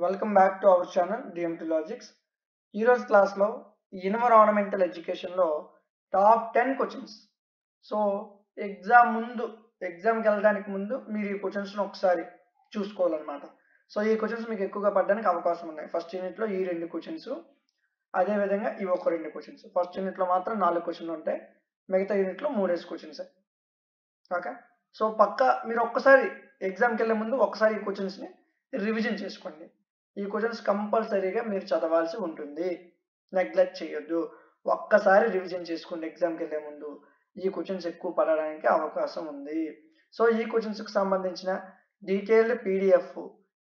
Welcome back to our channel DMT Logics. ఈరోజు క్లాస్లో environmental ఎడ్యుకేషన్లో టాప్ 10 క్వశ్చన్స్. సో ఎగ్జామ్కి వెళ్ళడానికి ముందు మీరు ఈ క్వశ్చన్స్ని ఒకసారి చూసుకోవాలన్నమాట. సో ఈ క్వశ్చన్స్ మీకు ఎక్కువగా పడడానికి అవకాశం ఉన్నాయి. ఫస్ట్ యూనిట్లో ఈ 2 క్వశ్చన్స్, అదేవిధంగా ఇవి ఒక 2 క్వశ్చన్స్. ఫస్ట్ యూనిట్లో మాత్రం 4 క్వశ్చన్లు ఉంటాయి, మిగతా యూనిట్లో 3 క్వశ్చన్స్. ఓకే, సో పక్కా మీరు ఒక్కసారి ఎగ్జామ్కి వెళ్ళే ముందు ఒకసారి ఈ క్వశ్చన్స్ని రివిజన్ చేసుకోండి. ఈ క్వశ్చన్స్ కంపల్సరీగా మీరు చదవాల్సి ఉంటుంది, నెగ్లెక్ట్ చేయొద్దు. ఒక్కసారి రివిజన్ చేసుకోండి ఎగ్జామ్కి వెళ్ళే ముందు. ఈ క్వశ్చన్స్ ఎక్కువ పడడానికి అవకాశం ఉంది. సో ఈ క్వశ్చన్స్కి సంబంధించిన detailed PDF,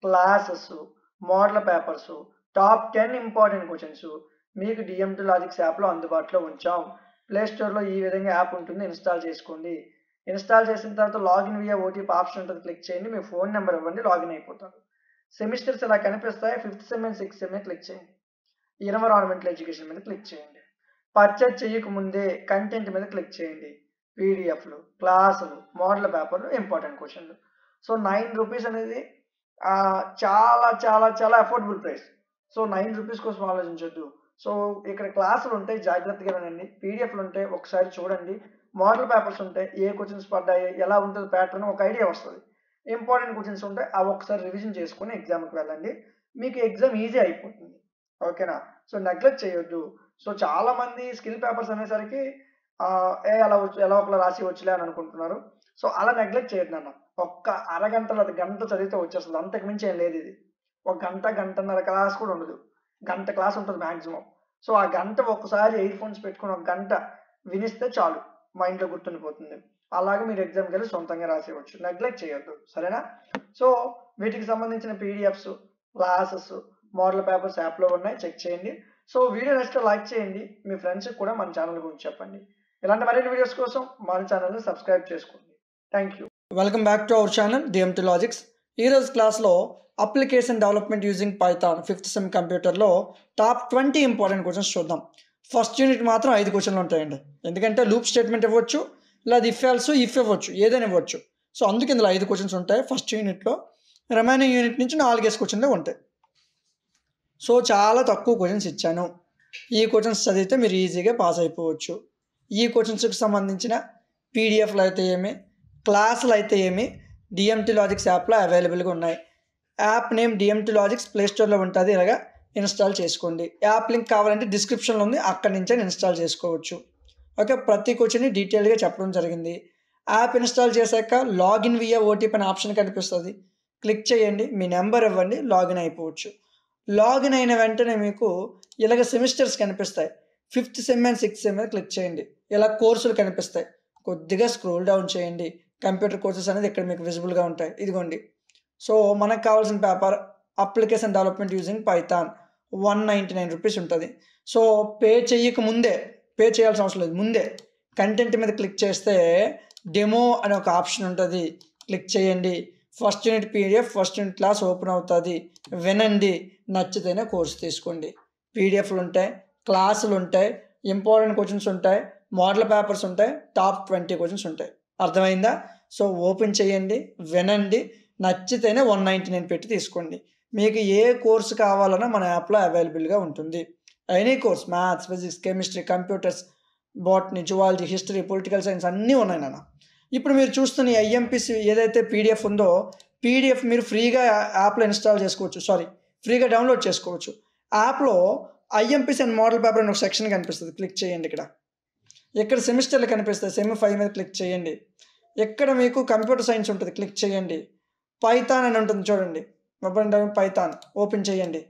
classes, model papers, top 10 important questions మీకు డిఎంటీ లాజిక్స్ యాప్లో అందుబాటులో ఉంచాం. ప్లేస్టోర్లో ఈ విధంగా యాప్ ఉంటుంది, ఇన్స్టాల్ చేసుకోండి. ఇన్స్టాల్ చేసిన తర్వాత లాగిన్ వియా ఓటీపీ ఆప్షన్ ఉంటుంది, క్లిక్ చేయండి. మీ ఫోన్ నెంబర్ ఇవ్వండి, లాగిన్ అయిపోతారు. సెమిస్టర్స్ ఇలా కనిపిస్తాయి. 5th sem and 6th sem click చేయండి. ఎన్విరాన్మెంటల్ ఎడ్యుకేషన్ మీద క్లిక్ చేయండి. పర్చేజ్ చేయకముందే కంటెంట్ మీద క్లిక్ చేయండి. పీడిఎఫ్లు, క్లాసులు, మోడల్ పేపర్లు, ఇంపార్టెంట్ క్వశ్చన్లు. సో 9 రూపీస్ అనేది చాలా చాలా చాలా అఫోర్డబుల్ ప్రైస్. సో 9 రూపీస్ కోసం ఆలోచించొద్దు. సో ఇక్కడ క్లాసులు ఉంటాయి, జాగ్రత్తగా వినండి. పీడిఎఫ్లు ఉంటాయి, ఒకసారి చూడండి. మోడల్ పేపర్స్ ఉంటాయి, ఏ క్వశ్చన్స్ పడ్డాయి, ఎలా ఉంటుంది ప్యాటర్న్, ఒక ఐడియా వస్తుంది. ఇంపార్టెంట్ క్వశ్చన్స్ ఉంటాయి, అవి ఒకసారి రివిజన్ చేసుకుని ఎగ్జామ్కి వెళ్ళండి. మీకు ఎగ్జామ్ ఈజీ అయిపోతుంది. ఓకేనా? సో నెగ్లెక్ట్ చేయొద్దు. సో చాలా మంది స్కిల్ పేపర్స్ అనేసరికి అలా ఎలా ఒకలా రాసి వచ్చలే అని అనుకుంటున్నారు. సో అలా నెగ్లెక్ట్ చేయొద్దు అన్న. ఒక్క అరగంటలో గంట చదివితే వచ్చేస్తుంది, అంతకు మించి ఏం లేదు ఇది. ఒక గంటన్నర క్లాస్ కూడా ఉండదు, గంట క్లాస్ ఉంటుంది మ్యాక్సిమం. సో ఆ గంట ఒకసారి ఇయర్ ఫోన్స్ పెట్టుకుని ఒక గంట వినిస్తే చాలు, మైండ్లో గుర్తుండిపోతుంది. అలాగే మీరు ఎగ్జామ్కి వెళ్ళి సొంతంగా రాసేయవచ్చు, నెగ్లెక్ట్ చేయొద్దు, సరేనా? సో వీటికి సంబంధించిన పీడిఎఫ్స్, క్లాసెస్, మోడల్ పేపర్స్ యాప్లో ఉన్నాయి, చెక్ చేయండి. సో వీడియో నచ్చితే లైక్ చేయండి, మీ ఫ్రెండ్స్కి కూడా మన ఛానల్ గురించి చెప్పండి. ఇలాంటి మరిన్ని వీడియోస్ కోసం మన ఛానల్ని సబ్స్క్రైబ్ చేసుకోండి. Thank you. Welcome back to our channel DMT logics. ఈరోజు క్లాస్లో application development using Python 5th sem కంప్యూటర్లో టాప్ 20 ఇంపార్టెంట్ క్వశ్చన్స్ చూద్దాం. ఫస్ట్ యూనిట్ మాత్రం 5 క్వశ్చన్లు ఉంటాయండి, ఎందుకంటే లూప్ స్టేట్మెంట్ ఇవ్వచ్చు, లేదా ఇఫ్ ఆల్సో ఇఫ్ ఇవ్వచ్చు, ఏదైనా ఇవ్వచ్చు. సో అందుకు ఇందులో 5 క్వశ్చన్స్ ఉంటాయి ఫస్ట్ యూనిట్లో. రిమైనింగ్ యూనిట్ నుంచి 4 క్వశ్చన్లే ఉంటాయి. సో చాలా తక్కువ క్వశ్చన్స్ ఇచ్చాను. ఈ క్వశ్చన్స్ చదివితే మీరు ఈజీగా పాస్ అయిపోవచ్చు. ఈ క్వశ్చన్స్కి సంబంధించిన పీడిఎఫ్లు అయితే ఏమి, క్లాసులు అయితే ఏమి డిఎంటీ లాజిక్స్ యాప్లో అవైలబుల్గా ఉన్నాయి. యాప్ నేమ్ డిఎంటీ లాజిక్స్ ప్లేస్టోర్లో ఉంటుంది, ఇలాగా ఇన్స్టాల్ చేసుకోండి. యాప్ లింక్ కావాలంటే డిస్క్రిప్షన్లో ఉంది, అక్కడి నుంచే ఇన్స్టాల్ చేసుకోవచ్చు. ఓకే, ప్రతి క్వశ్చన్ని డీటెయిల్గా చెప్పడం జరిగింది. యాప్ ఇన్స్టాల్ చేశాక లాగిన్ వియా ఓటీపీ అనే ఆప్షన్ కనిపిస్తుంది, క్లిక్ చేయండి. మీ నెంబర్ ఇవ్వండి, లాగిన్ అయిపోవచ్చు. లాగిన్ అయిన వెంటనే మీకు ఇలాగ సెమిస్టర్స్ కనిపిస్తాయి. 5th sem and 6th sem మీద క్లిక్ చేయండి. ఇలా కోర్సులు కనిపిస్తాయి, కొద్దిగా స్క్రోల్ డౌన్ చేయండి. కంప్యూటర్ కోర్సెస్ అనేది ఇక్కడ మీకు విజిబుల్గా ఉంటాయి, ఇదిగోండి. సో మనకు కావాల్సిన paper application development using Python 199 rupees ఉంటుంది. సో పే చేయాల్సిన అవసరం లేదు, ముందే కంటెంట్ మీద క్లిక్ చేస్తే డెమో అనే ఒక ఆప్షన్ ఉంటుంది, క్లిక్ చేయండి. First unit PDF, first unit class open అవుతుంది, వినండి. నచ్చితేనే కోర్సు తీసుకోండి. పీడిఎఫ్లు ఉంటాయి, క్లాసులు ఉంటాయి, ఇంపార్టెంట్ క్వశ్చన్స్ ఉంటాయి, మోడల్ పేపర్స్ ఉంటాయి, టాప్ 20 క్వశ్చన్స్ ఉంటాయి. అర్థమైందా? సో ఓపెన్ చేయండి, వినండి, నచ్చితేనే 199 పెట్టి తీసుకోండి. మీకు ఏ కోర్సు కావాలన్నా మన యాప్లో అవైలబుల్గా ఉంటుంది. Any course, maths, physics, chemistry, computers, botany, zoology, history, political science అన్నీ ఉన్నాయి నాన్న. ఇప్పుడు మీరు చూస్తున్న ఐఎంపీసీ ఏదైతే పీడిఎఫ్ ఉందో, పీడిఎఫ్ మీరు ఫ్రీగా యాప్లో ఇన్స్టాల్ చేసుకోవచ్చు, ఫ్రీగా డౌన్లోడ్ చేసుకోవచ్చు. యాప్లో ఐఎంపీసీ అండ్ మోడల్ పేపర్ అని ఒక సెక్షన్ కనిపిస్తుంది, క్లిక్ చేయండి. ఇక్కడ సెమిస్టర్లు కనిపిస్తాయి, సెమ్ 5 మీద క్లిక్ చేయండి. ఇక్కడ మీకు కంప్యూటర్ సైన్స్ ఉంటుంది, క్లిక్ చేయండి. పైథాన్ అని ఉంటుంది చూడండి, మొబైల్ పైథాన్ ఓపెన్ చేయండి.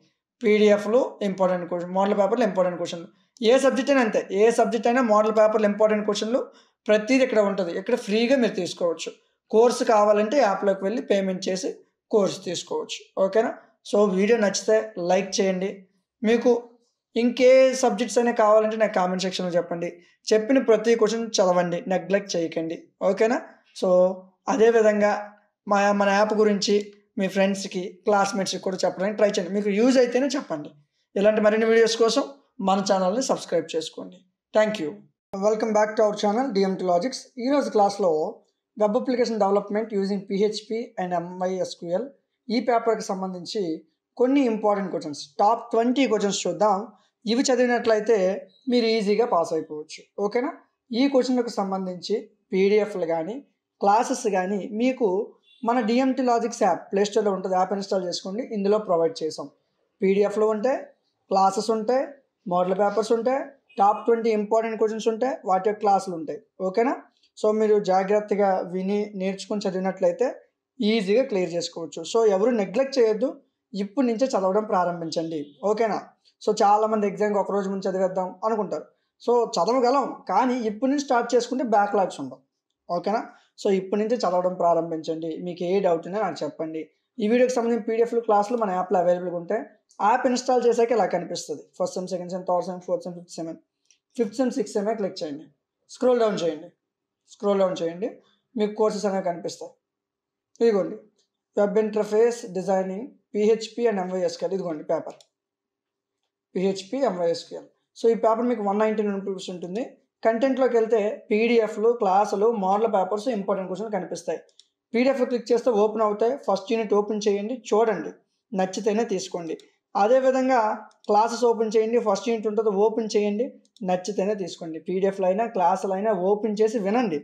పీడిఎఫ్లు ఇంపార్టెంట్ క్వశ్చన్, మోడల్ పేపర్లు ఇంపార్టెంట్ క్వశ్చన్లు, ఏ సబ్జెక్ట్ అయినా అంతే, ఏ సబ్జెక్ట్ అయినా మోడల్ పేపర్లు ఇంపార్టెంట్ క్వశ్చన్లు ప్రతిదీ ఇక్కడ ఉంటుంది. ఇక్కడ ఫ్రీగా మీరు తీసుకోవచ్చు. కోర్సు కావాలంటే యాప్లోకి వెళ్ళి పేమెంట్ చేసి కోర్సు తీసుకోవచ్చు. ఓకేనా? సో వీడియో నచ్చితే లైక్ చేయండి. మీకు ఇంకే సబ్జెక్ట్స్ అయినా కావాలంటే నాకు కామెంట్ సెక్షన్లో చెప్పండి. చెప్పిన ప్రతి క్వశ్చన్ చదవండి, నెగ్లెక్ట్ చేయకండి. ఓకేనా? సో అదేవిధంగా మన యాప్ గురించి మీ ఫ్రెండ్స్కి, క్లాస్మేట్స్కి కూడా చెప్పడానికి ట్రై చేయండి. మీకు యూజ్ అయితేనే చెప్పండి. ఇలాంటి మరిన్ని వీడియోస్ కోసం మన ఛానల్ని సబ్స్క్రైబ్ చేసుకోండి. Thank you. Welcome back to our channel DMT logics. ఈరోజు క్లాస్లో web application development using PHP and MySQL ఈ పేపర్కి సంబంధించి కొన్ని ఇంపార్టెంట్ క్వశ్చన్స్, టాప్ 20 క్వశ్చన్స్ చూద్దాం. ఇవి చదివినట్లయితే మీరు ఈజీగా పాస్ అయిపోవచ్చు. ఓకేనా? ఈ క్వశ్చన్లకు సంబంధించి పీడిఎఫ్లు కానీ క్లాసెస్ కానీ మీకు మన డిఎంటీ లాజిక్స్ యాప్ ప్లేస్టోర్లో ఉంటుంది, యాప్ ఇన్స్టాల్ చేసుకోండి. ఇందులో ప్రొవైడ్ చేసాం. పీడిఎఫ్లు ఉంటాయి, క్లాసెస్ ఉంటాయి, మోడల్ పేపర్స్ ఉంటాయి, టాప్ 20 ఇంపార్టెంట్ క్వశ్చన్స్ ఉంటాయి, వాటి యొక్క క్లాసులు ఉంటాయి. ఓకేనా? సో మీరు జాగ్రత్తగా విని నేర్చుకుని చదివినట్లయితే ఈజీగా క్లియర్ చేసుకోవచ్చు. సో ఎవరు నెగ్లెక్ట్ చేయొద్దు, ఇప్పటి నుంచే చదవడం ప్రారంభించండి. ఓకేనా? సో చాలామంది ఎగ్జామ్కి ఒక రోజు ముందు చదివేద్దాం అనుకుంటారు. సో చదవగలం, కానీ ఇప్పటి నుంచి స్టార్ట్ చేసుకుంటే బ్యాక్లాగ్స్ ఉండవు. ఓకేనా? సో ఇప్పటి నుంచి చదవడం ప్రారంభించండి. మీకు ఏ డౌట్ ఉన్నా నాకు చెప్పండి. ఈ వీడియోకి సంబంధించిన పీడిఎఫ్లు క్లాసులు మన యాప్లో అవైలబుల్గా ఉంటాయి. యాప్ ఇన్స్టాల్ చేశాక ఇలా కనిపిస్తుంది. First sem, second sem, third sem, fourth sem, fifth sem, sixth sem click చేయండి. స్క్రోల్ డౌన్ చేయండి. మీకు కోర్సెస్ అనేవి కనిపిస్తాయి. ఇదిగోండి, web interface designing, PHP and MySQL. ఇదిగోండి పేపర్, PHP MySQL. సో ఈ పేపర్ మీకు 199 రూపీస్ ఉంటుంది. కంటెంట్లోకి వెళ్తే పీడిఎఫ్లు, క్లాసులు, మోడల్ పేపర్స్, ఇంపార్టెంట్ క్వశ్చన్లు కనిపిస్తాయి. పీడిఎఫ్ క్లిక్ చేస్తే ఓపెన్ అవుతాయి. ఫస్ట్ యూనిట్ ఓపెన్ చేయండి, చూడండి, నచ్చితేనే తీసుకోండి. అదేవిధంగా క్లాసెస్ ఓపెన్ చేయండి, ఫస్ట్ యూనిట్ ఉంటుంది, ఓపెన్ చేయండి, నచ్చితేనే తీసుకోండి. పీడిఎఫ్లు అయినా క్లాసులు అయినా ఓపెన్ చేసి వినండి,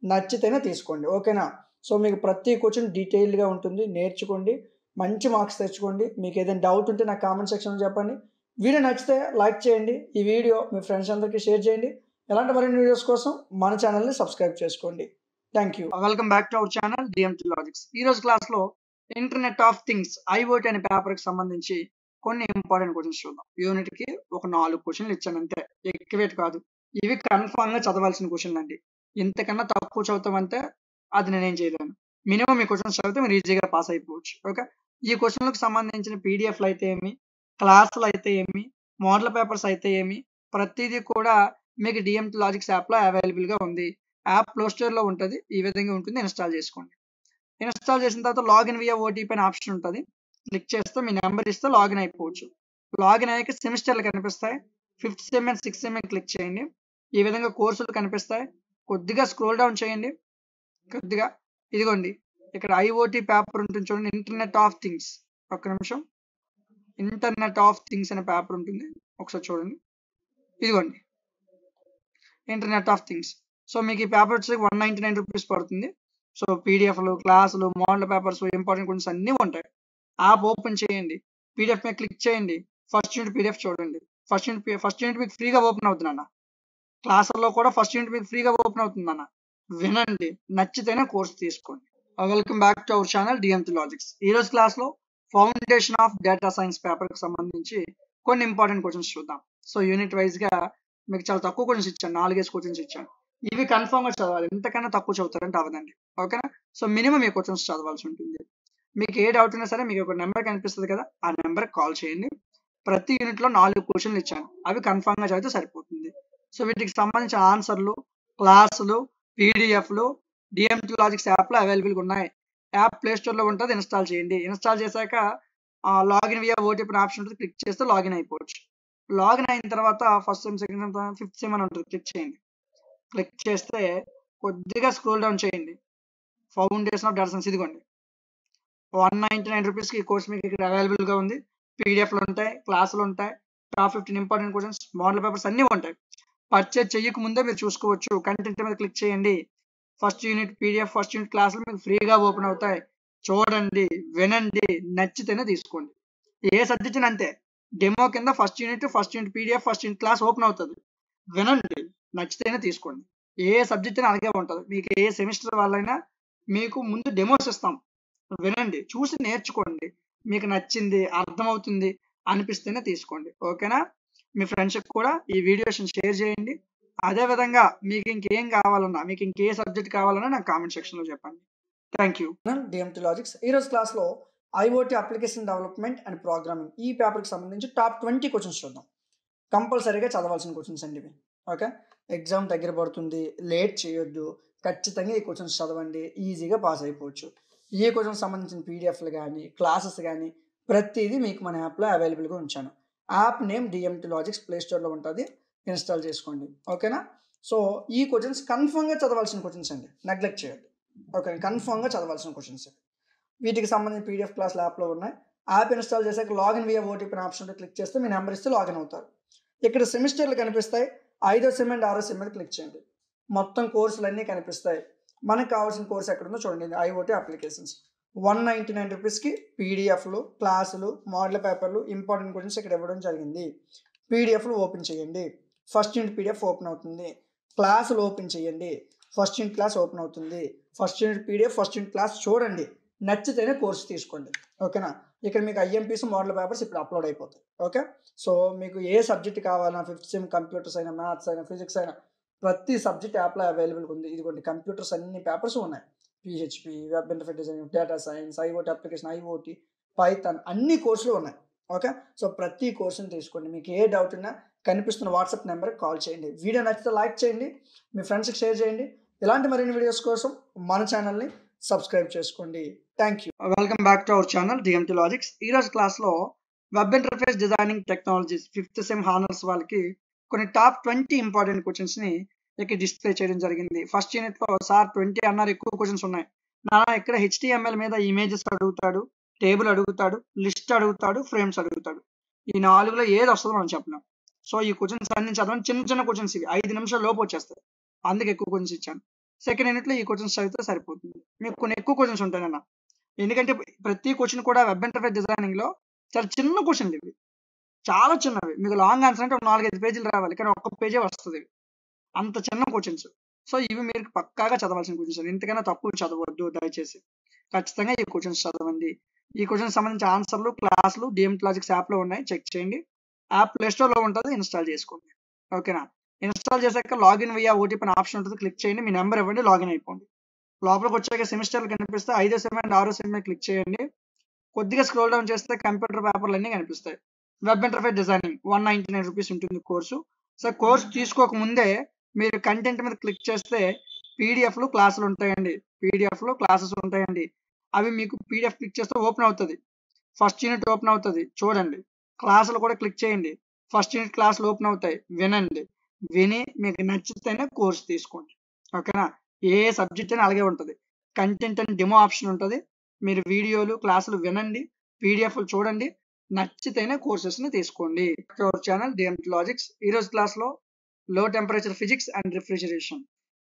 నచ్చితేనే తీసుకోండి. ఓకేనా? సో మీకు ప్రతి క్వశ్చన్ డీటెయిల్డ్గా ఉంటుంది, నేర్చుకోండి, మంచి మార్క్స్ తెచ్చుకోండి. మీకు ఏదైనా డౌట్ ఉంటే నాకు కామెంట్ సెక్షన్లో చెప్పండి. వీడియో నచ్చితే లైక్ చేయండి, ఈ వీడియో మీ ఫ్రెండ్స్ అందరికీ షేర్ చేయండి. ఎలాంటి మరిన్ని వీడియోస్ కోసం మన ఛానల్ని సబ్స్క్రైబ్ చేసుకోండి. Thank you. Welcome back to our channel DMT logics. ఈరోజు క్లాస్లో ఇంటర్నెట్ ఆఫ్ థింగ్స్ IoT అనే పేపర్కి సంబంధించి కొన్ని ఇంపార్టెంట్ క్వశ్చన్స్ చూద్దాం. యూనిట్కి ఒక 4 క్వశ్చన్లు ఇచ్చాను అంతే, ఎక్కువేట్ కాదు. ఇవి కన్ఫామ్గా చదవాల్సిన క్వశ్చన్లు అండి. ఇంతకన్నా తక్కువ చదువుతామంటే అది నేనేం చేయలేను. మినిమం ఈ క్వశ్చన్స్ చదివితే మీరు ఈజీగా పాస్ అయిపోవచ్చు. ఓకే? ఈ క్వశ్చన్లకు సంబంధించిన పీడిఎఫ్లు అయితే ఏమి, క్లాసులు అయితే ఏమి, మోడల్ పేపర్స్ అయితే ఏమి, ప్రతిదీ కూడా మీకు డిఎంటీ లాజిక్స్ యాప్లో అవైలబుల్గా ఉంది. యాప్ ప్లే స్టోర్లో ఉంటుంది. ఈ విధంగా ఉంటుంది, ఇన్స్టాల్ చేసుకోండి. ఇన్స్టాల్ చేసిన తర్వాత లాగిన్ వియా OTP అనే ఆప్షన్ ఉంటుంది. క్లిక్ చేస్తే మీ నెంబర్ ఇస్తే లాగిన్ అయిపోవచ్చు. లాగిన్ అయ్యాక సెమిస్టర్లు కనిపిస్తాయి. 5th sem and 6th sem click చేయండి. ఈ విధంగా కోర్సులు కనిపిస్తాయి. కొద్దిగా స్క్రోల్ డౌన్ చేయండి. కొద్దిగా ఇదిగోండి, ఇక్కడ IoT పేపర్ ఉంటుంది చూడండి, ఇంటర్నెట్ ఆఫ్ థింగ్స్. ఒక్క నిమిషం, ఇంటర్నెట్ ఆఫ్ థింగ్స్ అనే పేపర్ ఉంటుంది, ఒకసారి చూడండి. ఇదిగోండి, ఇంటర్నెట్ ఆఫ్ థింగ్స్. సో మీకు ఈ పేపర్ వచ్చి 199 రూపీస్ పడుతుంది. సో పీడిఎఫ్లు, క్లాసులు, మోడల్ పేపర్స్, ఇంపార్టెంట్ క్వశ్చన్స్ అన్నీ ఉంటాయి. యాప్ ఓపెన్ చేయండి, పీడిఎఫ్ మీద క్లిక్ చేయండి, ఫస్ట్ యూనిట్ పీడిఎఫ్ చూడండి. ఫస్ట్ యూనిట్ మీకు ఫ్రీగా ఓపెన్ అవుతుంది అన్న. క్లాసుల్లో కూడా ఫస్ట్ యూనిట్ మీకు ఫ్రీగా ఓపెన్ అవుతుంది అన్న. వినండి, నచ్చితేనే కోర్స్ తీసుకోండి. Welcome back to our channel DMT logics. ఈరోజు క్లాస్లో ఫౌండేషన్ ఆఫ్ డేటా సైన్స్ పేపర్కి సంబంధించి కొన్ని ఇంపార్టెంట్ క్వశ్చన్స్ చూద్దాం. సో యూనిట్ వైజ్గా మీకు చాలా తక్కువ క్వశ్చన్స్ ఇచ్చాను, 4 క్వశ్చన్స్ ఇచ్చాను. ఇవి కన్ఫామ్గా చదవాలి, ఎంతకన్నా తక్కువ చదువుతారంటే అవదండి. ఓకేనా? సో మినిమం ఈ క్వశ్చన్స్ చదవాల్సి ఉంటుంది. మీకు ఏ డౌట్ ఉన్నా సరే మీకు ఒక నెంబర్ కనిపిస్తుంది కదా, ఆ నెంబర్కి కాల్ చేయండి. ప్రతి యూనిట్లో 4 క్వశ్చన్లు ఇచ్చాను, అవి కన్ఫామ్గా చదివితే సరిపోతుంది. సో వీటికి సంబంధించిన ఆన్సర్లు, క్లాసులు, పీడిఎఫ్లు డిఎంటీ లాజిక్స్ యాప్లో అవైలబుల్గా ఉన్నాయి. యాప్ ప్లే స్టోర్లో ఉంటుంది, ఇన్స్టాల్ చేయండి. ఇన్స్టాల్ చేశాక లాగిన్ వియా OTP ఆప్షన్ ఉంటుంది, క్లిక్ చేస్తే లాగిన్ అయిపోవచ్చు. లాగిన్ అయిన తర్వాత first sem, second sem, 5th sem అని ఉంటుంది, క్లిక్ చేయండి. క్లిక్ చేస్తే కొద్దిగా స్క్రోల్ డౌన్ చేయండి. ఫౌండేషన్ ఆఫ్ డేటా సైన్స్, ఇదిగోండి, 199 రూపీస్కి ఈ కోర్స్ మీకు ఇక్కడ అవైలబుల్గా ఉంది. పీడిఎఫ్లు ఉంటాయి, క్లాసులు ఉంటాయి, top 15 important questions, model papers అన్నీ ఉంటాయి. పర్చేజ్ చేయక ముందే మీరు చూసుకోవచ్చు. కంటెంట్ మీద క్లిక్ చేయండి. First unit PDF, first unit క్లాసులు మీకు ఫ్రీగా ఓపెన్ అవుతాయి. చూడండి, వినండి, నచ్చితేనే తీసుకోండి. ఏ సబ్జెక్ట్ అంతే, డెమో కింద first unit PDF, first unit class open అవుతుంది. వినండి, నచ్చితేనే తీసుకోండి. ఏ సబ్జెక్ట్ అయినా అలాగే ఉంటుంది. మీకు ఏ సెమిస్టర్ వాళ్ళైనా మీకు ముందు డెమోస్ ఇస్తాం, వినండి, చూసి నేర్చుకోండి. మీకు నచ్చింది, అర్థమవుతుంది అనిపిస్తేనే తీసుకోండి. ఓకేనా? మీ ఫ్రెండ్స్కి కూడా ఈ వీడియోస్ని షేర్ చేయండి. అదేవిధంగా మీకు ఇంకేం కావాలన్నా, మీకు ఇంకే సబ్జెక్ట్ కావాలన్నా నాకు కామెంట్ సెక్షన్లో చెప్పండి. Thank you. డిఎంటీ లాజిక్స్ ఈరోజు క్లాస్లో IoT application development and programming ఈ పేపర్కి సంబంధించి టాప్ 20 క్వశ్చన్స్ చూద్దాం. కంపల్సరీగా చదవాల్సిన క్వశ్చన్స్ అండి ఇవి. ఓకే? ఎగ్జామ్ దగ్గర పడుతుంది, లేట్ చేయొద్దు, ఖచ్చితంగా ఈ క్వశ్చన్స్ చదవండి, ఈజీగా పాస్ అయిపోవచ్చు. ఈ క్వశ్చన్స్ సంబంధించిన పీడిఎఫ్లు కానీ క్లాసెస్ కానీ ప్రతిదీ మీకు మన యాప్లో అవైలబుల్గా ఉంచాను. App name DMT Logics play స్టోర్లో ఉంటుంది, ఇన్స్టాల్ చేసుకోండి. ఓకేనా? సో ఈ క్వశ్చన్స్ కన్ఫర్మ్గా చదవాల్సిన క్వశ్చన్స్ అండి, నెగ్లెక్ట్ చేయొద్దు. ఓకే, కన్ఫర్మ్గా చదవాల్సిన క్వశ్చన్స్. వీటికి సంబంధించిన పీడిఎఫ్ క్లాసులు యాప్లో ఉన్నాయి, యాప్ ఇన్స్టాల్ చేశాక login via OTP option click చేస్తే మీ నెంబర్ ఇస్తే లాగిన్ అవుతారు. ఇక్కడ సెమిస్టర్లు కనిపిస్తాయి. 5వ సెమ్ అండ్ 6వ సెమ్ మీద క్లిక్ చేయండి. మొత్తం కోర్సులు అన్నీ కనిపిస్తాయి. మనకు కావాల్సిన కోర్స్ ఎక్కడ ఉందో చూడండి. ఐఓటీ అప్లికేషన్స్ 199 రూపీస్కి పీడిఎఫ్లు, క్లాసులు, మోడల్ పేపర్లు, ఇంపార్టెంట్ క్వశ్చన్స్ ఇక్కడ ఇవ్వడం జరిగింది. పీడిఎఫ్లు ఓపెన్ చేయండి. ఫస్ట్ యూనిట్ పీడిఎఫ్ ఓపెన్ అవుతుంది. క్లాసులు ఓపెన్ చేయండి. ఫస్ట్ యూనిట్ క్లాస్ ఓపెన్ అవుతుంది. First unit PDF, first unit class చూడండి. నచ్చితేనే కోర్సు తీసుకోండి. ఓకేనా? ఇక్కడ మీకు ఐఎంపీస్, మోడల్ పేపర్స్ ఇప్పుడు అప్లోడ్ అయిపోతాయి. ఓకే, సో మీకు ఏ సబ్జెక్ట్ కావాలన్నా 5th సెమ్ కంప్యూటర్స్ అయినా, మ్యాథ్స్ అయినా, ఫిజిక్స్ అయినా ప్రతి సబ్జెక్ట్ యాప్లో అవైలబుల్గా ఉంది. ఇదిగోండి కంప్యూటర్స్ అన్ని పేపర్స్ ఉన్నాయి. PHP, web interface designing, data science, IoT application, IoT, Python అన్ని కోర్సులు ఉన్నాయి. ఓకే, సో ప్రతి కోర్సుని తీసుకోండి. మీకు ఏ డౌట్ ఉన్నా కనిపిస్తున్న వాట్సాప్ నెంబర్కి కాల్ చేయండి. వీడియో నచ్చితే లైక్ చేయండి, మీ ఫ్రెండ్స్కి షేర్ చేయండి. ఇలాంటి మరిన్ని వీడియోస్ కోసం మన ఛానల్ని సబ్స్క్రైబ్ చేసుకోండి. Thank you. Welcome back to our channel DMT logics. ఈరోజు క్లాస్లో web interface designing technologies 5th sem honours వాళ్ళకి కొన్ని టాప్ 20 ఇంపార్టెంట్ క్వశ్చన్స్ని ఇక్కడ డిస్ప్లే చేయడం జరిగింది. ఫస్ట్ యూనిట్లో సార్ 20 అన్నారు, ఎక్కువ క్వశ్చన్స్ ఉన్నాయి నా. ఇక్కడ HTML మీద ఇమేజెస్ అడుగుతాడు, టేబుల్ అడుగుతాడు, లిస్ట్ అడుగుతాడు, ఫ్రేమ్స్ అడుగుతాడు. ఈ 4లో ఏది వస్తుందో మనం చెప్పలేం. సో ఈ క్వశ్చన్స్ అన్ని చదవండి. చిన్న చిన్న క్వశ్చన్స్ ఇవి 5 నిమిషాల లోపు వచ్చేస్తాయి. అందుకే ఎక్కువ క్వశ్చన్స్ ఇచ్చాను. సెకండ్ యూనిట్లో ఈ క్వశ్చన్స్ చదివితే సరిపోతుంది. మీకు కొన్ని ఎక్కువ క్వశ్చన్స్ ఉంటాయన్న, ఎందుకంటే ప్రతి క్వశ్చన్ కూడా వెబ్ ఇంటర్ఫేస్ డిజైనింగ్ లో చాలా చిన్న క్వశ్చన్లు ఇవి, చాలా చిన్నవి. మీకు లాంగ్ ఆన్సర్ అంటే 4-5 పేజీలు రావాలి, కానీ ఒక్క పేజే వస్తుంది. అంత చిన్న క్వశ్చన్స్. సో ఇవి మీరు పక్కాగా చదవాల్సిన క్వశ్చన్స్. ఇంతకైనా తక్కువ చదవద్దు దయచేసి. ఖచ్చితంగా ఈ క్వశ్చన్స్ చదవండి. ఈ క్వశ్చన్స్ సంబంధించిన ఆన్సర్లు, క్లాసులు డిఎంటీ లాజిక్స్ యాప్లో ఉన్నాయి, చెక్ చేయండి. యాప్ ప్లేస్టోర్లో ఉంటుంది, ఇన్స్టాల్ చేసుకోండి. ఓకేనా? ఇన్స్టాల్ చేశాక లాగిన్ వియా ఓటీపీ అనే ఆప్షన్ ఉంటుంది, క్లిక్ చేయండి. మీ నెంబర్ ఇవ్వండి, లాగిన్ అయిపోండి. లోపలికి వచ్చాక సెమిస్టర్లు కనిపిస్తే 5వ సెమ్ అండ్ 6వ సెమ్ మీద క్లిక్ చేయండి. కొద్దిగా స్క్రోల్ డౌన్ చేస్తే కంప్యూటర్ పేపర్లు అన్నీ కనిపిస్తాయి. వెబ్ ఇంటర్ఫేస్ డిజైనింగ్ 199 రూపీస్ ఉంటుంది కోర్సు. సో కోర్సు తీసుకోక ముందే మీరు కంటెంట్ మీద క్లిక్ చేస్తే పీడిఎఫ్లు, క్లాసులు ఉంటాయండి. పీడిఎఫ్లు, క్లాసెస్ ఉంటాయండి. అవి మీకు పీడిఎఫ్ క్లిక్ చేస్తే ఓపెన్ అవుతుంది. ఫస్ట్ యూనిట్ ఓపెన్ అవుతుంది, చూడండి. క్లాసులు కూడా క్లిక్ చేయండి. ఫస్ట్ యూనిట్ క్లాసులు ఓపెన్ అవుతాయి, వినండి. విని మీకు నచ్చితేనే కోర్సు తీసుకోండి. ఓకేనా? ఏ సబ్జెక్ట్ అయినా అలాగే ఉంటుంది. కంటెంట్ అండ్ డెమో ఆప్షన్ ఉంటుంది. మీరు వీడియోలు, క్లాసులు వినండి, పీడిఎఫ్లు చూడండి, నచ్చితేనే కోర్సెస్ని తీసుకోండి. Our channel DMT logics. ఈరోజు క్లాస్లో low temperature physics and refrigeration.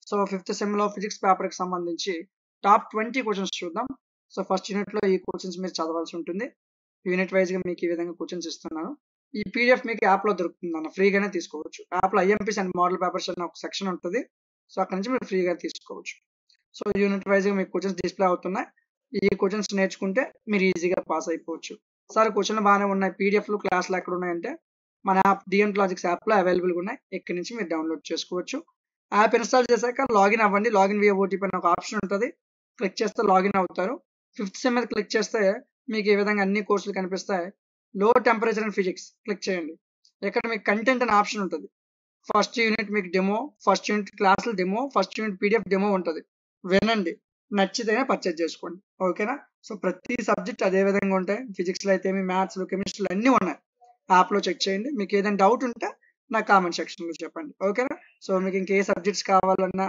So 5th సెమ్లో ఫిజిక్స్ పేపర్కి సంబంధించి టాప్ 20 క్వశ్చన్స్ చూద్దాం. సో ఫస్ట్ యూనిట్లో ఈ క్వశ్చన్స్ మీరు చదవాల్సి ఉంటుంది. యూనిట్ వైజ్గా మీకు ఈ విధంగా క్వశ్చన్స్ ఇస్తున్నాను. ఈ పీడిఎఫ్ మీకు యాప్లో దొరుకుతుంది అన్న, ఫ్రీగానే తీసుకోవచ్చు. యాప్లో ఐఎంపీస్ అండ్ మోడల్ పేపర్స్ అనే ఒక సెక్షన్ ఉంటుంది. సో అక్కడ నుంచి మీరు ఫ్రీగా తీసుకోవచ్చు. సో యూనిట్ వైజ్గా మీకు క్వశ్చన్స్ డిస్ప్లే అవుతున్నాయి. ఈ క్వశ్చన్స్ నేర్చుకుంటే మీరు ఈజీగా పాస్ అయిపోవచ్చు. సార్ క్వశ్చన్లు బాగానే ఉన్నాయి, పీడిఎఫ్లు, క్లాసులు ఎక్కడ ఉన్నాయంటే మన యాప్ డిఎంటీ లాజిక్స్ యాప్లో అవైలబుల్గా ఉన్నాయి. ఇక్కడి నుంచి మీరు డౌన్లోడ్ చేసుకోవచ్చు. యాప్ ఇన్స్టాల్ చేశాక లాగిన్ అవ్వండి. లాగిన్ వియా ఓటీపీ అనే ఒక ఆప్షన్ ఉంటుంది, క్లిక్ చేస్తే లాగిన్ అవుతారు. 5th సెమ్ మీద క్లిక్ చేస్తే మీకు ఈ విధంగా అన్ని కోర్సులు కనిపిస్తాయి. లో టెంపరేచర్ అండ్ ఫిజిక్స్ క్లిక్ చేయండి. ఇక్కడ మీకు కంటెంట్ అనే ఆప్షన్ ఉంటుంది. ఫస్ట్ యూనిట్ మీకు డెమో, ఫస్ట్ యూనిట్ క్లాసులు demo, first unit PDF demo ఉంటుంది. వినండి, నచ్చితేనే పర్చేజ్ చేసుకోండి. ఓకేనా? సో ప్రతి సబ్జెక్ట్ అదే విధంగా ఉంటాయి. ఫిజిక్స్లో అయితే మ్యాథ్స్లో, కెమిస్ట్రీలో అన్నీ ఉన్నాయి. యాప్లో చెక్ చేయండి. మీకు ఏదైనా డౌట్ ఉంటే నా కామెంట్ సెక్షన్లో చెప్పండి. ఓకేనా? సో మీకు ఇంకే సబ్జెక్ట్స్ కావాలన్నా,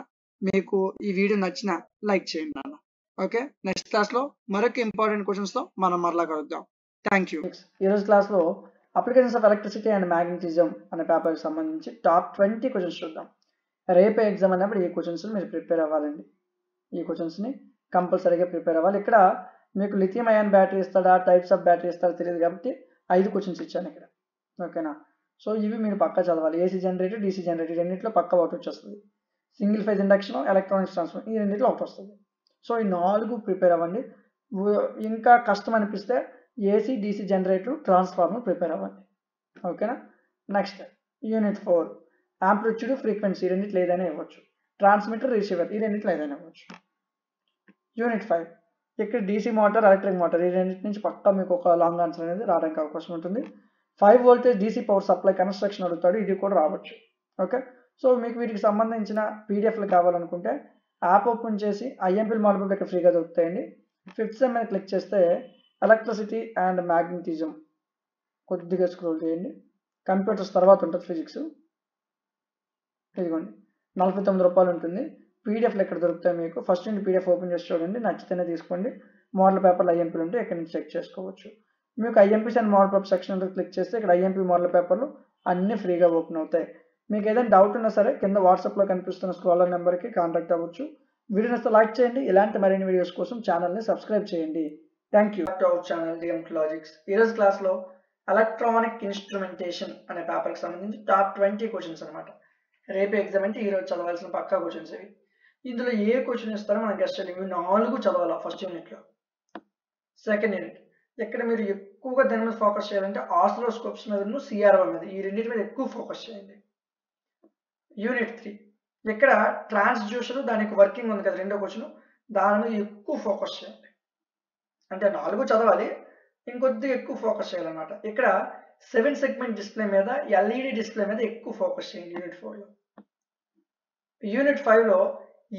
మీకు ఈ వీడియో నచ్చినా లైక్ చేయండి నాన్న. ఓకే, నెక్స్ట్ క్లాస్లో మరొక ఇంపార్టెంట్ క్వశ్చన్స్తో మనం మరలా కలుద్దాం. Thank you. ఈరోజు క్లాస్లో applications of electricity and magnetism అనే పేపర్కి సంబంధించి టాప్ 20 క్వశ్చన్స్ చూద్దాం. రేపే ఎగ్జామ్ అన్నప్పుడు ఈ క్వశ్చన్స్ మీరు ప్రిపేర్ అవ్వాలండి. ఈ క్వశ్చన్స్ని కంపల్సరీగా ప్రిపేర్ అవ్వాలి. ఇక్కడ మీకు లిథియం అయాన్ బ్యాటరీ ఇస్తాడా, టైప్స్ ఆఫ్ బ్యాటరీ ఇస్తాడా తెలియదు కాబట్టి 5 క్వశ్చన్స్ ఇచ్చాను ఇక్కడ. ఓకేనా? సో ఇవి మీరు పక్కా చదవాలి. ఏసీ జనరేటర్, డీసీ జనరేటర్ రెండింటిలో పక్కా ఒకటి వచ్చేస్తుంది. Single phase induction, electronics transfer ఈ రెండింటిలో ఒకటి వస్తుంది. సో ఈ 4 ప్రిపేర్ అవ్వండి. ఇంకా కష్టం అనిపిస్తే AC, DC generator, transformer prepare అవ్వండి. ఓకేనా? నెక్స్ట్ యూనిట్ 4 యాంప్లిట్యూడ్, ఫ్రీక్వెన్సీ రెండింటిలో ఏదైనా ఇవ్వచ్చు. ట్రాన్స్మిటర్, రిసీవర్ ఈ రెండింటిలో ఏదైనా ఇవ్వచ్చు. యూనిట్ 5 ఇక్కడ డీసీ మోటార్, ఎలక్ట్రిక్ మోటార్ ఈ రెండింటి నుంచి పక్కా మీకు ఒక లాంగ్ ఆన్సర్ అనేది రావడానికి అవకాశం ఉంటుంది. 5 voltage DC power supply construction అడుగుతాడు, ఇది కూడా రావచ్చు. ఓకే, సో మీకు వీటికి సంబంధించిన పీడిఎఫ్లు కావాలనుకుంటే యాప్ ఓపెన్ చేసి ఐఎంపీఎల్ మోడల్ పేపర్ ఇక్కడ ఫ్రీగా దొరుకుతాయండి. 5th సెమ్ మీద క్లిక్ చేస్తే ఎలక్ట్రిసిటీ అండ్ మ్యాగ్నెటిజం కొద్దిగా స్క్రోల్ చేయండి. కంప్యూటర్స్ తర్వాత ఉంటుంది ఫిజిక్స్. ఇదిగోండి 49 రూపాయలు ఉంటుంది. పీడిఎఫ్లు ఎక్కడ దొరుకుతాయి మీకు. ఫస్ట్ నుండి పీడిఎఫ్ ఓపెన్ చేసి చూడండి, నచ్చితేనే తీసుకోండి. మోడల్ పేపర్లు ఐఎంపీలు ఉంటే ఇక్కడ నుంచి చెక్ చేసుకోవచ్చు. మీకు IMPs and model paper section click చేస్తే ఇక్కడ ఐఎంపీ మోడల్ పేపర్లు అన్ని ఫ్రీగా ఓపెన్ అవుతాయి. మీకు ఏదైనా డౌట్ ఉన్నా సరే కింద వాట్సాప్లో కనిపిస్తున్న స్క్రోలర్ నెంబర్కి కాంటాక్ట్ అవ్వచ్చు. వీడియోని లైక్ చేయండి. ఇలాంటి మరిన్ని వీడియోస్ కోసం ఛానల్ని సబ్స్క్రైబ్ చేయండి. Thank you. To our channel DMT logics. ఈరోజు క్లాస్లో ఎలక్ట్రానిక్ ఇన్స్ట్రుమెంటేషన్ అనే పేపర్కి సంబంధించి టాప్ 20 క్వశ్చన్స్ అనమాట. రేపు ఎగ్జామ్ అంటే ఈరోజు చదవాల్సిన పక్కా క్వశ్చన్స్ ఇవి. ఇందులో ఏ క్వశ్చన్ ఇస్తారో మనం గెస్ట్ చేయాలి. ఇవి 4 చదవాలి ఫస్ట్ యూనిట్లో. సెకండ్ యూనిట్ ఇక్కడ మీరు ఎక్కువగా దాని మీద ఫోకస్ చేయాలంటే ఆసిలోస్కోప్స్ మీద సిఆర్ఓ మీద, ఈ రెండింటి మీద ఎక్కువ ఫోకస్ చేయండి. యూనిట్ 3 ఇక్కడ ట్రాన్స్డ్యూసర్ దానికి వర్కింగ్ ఉంది కదా, రెండో క్వశ్చన్, దాని మీద ఎక్కువ ఫోకస్ చేయండి. అంటే 4 చదవాలి, ఇంకొద్దిగా ఎక్కువ ఫోకస్ చేయాలన్నమాట. ఇక్కడ 7 సెగ్మెంట్ డిస్ప్లే మీద, ఎల్ఈడి డిస్ప్లే మీద ఎక్కువ ఫోకస్ చేయండి యూనిట్ 4లో. యూనిట్ 5లో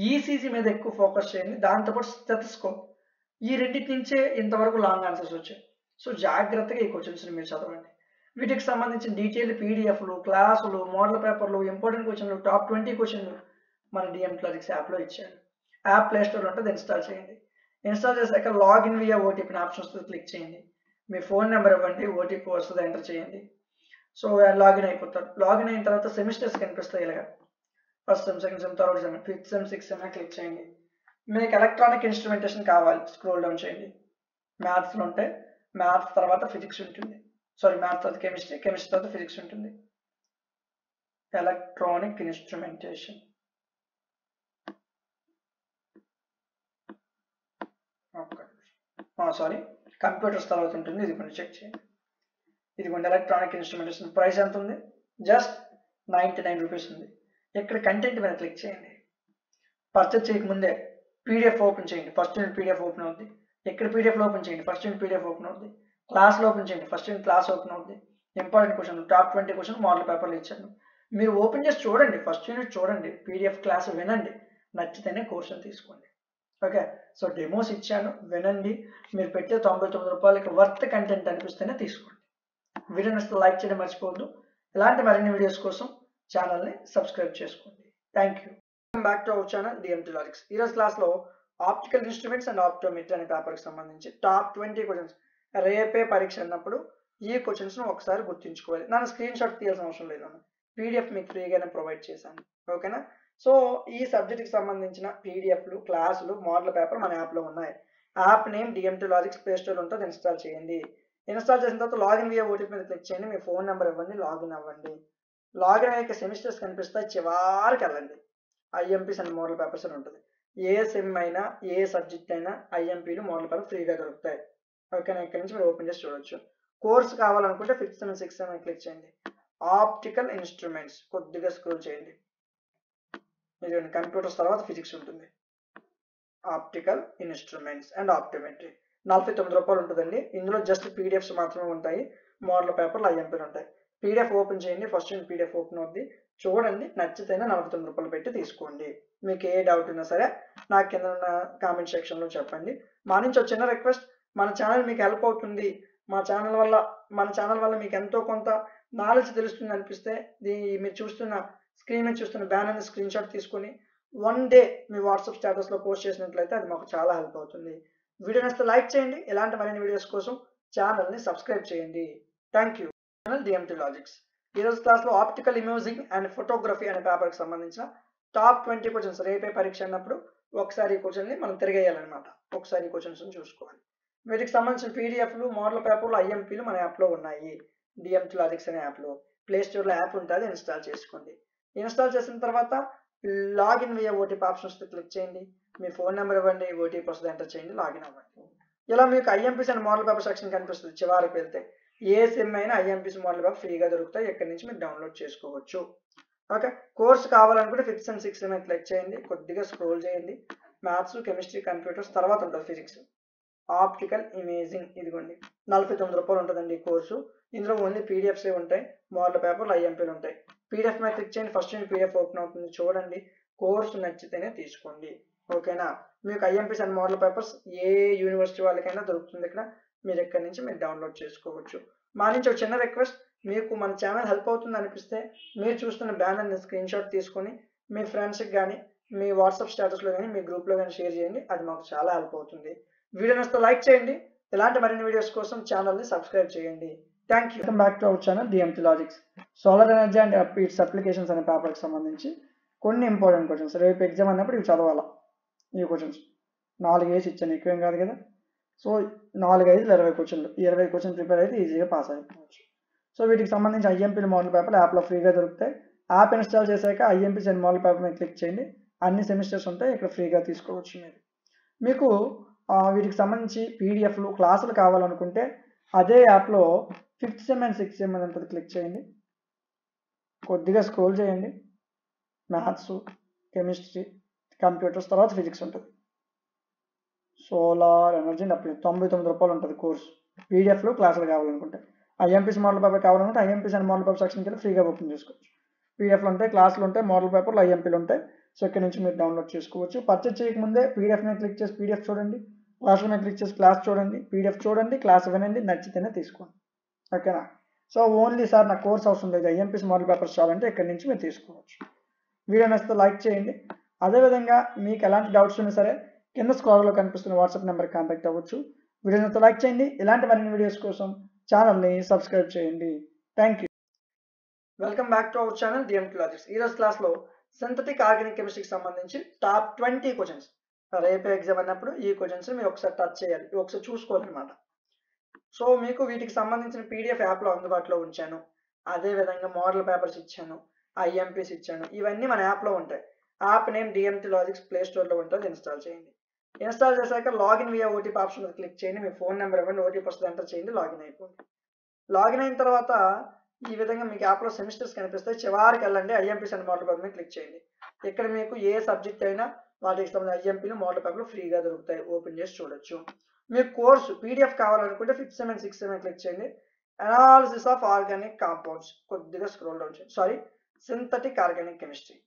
ఈసీజీ మీద ఎక్కువ ఫోకస్ చేయండి, దాంతోపాటు స్టెథోస్కోప్. ఈ రెండింటి నుంచే ఇంతవరకు లాంగ్ ఆన్సర్స్ వచ్చాయి. సో జాగ్రత్తగా ఈ క్వశ్చన్స్ని మీరు చదవండి. వీటికి సంబంధించిన డీటెయిల్ పీడిఎఫ్లు, క్లాసులు, మోడల్ పేపర్లు, ఇంపార్టెంట్ క్వశ్చన్లు, టాప్ 20 క్వశ్చన్లు మన డిఎంటీ లాజిక్స్ యాప్లో ఇచ్చాను. యాప్ ప్లే స్టోర్ ఉంటుంది, ఇన్స్టాల్ చేయండి. ఇన్స్టాల్ చేశాక లాగిన్ వియా ఓటీపీ ఆప్షన్ వస్తుంది, క్లిక్ చేయండి. మీ ఫోన్ నెంబర్ ఇవ్వండి, ఓటీపీ వస్తుంది, ఎంటర్ చేయండి. సో లాగిన్ అయిపోతారు. లాగిన్ అయిన తర్వాత సెమిస్టర్స్ కనిపిస్తాయి ఇలాగా. First sem, second sem, third sem, fifth sem, sixth sem click చేయండి. మీకు ఎలక్ట్రానిక్ ఇన్స్ట్రుమెంటేషన్ కావాలి, స్క్రోల్ డౌన్ చేయండి. మ్యాథ్స్లో ఉంటే మ్యాథ్స్ తర్వాత ఫిజిక్స్ ఉంటుంది. సారీ, మ్యాథ్స్ తర్వాత కెమిస్ట్రీ, కెమిస్ట్రీ తర్వాత ఫిజిక్స్ ఉంటుంది. Electronic instrumentation. సారీ, కంప్యూటర్స్ తర్వాత ఉంటుంది. ఇది కొంచెం చెక్ చేయండి. ఇదిగోండి ఎలక్ట్రానిక్ ఇన్స్ట్రుమెంటేషన్. ప్రైస్ ఎంత ఉంది? జస్ట్ 99 రూపీస్ ఉంది. ఇక్కడ కంటెంట్ మీద క్లిక్ చేయండి. పర్చేజ్ చేయకముందే పీడిఎఫ్ ఓపెన్ చేయండి, ఫస్ట్ యూనిట్ పీడిఎఫ్ ఓపెన్ అవుతుంది. ఇక్కడ పీడిఎఫ్లో ఓపెన్ చేయండి, ఫస్ట్ యూనిట్ పీడిఎఫ్ ఓపెన్ అవుతుంది. క్లాస్లో ఓపెన్ చేయండి, ఫస్ట్ యూనిట్ క్లాస్ ఓపెన్ అవుతుంది. Important question, top 20 question model పేపర్లు ఇచ్చాను. మీరు ఓపెన్ చేసి చూడండి, ఫస్ట్ యూనిట్ చూడండి, పీడిఎఫ్ క్లాస్ వినండి, నచ్చితేనే కోర్సును తీసుకోండి. ఓకే, సో డెమోస్ ఇచ్చాను, వినండి. మీరు పెట్టే 99 రూపాయలకి వర్త్ కంటెంట్ అనిపిస్తేనే తీసుకోండి. వీడియోని లైక్ చేయడం మర్చిపోవద్దు. ఇలాంటి మరిన్ని వీడియోస్ కోసం ఛానల్ని సబ్స్క్రైబ్ చేసుకోండి. Thank you. Welcome back to our channel DMT logics. ఈరోజు క్లాస్లో ఆప్టికల్ ఇన్స్ట్రుమెంట్స్ అండ్ ఆప్టోమెట్రీ అనే పేపర్కి సంబంధించి టాప్ 20 క్వశ్చన్స్. రేపే పరీక్ష అన్నప్పుడు ఈ క్వశ్చన్స్ను ఒకసారి గుర్తుంచుకోవాలి. నన్ను స్క్రీన్ షాట్ తీయాల్సిన అవసరం లేదు, పీడిఎఫ్ మీకు ఫ్రీగానే ప్రొవైడ్ చేశాను. ఓకేనా? సో ఈ సబ్జెక్ట్కి సంబంధించిన పీడిఎఫ్లు, క్లాసులు, మోడల్ పేపర్ మన యాప్లో ఉన్నాయి. App name DMT Logics, play store ఉంటుంది, ఇన్స్టాల్ చేయండి. ఇన్స్టాల్ చేసిన తర్వాత లాగిన్ వియా ఓటీపీ మీద క్లిక్ చేయండి. మీ ఫోన్ నెంబర్ ఇవ్వండి, లాగిన్ అవ్వండి. లాగిన్ అయ్యాక సెమిస్టర్స్ కనిపిస్తాయి, చివరికి వెళ్ళండి. ఐఎంపీస్ అండ్ మోడల్ పేపర్స్ అని ఉంటుంది. ఏ సెమ్ అయినా, ఏ సబ్జెక్ట్ అయినా ఐఎంపీలు, మోడల్ పేపర్ ఫ్రీగా దొరుకుతాయి. ఓకేనా? ఇక్కడ నుంచి మీరు ఓపెన్ చేసి చూడొచ్చు. కోర్స్ కావాలనుకుంటే 5th sem, 6th sem click చేయండి. ఆప్టికల్ ఇన్స్ట్రుమెంట్స్ కొద్దిగా స్క్రోల్ చేయండి. ఇది కంప్యూటర్స్ తర్వాత ఫిజిక్స్ ఉంటుంది. ఆప్టికల్ ఇన్స్ట్రుమెంట్స్ అండ్ ఆప్టోమెట్రీ 49 రూపాయలు ఉంటుందండి. ఇందులో జస్ట్ పీడిఎఫ్స్ మాత్రమే ఉంటాయి, మోడల్ పేపర్లు, ఐఎంపీలు ఉంటాయి. పీడిఎఫ్ ఓపెన్ చేయండి, ఫస్ట్ యూనిట్ పీడిఎఫ్ ఓపెన్ అవుతుంది, చూడండి, నచ్చితేనే 49 రూపాయలు పెట్టి తీసుకోండి. మీకు ఏ డౌట్ ఉన్నా సరే నాకు కింద ఉన్న కామెంట్ సెక్షన్లో చెప్పండి. మా నుంచి ఒక చిన్న రిక్వెస్ట్, మన ఛానల్ మీకు హెల్ప్ అవుతుంది, మన ఛానల్ వల్ల మీకు ఎంతో కొంత నాలెడ్జ్ తెలుస్తుంది అనిపిస్తే మీరు చూస్తున్న స్క్రీన్ మీద చూస్తున్న బ్యానర్ని స్క్రీన్ షాట్ తీసుకొని 1 డే మీ వాట్సాప్ స్టేటస్లో పోస్ట్ చేసినట్లయితే అది మాకు చాలా హెల్ప్ అవుతుంది. వీడియో నచ్చితే లైక్ చేయండి. ఇలాంటి మరిన్ని వీడియోస్ కోసం ఛానల్ని సబ్స్క్రైబ్ చేయండి. Thank you. Channel DMT logics. ఈరోజు క్లాస్లో ఆప్టికల్ ఇమేజింగ్ అండ్ ఫోటోగ్రఫీ అనే పేపర్కి సంబంధించిన టాప్ 20 క్వశ్చన్స్. రేపే పరీక్ష అన్నప్పుడు ఒకసారి ఈ క్వశ్చన్ని మనం తిరిగేయాలన్నమాట. ఒకసారి ఈ క్వశ్చన్స్ చూసుకోవాలి. వీటికి సంబంధించిన పీడిఎఫ్లు, మోడల్ పేపర్లు, ఐఎంపీలు మన యాప్లో ఉన్నాయి. డిఎంటీ లాజిక్స్ అనే యాప్లో ప్లే స్టోర్లో యాప్ ఉంటుంది, ఇన్స్టాల్ చేసుకోండి. ఇన్స్టాల్ చేసిన తర్వాత login via OTP options click చేయండి. మీ ఫోన్ నెంబర్ ఇవ్వండి, ఓటీపీ వస్తుంది, ఎంటర్ చేయండి, లాగిన్ అవ్వండి. ఇలా మీకు IMPs and model paper section కనిపిస్తుంది. చివరికి వెళ్తే ఏ సెమ్ అయినా ఐఎంపీస్, మోడల్ పేపర్ ఫ్రీగా దొరుకుతాయి. ఇక్కడ నుంచి మీరు డౌన్లోడ్ చేసుకోవచ్చు. ఓకే, కోర్స్ కావాలనుకుంటే 5th sem, 6th sem click చేయండి, కొద్దిగా స్క్రోల్ చేయండి. మ్యాథ్స్, కెమిస్ట్రీ, కంప్యూటర్స్ తర్వాత ఉంటుంది ఫిజిక్స్. ఆప్టికల్ ఇమేజింగ్ ఇదిగోండి 49 రూపాయలు ఉంటుందండి ఈ కోర్సు. ఇందులో ఓన్లీ పీడిఎఫ్సే ఉంటాయి, మోడల్ పేపర్లు, ఐఎంపీలు ఉంటాయి. పీడిఎఫ్ మీద క్లిక్ చేయండి, ఫస్ట్ యూనిట్ పీడిఎఫ్ ఓపెన్ అవుతుంది, చూడండి, కోర్సు నచ్చితేనే తీసుకోండి. ఓకేనా? మీకు ఐఎంపీస్ అండ్ మోడల్ పేపర్స్ ఏ యూనివర్సిటీ వాళ్ళకైనా దొరుకుతుంది. ఇక్కడ మీరు ఎక్కడి నుంచి మీరు డౌన్లోడ్ చేసుకోవచ్చు. మా నుంచి ఒక చిన్న రిక్వెస్ట్, మీకు మన ఛానల్ హెల్ప్ అవుతుంది అనిపిస్తే మీరు చూస్తున్న బ్యానర్ని స్క్రీన్ షాట్ తీసుకొని మీ ఫ్రెండ్స్కి కానీ, మీ వాట్సాప్ స్టేటస్లో కానీ, మీ గ్రూప్లో కానీ షేర్ చేయండి. అది మాకు చాలా హెల్ప్ అవుతుంది. వీడియో నచ్చితే లైక్ చేయండి. ఇలాంటి మరిన్ని వీడియోస్ కోసం ఛానల్ని సబ్స్క్రైబ్ చేయండి. Thank you. Welcome back to our channel DMT logics. Solar energy and its applications అనే పేపర్కి సంబంధించి కొన్ని ఇంపార్టెంట్ క్వశ్చన్స్. రేపు ఎగ్జామ్ అన్నప్పుడు ఇవి చదవాలా. ఈ క్వశ్చన్స్ 4 వేసి ఇచ్చాను, ఎక్కువేం కాదు కదా. సో 4 5 20 క్వశ్చన్లు. ఈ 20 క్వశ్చన్ ప్రిపేర్ అయితే ఈజీగా పాస్ అయిపోవచ్చు. సో వీటికి సంబంధించి ఐఎంపీలు మోడల్ పేపర్లు యాప్లో ఫ్రీగా దొరుకుతాయి. యాప్ ఇన్స్టాల్ చేశాక ఐఎంపీస్ అండ్ మోడల్ పేపర్ మీద క్లిక్ చేయండి. అన్ని సెమిస్టర్స్ ఉంటాయి, ఇక్కడ ఫ్రీగా తీసుకోవచ్చు. మీకు వీటికి సంబంధించి పీడిఎఫ్లు క్లాసులు కావాలనుకుంటే అదే యాప్లో 5th sem and 6th sem అని ఉంటుంది, క్లిక్ చేయండి. కొద్దిగా స్క్రోల్ చేయండి. మ్యాథ్స్, కెమిస్ట్రీ, కంప్యూటర్స్, తర్వాత ఫిజిక్స్ ఉంటుంది. సోలార్ ఎనర్జీ అండ్ అప్లికేషన్ 99 రూపాయలు ఉంటుంది కోర్సు. పీడిఎఫ్లు క్లాసులు కావాలనుకుంటే ఐఎంపీస్ మోడల్ పేపర్ కావాలనుకుంటే ఐఎంపీస్ అండ్ మోడల్ పేపర్ సెక్షన్కి వెళ్ళి ఫ్రీగా ఓపెన్ చేసుకోవచ్చు. పీడిఎఫ్లు ఉంటాయి, క్లాసులు ఉంటాయి, మోడల్ పేపర్లు ఐఎంపీలు ఉంటాయి. సో ఇక్కడ నుంచి మీరు డౌన్లోడ్ చేసుకోవచ్చు. పర్చేజ్ చేయకముందే పీడిఎఫ్ మీద క్లిక్ చేసి పీడిఎఫ్ చూడండి, క్లాస్ మీద క్లిక్ చేసి క్లాస్ చూడండి, పీడిఎఫ్ చూడండి, క్లాస్ వినండి, నచ్చితేనే తీసుకోండి. ఓకేనా. సో ఓన్లీ సార్ నా కోర్స్ అవసరం లేదు, ఐఎంపీస్ మోడల్ పేపర్స్ చాలంటే ఇక్కడ నుంచి మీరు తీసుకోవచ్చు. వీడియో నచ్చితే లైక్ చేయండి. అదేవిధంగా మీకు ఎలాంటి డౌట్స్ ఉన్నా సరే కింద స్క్రోల్లో కనిపిస్తున్న వాట్సాప్ నెంబర్కి కాంటాక్ట్ అవ్వచ్చు. వీడియో నచ్చితే లైక్ చేయండి. ఇలాంటి మరిన్ని వీడియోస్ కోసం ఛానల్ని సబ్స్క్రైబ్ చేయండి. Thank you. Welcome back to our channel DMT logics. ఈరోజు క్లాస్లో సింథటిక్ ఆర్గానిక్ కెమిస్ట్రీకి సంబంధించి టాప్ 20 క్వశ్చన్స్. రేపు ఎగ్జామ్ అన్నప్పుడు ఈ క్వశ్చన్స్ మీరు ఒకసారి టచ్ చేయాలి, ఒకసారి చూసుకోవాలన్నమాట. సో మీకు వీటికి సంబంధించిన పీడిఎఫ్ యాప్లో అందుబాటులో ఉంచాను. అదేవిధంగా మోడల్ పేపర్స్ ఇచ్చాను, ఐఎంపీస్ ఇచ్చాను. ఇవన్నీ మన యాప్లో ఉంటాయి. App name DMT Logics play స్టోర్లో ఉంటుంది, ఇన్స్టాల్ చేయండి. ఇన్స్టాల్ చేశాక లాగిన్ వియా ఓటీపీ ఆప్షన్ మీద క్లిక్ చేయండి. మీ ఫోన్ నెంబర్ ఇవ్వండి, ఓటీపీ వస్తుంది, ఎంటర్ చేయండి, లాగిన్ అయిపోండి. లాగిన్ అయిన తర్వాత ఈ విధంగా మీకు యాప్లో సెమిస్టర్స్ కనిపిస్తాయి. చివరికి వెళ్ళండి, ఐఎంపీస్ అండ్ మోడల్ పేపర్ మీద క్లిక్ చేయండి. ఇక్కడ మీకు ఏ సబ్జెక్ట్ అయినా వాటికి సంబంధించిన ఐఎంపీలు మోడల్ పేపర్లు ఫ్రీగా దొరుకుతాయి, ఓపెన్ చేసి చూడొచ్చు. మీకు కోర్సు పీడిఎఫ్ కావాలనుకుంటే 5th sem and 6th sem click చేయండి. అనాలిసిస్ ఆఫ్ ఆర్గానిక్ కాంపౌండ్స్, కొద్దిగా స్క్రోల్ డౌన్ చేయండి. Sorry, synthetic organic chemistry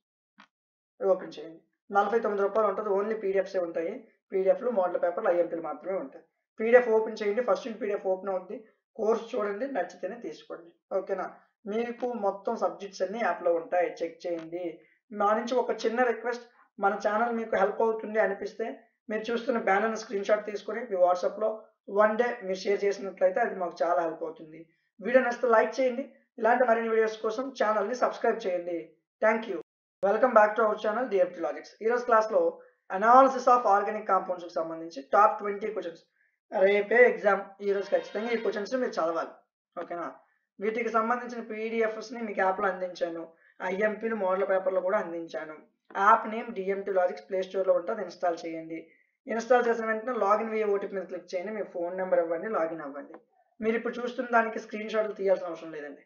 open చేయండి. 49 రూపాయలు ఉంటుంది, ఓన్లీ పీడిఎఫ్సే ఉంటాయి. పీడిఎఫ్లు మోడల్ పేపర్లు ఐఎంపీలు మాత్రమే ఉంటాయి. పీడిఎఫ్ ఓపెన్ చేయండి, ఫస్ట్ పీడిఎఫ్ ఓపెన్ అవుతుంది. కోర్స్ చూడండి, నచ్చితేనే తీసుకోండి. ఓకేనా. మీకు మొత్తం సబ్జెక్ట్స్ అన్ని యాప్లో ఉంటాయి, చెక్ చేయండి. మా నుంచి ఒక చిన్న రిక్వెస్ట్, మన ఛానల్ మీకు హెల్ప్ అవుతుంది అనిపిస్తే మీరు చూస్తున్న బ్యానర్ స్క్రీన్ షాట్ తీసుకొని మీ వాట్సాప్లో 1 డే మీరు షేర్ చేసినట్లయితే అది మాకు చాలా హెల్ప్ అవుతుంది. వీడియో నచ్చితే లైక్ చేయండి. ఇలాంటి మరిన్ని వీడియోస్ కోసం ఛానల్ని సబ్స్క్రైబ్ చేయండి. Thank you. Welcome back to our channel DMT logics. ఈరోజు క్లాస్లో అనాలిసిస్ ఆఫ్ ఆర్గానిక్ కాంపౌండ్స్కి సంబంధించి టాప్ 20 క్వశ్చన్స్. రేపే ఎగ్జామ్, ఈరోజు ఖచ్చితంగా ఈ క్వశ్చన్స్ మీరు చదవాలి. ఓకేనా. వీటికి సంబంధించిన పీడిఎఫ్స్ని మీకు యాప్లో అందించాను, ఐఎంపీలు మోడల్ పేపర్లో కూడా అందించాను. App name DMT Logics play స్టోర్లో ఉంటుంది, ఇన్స్టాల్ చేయండి. ఇన్స్టాల్ చేసిన వెంటనే లాగిన్ వియా ఓటీపీ మీద క్లిక్ చేయండి. మీ ఫోన్ నెంబర్ ఇవ్వండి, లాగిన్ అవ్వండి. మీరు ఇప్పుడు చూస్తున్న దానికి స్క్రీన్ షాట్లు తీయాల్సిన అవసరం లేదండి.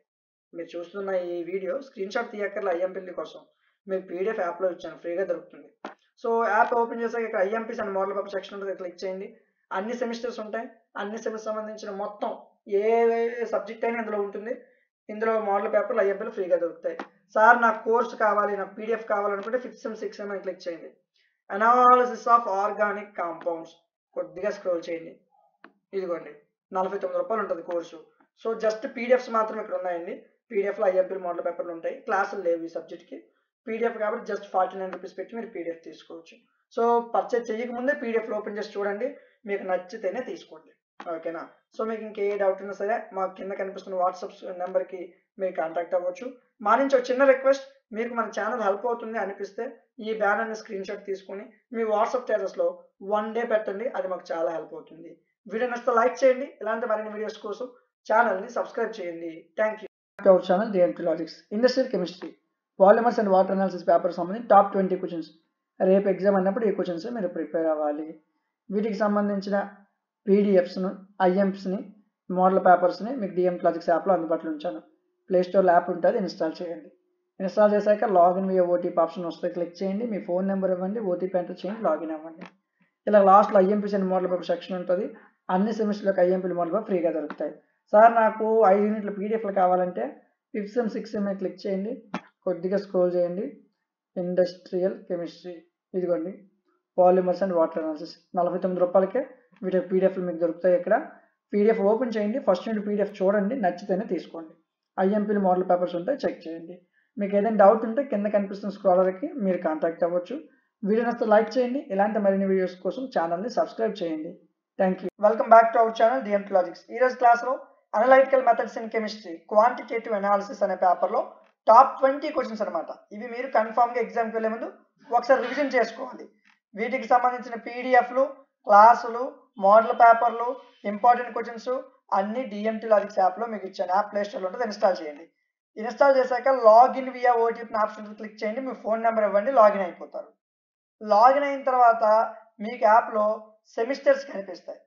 మీరు చూస్తున్న ఈ వీడియో స్క్రీన్ షాట్ తీయక్కర్ల, ఐఎంపీల కోసం మీకు పీడిఎఫ్ యాప్లో ఇచ్చాను, ఫ్రీగా దొరుకుతుంది. సో యాప్ ఓపెన్ చేసాక ఇక్కడ IMPs and model paper section ఉంటుంది, క్లిక్ చేయండి. అన్ని సెమిస్టర్స్ ఉంటాయి, అన్ని సెమిస్టర్ సంబంధించిన మొత్తం ఏ సబ్జెక్ట్ అయినా ఇందులో ఉంటుంది. ఇందులో మోడల్ పేపర్లు ఐఎంపీలు ఫ్రీగా దొరుకుతాయి. సార్ నాకు కోర్స్ కావాలి, నాకు పీడిఎఫ్ కావాలనుకుంటే 5th సెమ్ 6th సెమ్ అని క్లిక్ చేయండి. అనాలిసిస్ ఆఫ్ ఆర్గానిక్ కాంపౌండ్స్, కొద్దిగా స్క్రోల్ చేయండి. ఇదిగోండి, 49 రూపాయలు ఉంటుంది కోర్సు. సో జస్ట్ పీడిఎఫ్స్ మాత్రం ఇక్కడ ఉన్నాయండి. పీడిఎఫ్లో ఐఎంపీలు మోడల్ పేపర్లు ఉంటాయి, క్లాసులు లేవు ఈ సబ్జెక్ట్కి. పీడిఎఫ్ కాబట్టి జస్ట్ 49 రూపీస్ పెట్టి మీరు పీడిఎఫ్ తీసుకోవచ్చు. సో పర్చేజ్ చేయకముందే పీడిఎఫ్లో ఓపెన్ చేసి చూడండి, మీకు నచ్చితేనే తీసుకోండి. ఓకేనా. సో మీకు ఇంకే డౌట్ ఉన్నా సరే మా కింద కనిపిస్తున్న వాట్సాప్ నెంబర్కి మీరు కాంటాక్ట్ అవ్వచ్చు. మా నుంచి ఒక చిన్న రిక్వెస్ట్, మీకు మన ఛానల్ హెల్ప్ అవుతుంది అనిపిస్తే ఈ బ్యానర్ని స్క్రీన్ షాట్ తీసుకొని మీ వాట్సాప్ స్టేటస్లో 1 డే పెట్టండి, అది మాకు చాలా హెల్ప్ అవుతుంది. వీడియో నచ్చితే లైక్ చేయండి. ఇలాంటి మరిన్ని వీడియోస్ కోసం ఛానల్ని సబ్స్క్రైబ్ చేయండి. Thank you. Hour channel DMT logics. Industrial chemistry polymers and water analysis paper సంబంధించి టాప్ 20 క్వశ్చన్స్. రేపు ఎగ్జామ్ అన్నప్పుడు ఈ క్వశ్చన్స్ మీరు ప్రిపేర్ అవ్వాలి. వీటికి సంబంధించిన పీడిఎఫ్స్ను, ఐఎంపీస్ని, మోడల్ పేపర్స్ని మీకు డిఎంటీ లాజిక్స్ యాప్లో అందుబాటులో ఉంచాను. ప్లే స్టోర్లో యాప్ ఉంటుంది, ఇన్స్టాల్ చేయండి. ఇన్స్టాల్ చేశాక లాగిన్ వియా ఓటీపీ ఆప్షన్ వస్తుంది, క్లిక్ చేయండి. మీ ఫోన్ నెంబర్ ఇవ్వండి, ఓటీపీ ఎంటర్ చేయండి, లాగిన్ అవ్వండి. ఇలా లాస్ట్లో ఐఎంపీస్ అండ్ మోడల్ పేపర్ సెక్షన్ ఉంటుంది. అన్ని సెమిస్టర్లకు ఐఎంపీలు మోడల్ పేపర్ ఫ్రీగా దొరుకుతాయి. సార్ నాకు 5 యూనిట్ల పీడిఎఫ్లు కావాలంటే 5th sem 6th sem click చేయండి. కొద్దిగా స్క్రోల్ చేయండి. ఇండస్ట్రియల్ కెమిస్ట్రీ, ఇదిగోండి పాలిమర్స్ అండ్ వాటర్ అనాలిసిస్ 49 రూపాయలకే వీటి పీడిఎఫ్లు మీకు దొరుకుతాయి. ఇక్కడ పీడిఎఫ్ ఓపెన్ చేయండి, ఫస్ట్ యూనిట్ పీడిఎఫ్ చూడండి, నచ్చితేనే తీసుకోండి. ఐఎంపీలు మోడల్ పేపర్స్ ఉంటాయి, చెక్ చేయండి. మీకు ఏదైనా డౌట్ ఉంటే కింద కనిపిస్తున్న స్క్రోలర్కి మీరు కాంటాక్ట్ అవ్వచ్చు. వీడియో నచ్చితే లైక్ చేయండి. ఇలాంటి మరిన్ని వీడియోస్ కోసం ఛానల్ని సబ్స్క్రైబ్ చేయండి. Thank you. Welcome back to our channel DMT logics. ఈరోజు క్లాస్లో analytical methods in chemistry quantitative analysis అనే పేపర్లో టాప్ 20 క్వశ్చన్స్ అనమాట. ఇవి మీరు కన్ఫామ్గా ఎగ్జామ్కి వెళ్ళే ముందు ఒకసారి రివిజన్ చేసుకోవాలి. వీటికి సంబంధించిన పీడిఎఫ్లు, క్లాసులు, మోడల్ పేపర్లు, ఇంపార్టెంట్ క్వశ్చన్స్ అన్ని డిఎంటీ లాజిక్స్ యాప్లో మీకు ఇచ్చాను. యాప్ ప్లే స్టోర్లో ఉంటుంది, ఇన్స్టాల్ చేయండి. ఇన్స్టాల్ చేశాక login via OTP option click చేయండి. మీ ఫోన్ నెంబర్ ఇవ్వండి, లాగిన్ అయిపోతారు. లాగిన్ అయిన తర్వాత మీకు యాప్లో సెమిస్టర్స్ కనిపిస్తాయి.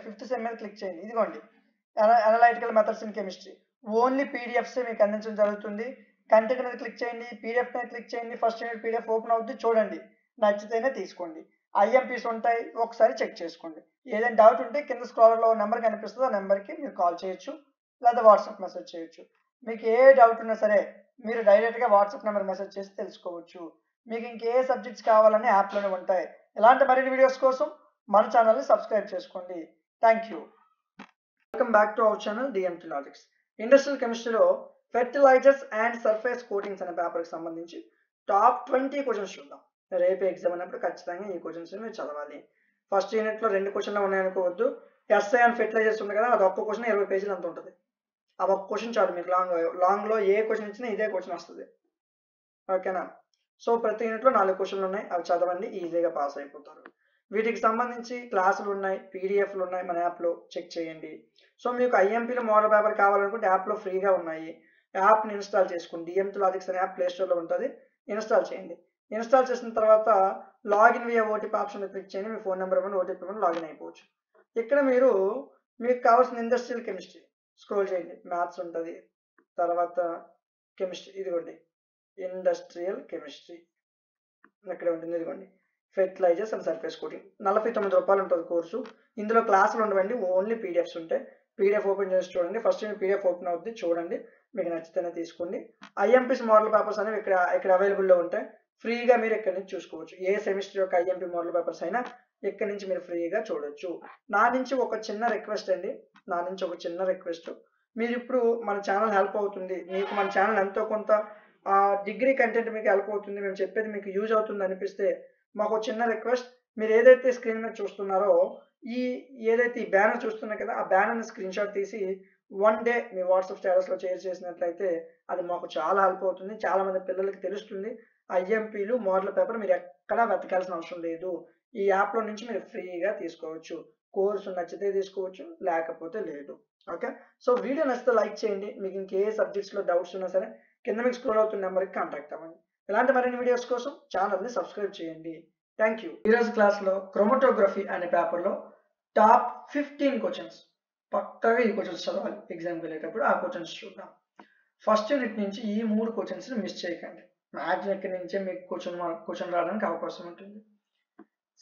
ఫిఫ్త్ సెమ్ మీద క్లిక్ చేయండి. ఇదిగోండి analytical methods in chemistry. Only PDFs మీకు అందించడం జరుగుతుంది. కంటెంట్ మీద క్లిక్ చేయండి, పీడిఎఫ్ మీద క్లిక్ చేయండి. ఫస్ట్ యూనిట్ పీడిఎఫ్ ఓపెన్ అవుతుంది, చూడండి, నచ్చితేనే తీసుకోండి. ఐఎంపీస్ ఉంటాయి, ఒకసారి చెక్ చేసుకోండి. ఏదైనా డౌట్ ఉంటే కింద స్క్రోలర్లో నెంబర్ కనిపిస్తుంది, ఆ నెంబర్కి మీరు కాల్ చేయొచ్చు లేదా వాట్సాప్ మెసేజ్ చేయొచ్చు. మీకు ఏ డౌట్ ఉన్నా సరే మీరు డైరెక్ట్గా వాట్సాప్ నెంబర్ మెసేజ్ చేసి తెలుసుకోవచ్చు. మీకు ఇంకే సబ్జెక్ట్స్ కావాలని యాప్లోనే ఉంటాయి. ఇలాంటి మరిన్ని వీడియోస్ కోసం మన ఛానల్ని సబ్స్క్రైబ్ చేసుకోండి. Thank you. Welcome back to our channel DMT logics. Industrial కెమిస్ట్రీలో ఫెర్టిలైజర్స్ అండ్ సర్ఫేస్ కోటింగ్స్ అనే పేపర్కి సంబంధించి టాప్ 20 క్వశ్చన్స్ చూద్దాం. రేపు ఎగ్జామ్ అన్నప్పుడు ఖచ్చితంగా ఈ క్వశ్చన్స్ మీరు చదవాలి. ఫస్ట్ యూనిట్లో 2 క్వశ్చన్లు ఉన్నాయనుకోవద్దు. ఎస్ఐ అండ్ ఫెర్టిలైజర్స్ ఉంది కదా, అది ఒక్క క్వశ్చన్ 20 పేజీలు అంత ఉంటుంది. ఆ ఒక్క క్వశ్చన్ చాలు మీకు. లాంగ్లో ఏ క్వశ్చన్ ఇచ్చినా ఇదే క్వశ్చన్ వస్తుంది. ఓకేనా? సో ప్రతి యూనిట్లో 4 క్వశ్చన్లు ఉన్నాయి, అవి చదవండి, ఈజీగా పాస్ అయిపోతారు. వీటికి సంబంధించి క్లాసులు ఉన్నాయి, పీడిఎఫ్లు ఉన్నాయి, మన యాప్లో చెక్ చేయండి. సో మీకు ఐఎంపీలో మోడల్ పేపర్ కావాలనుకుంటే యాప్లో ఫ్రీగా ఉన్నాయి. యాప్ని ఇన్స్టాల్ చేసుకోండి. డిఎంటీ లాజిక్స్ అనే యాప్ ప్లే స్టోర్లో ఉంటుంది, ఇన్స్టాల్ చేయండి. ఇన్స్టాల్ చేసిన తర్వాత login via OTP option click చేయండి. మీ ఫోన్ నెంబర్ ఇవ్వండి, ఓటీపీ ఇవ్వండి, లాగిన్ అయిపోవచ్చు. ఇక్కడ మీకు కావాల్సిన ఇండస్ట్రియల్ కెమిస్ట్రీ స్క్రోల్ చేయండి. మ్యాథ్స్ ఉంటుంది, తర్వాత కెమిస్ట్రీ, ఇదిగోండి ఇండస్ట్రియల్ కెమిస్ట్రీ ఇక్కడ ఉంటుంది. ఇదిగోండి ఫెర్టిలైజర్స్ అండ్ సర్ఫేస్ కోటింగ్. 49 రూపాయలు ఉంటుంది కోర్సు. ఇందులో క్లాసులు ఉండవండి, ఓన్లీ పీడిఎఫ్స్ ఉంటాయి. పీడిఎఫ్ ఓపెన్ చేసి చూడండి. ఫస్ట్ పీడిఎఫ్ ఓపెన్ అవుతుంది, చూడండి, మీకు నచ్చితేనే తీసుకోండి. ఐఎంపీస్ మోడల్ పేపర్స్ అనేవి ఇక్కడ అవైలబుల్లో ఉంటాయి. ఫ్రీగా మీరు ఇక్కడి నుంచి చూసుకోవచ్చు. ఏ సెమిస్టర్ యొక్క ఐఎంపీ మోడల్ పేపర్స్ అయినా ఇక్కడి నుంచి మీరు ఫ్రీగా చూడొచ్చు. నా నుంచి ఒక చిన్న రిక్వెస్ట్ అండి, మీరు ఇప్పుడు మన ఛానల్ హెల్ప్ అవుతుంది, మీకు మన ఛానల్ ఎంతో కొంత డిగ్రీ కంటెంట్ మీకు హెల్ప్ అవుతుంది, మేము చెప్పేది మీకు యూజ్ అవుతుంది అనిపిస్తే మాకు చిన్న రిక్వెస్ట్, మీరు ఏదైతే స్క్రీన్ మీద చూస్తున్నారో ఏదైతే ఈ బ్యానర్ చూస్తున్నారు కదా, ఆ బ్యానర్ని స్క్రీన్ షాట్ తీసి 1 డే మీ వాట్సాప్ స్టేటస్లో షేర్ చేసినట్లయితే అది మాకు చాలా హెల్ప్ అవుతుంది. చాలా మంది పిల్లలకి తెలుస్తుంది ఐఎంపీలు మోడల్ పేపర్ మీరు ఎక్కడా వెతకాల్సిన అవసరం లేదు. ఈ యాప్లో నుంచి మీరు ఫ్రీగా తీసుకోవచ్చు. కోర్సు నచ్చితే తీసుకోవచ్చు, లేకపోతే లేదు. ఓకే, సో వీడియో నచ్చితే లైక్ చేయండి. మీకు ఇంకే సబ్జెక్ట్స్లో డౌట్స్ ఉన్నా సరే కింద మీకు స్క్రోల్ అవుతున్న నెంబర్కి కాంటాక్ట్ అవ్వండి. ఇలాంటి మరిన్ని వీడియోస్ కోసం ఛానల్ని సబ్స్క్రైబ్ చేయండి. Thank you. ఈరోజు క్లాస్లో క్రోమటోగ్రఫీ అనే పేపర్లో టాప్ 15 క్వశ్చన్స్, పక్కగా ఈ క్వశ్చన్స్ చదవాలి ఎగ్జామ్కి వెళ్ళేటప్పుడు. ఆ క్వశ్చన్స్ చూద్దాం. ఫస్ట్ యూనిట్ నుంచి ఈ 3 క్వశ్చన్స్ని మిస్ చేయకండి. మ్యాథ్స్ ఎక్కడి నుంచే మీకు క్వశ్చన్ రావడానికి అవకాశం ఉంటుంది.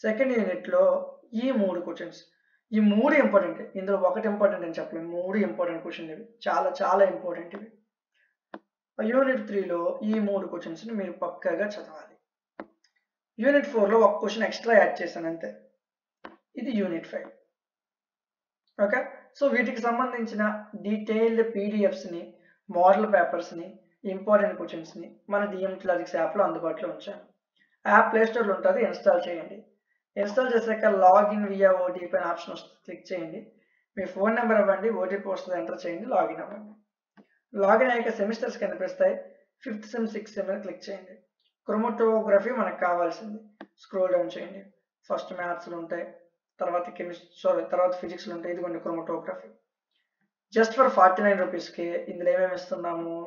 సెకండ్ యూనిట్లో ఈ 3 క్వశ్చన్స్, ఈ 3 ఇంపార్టెంట్. ఇందులో ఒకటి ఇంపార్టెంట్ అని చెప్పలేము, 3 ఇంపార్టెంట్ క్వశ్చన్ ఇవి, చాలా చాలా ఇంపార్టెంట్ ఇవి. యూనిట్ 3లో ఈ 3 క్వశ్చన్స్ని మీరు పక్కాగా చదవాలి. యూనిట్ 4లో ఒక క్వశ్చన్ ఎక్స్ట్రా యాడ్ చేశాను అంతే. ఇది యూనిట్ 5. ఓకే, సో వీటికి సంబంధించిన డీటెయిల్డ్ పీడిఎఫ్స్ని, మోడల్ పేపర్స్ని, ఇంపార్టెంట్ క్వశ్చన్స్ని మన డిఎంటీ లాజిక్స్ యాప్లో అందుబాటులో ఉంచాను. యాప్ ప్లే స్టోర్లో ఉంటుంది, ఇన్స్టాల్ చేయండి. ఇన్స్టాల్ చేశాక లాగిన్ వియా ఓటీపీ అనే ఆప్షన్ వస్తుంది, క్లిక్ చేయండి. మీ ఫోన్ నెంబర్ ఇవ్వండి, ఓటీపీ వస్తుంది, ఎంటర్ చేయండి, లాగిన్ అవ్వండి. లాగిన్ అయ్యాక సెమిస్టర్స్ కనిపిస్తాయి. 5th సెమ్ 6th సెమ్ మీద క్లిక్ చేయండి. క్రోమటోగ్రఫీ మనకు కావాల్సింది, స్క్రోల్ డౌన్ చేయండి. ఫస్ట్ మ్యాథ్స్లు ఉంటాయి, తర్వాత ఫిజిక్స్లు ఉంటాయి. ఇదిగోండి క్రోమటోగ్రఫీ. జస్ట్ ఫర్ 49 రూపీస్కి ఇందులో ఏమేమి ఇస్తున్నాము?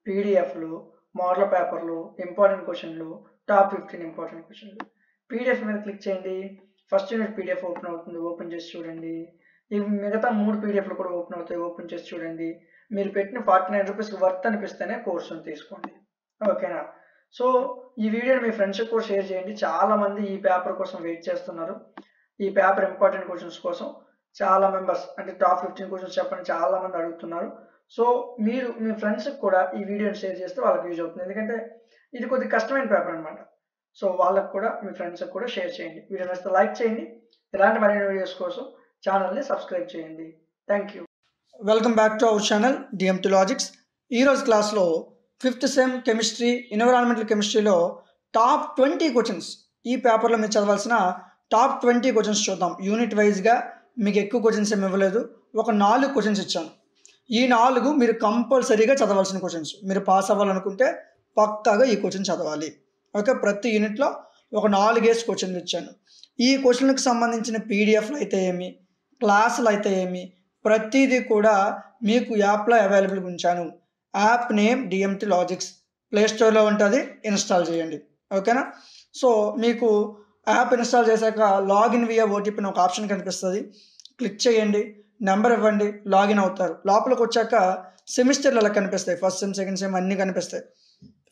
పీడిఎఫ్లు, మోడల్ పేపర్లు, ఇంపార్టెంట్ క్వశ్చన్లు, టాప్ 15 ఇంపార్టెంట్ క్వశ్చన్లు. పీడిఎఫ్ మీద క్లిక్ చేయండి. ఫస్ట్ యూనిట్ పీడిఎఫ్ ఓపెన్ అవుతుంది, ఓపెన్ చేసి చూడండి. ఇవి మిగతా 3 పీడిఎఫ్లు కూడా ఓపెన్ అవుతాయి, ఓపెన్ చేసి చూడండి. మీరు పెట్టిన 49 రూపీస్కి వర్త్ అనిపిస్తేనే కోర్సును తీసుకోండి. ఓకేనా? సో ఈ వీడియోని మీ ఫ్రెండ్స్కి కూడా షేర్ చేయండి. చాలా మంది ఈ పేపర్ కోసం వెయిట్ చేస్తున్నారు. ఈ పేపర్ ఇంపార్టెంట్ క్వశ్చన్స్ కోసం చాలా మెంబర్స్, అంటే టాప్ 15 క్వశ్చన్స్ చెప్పండి, చాలా మంది అడుగుతున్నారు. సో మీరు మీ ఫ్రెండ్స్కి కూడా ఈ వీడియోని షేర్ చేస్తే వాళ్ళకి యూజ్ అవుతుంది. ఎందుకంటే ఇది కొద్దిగా కష్టమైన పేపర్ అనమాట. సో వాళ్ళకు కూడా, మీ ఫ్రెండ్స్కి కూడా షేర్ చేయండి. వీడియో నచ్చితే లైక్ చేయండి. ఇలాంటి మరిన్ని వీడియోస్ కోసం ఛానల్ని సబ్స్క్రైబ్ చేయండి. Thank you. Welcome back to our channel DMT logics. ఈరోజు క్లాస్లో 5th సెమ్ కెమిస్ట్రీ, ఎన్విరాన్మెంటల్ కెమిస్ట్రీలో టాప్ 20 క్వశ్చన్స్, ఈ పేపర్లో మీరు చదవాల్సిన టాప్ 20 క్వశ్చన్స్ చూద్దాం. యూనిట్ వైజ్గా మీకు ఎక్కువ క్వశ్చన్స్ ఏమి ఇవ్వలేదు, ఒక 4 క్వశ్చన్స్ ఇచ్చాను. ఈ 4 మీరు కంపల్సరీగా చదవాల్సిన క్వశ్చన్స్. మీరు పాస్ అవ్వాలనుకుంటే పక్కాగా ఈ క్వశ్చన్ చదవాలి. ఓకే, ప్రతి యూనిట్లో ఒక 4 క్వశ్చన్లు ఇచ్చాను. ఈ క్వశ్చన్లకు సంబంధించిన పీడిఎఫ్లు అయితే ఏమి, క్లాసులు అయితే ఏమి, ప్రతిదీ కూడా మీకు యాప్లో అవైలబుల్గా ఉంచాను. యాప్ నేమ్ డిఎంటీ లాజిక్స్, ప్లేస్టోర్లో ఉంటుంది, ఇన్స్టాల్ చేయండి. ఓకేనా. సో మీకు యాప్ ఇన్స్టాల్ చేశాక లాగిన్ వియా ఓటీపీ అని ఒక ఆప్షన్ కనిపిస్తుంది, క్లిక్ చేయండి, నెంబర్ ఇవ్వండి, లాగిన్ అవుతారు. లోపలికి వచ్చాక సెమిస్టర్లు అలా కనిపిస్తాయి, ఫస్ట్ సెమ్ సెకండ్ సెమ్ అన్నీ కనిపిస్తాయి.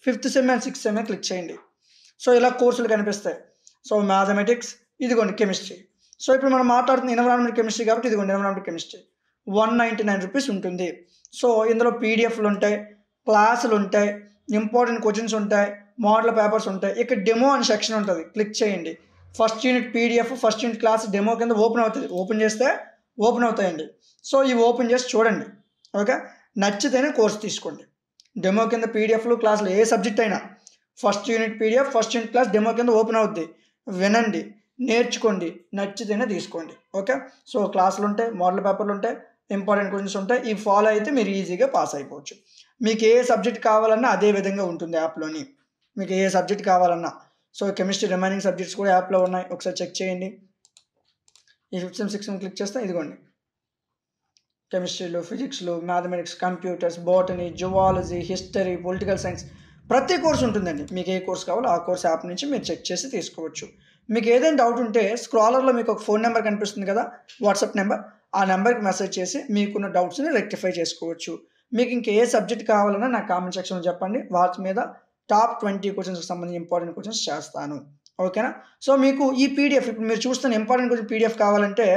5th sem and 6th sem click చేయండి. సో ఇలా కోర్సులు కనిపిస్తాయి. సో మ్యాథమెటిక్స్, ఇదిగోండి కెమిస్ట్రీ. సో ఇప్పుడు మనం మాట్లాడుతున్న ఎన్విరాన్మెంట్ కెమిస్ట్రీ కాబట్టి ఇదిగోండి ఎన్విరాన్మెంట్ కెమిస్ట్రీ 199 రూపీస్ ఉంటుంది. సో ఇందులో పీడిఎఫ్లు ఉంటాయి, క్లాసులు ఉంటాయి, ఇంపార్టెంట్ క్వశ్చన్స్ ఉంటాయి, మోడల్ పేపర్స్ ఉంటాయి. ఇక్కడ డెమో అని సెక్షన్ ఉంటుంది, క్లిక్ చేయండి. First unit PDF, first unit class demo కింద ఓపెన్ అవుతుంది. ఓపెన్ చేస్తే ఓపెన్ అవుతాయండి. సో ఇవి ఓపెన్ చేసి చూడండి. ఓకే, నచ్చితేనే కోర్స్ తీసుకోండి. డెమో కింద పీడిఎఫ్లు క్లాసులు ఏ సబ్జెక్ట్ అయినా first unit PDF, first unit class demo కింద ఓపెన్ అవుద్ది. వినండి, నేర్చుకోండి, నచ్చితేనే తీసుకోండి. ఓకే, సో క్లాసులు ఉంటాయి, మోడల్ పేపర్లు ఉంటాయి, ఇంపార్టెంట్ క్వశ్చన్స్ ఉంటాయి. ఇవి ఫాలో అయితే మీరు ఈజీగా పాస్ అయిపోవచ్చు. మీకు ఏ సబ్జెక్ట్ కావాలన్నా అదే విధంగా ఉంటుంది యాప్లోని. మీకు ఏ సబ్జెక్ట్ కావాలన్నా. సో కెమిస్ట్రీ రిమైనింగ్ సబ్జెక్ట్స్ కూడా యాప్లో ఉన్నాయి, ఒకసారి చెక్ చేయండి. ఈ 5th sem 6th sem click చేస్తే ఇదిగోండి కెమిస్ట్రీలో, ఫిజిక్స్లో, mathematics, computers, botany, zoology, history, political science, ప్రతి కోర్సు ఉంటుందండి. మీకు ఏ కోర్స్ కావాలో ఆ కోర్స్ యాప్ నుంచి మీరు చెక్ చేసి తీసుకోవచ్చు. మీకు ఏదైనా డౌట్ ఉంటే స్క్రాలర్లో మీకు ఒక ఫోన్ నెంబర్ కనిపిస్తుంది కదా, వాట్సాప్ నెంబర్, ఆ నెంబర్కి మెసేజ్ చేసి మీకున్న డౌట్స్ని రెక్టిఫై చేసుకోవచ్చు. మీకు ఇంకా ఏ సబ్జెక్ట్ కావాలన్నా నాకు కామెంట్ సెక్షన్లో చెప్పండి, వాటి మీద టాప్ 20 క్వశ్చన్స్కి సంబంధించి ఇంపార్టెంట్ క్వశ్చన్స్ చేస్తాను. ఓకేనా. సో మీకు ఈ పీడిఎఫ్ ఇప్పుడు మీరు చూస్తున్న ఇంపార్టెంట్ క్వశ్చన్ పీడిఎఫ్ కావాలంటే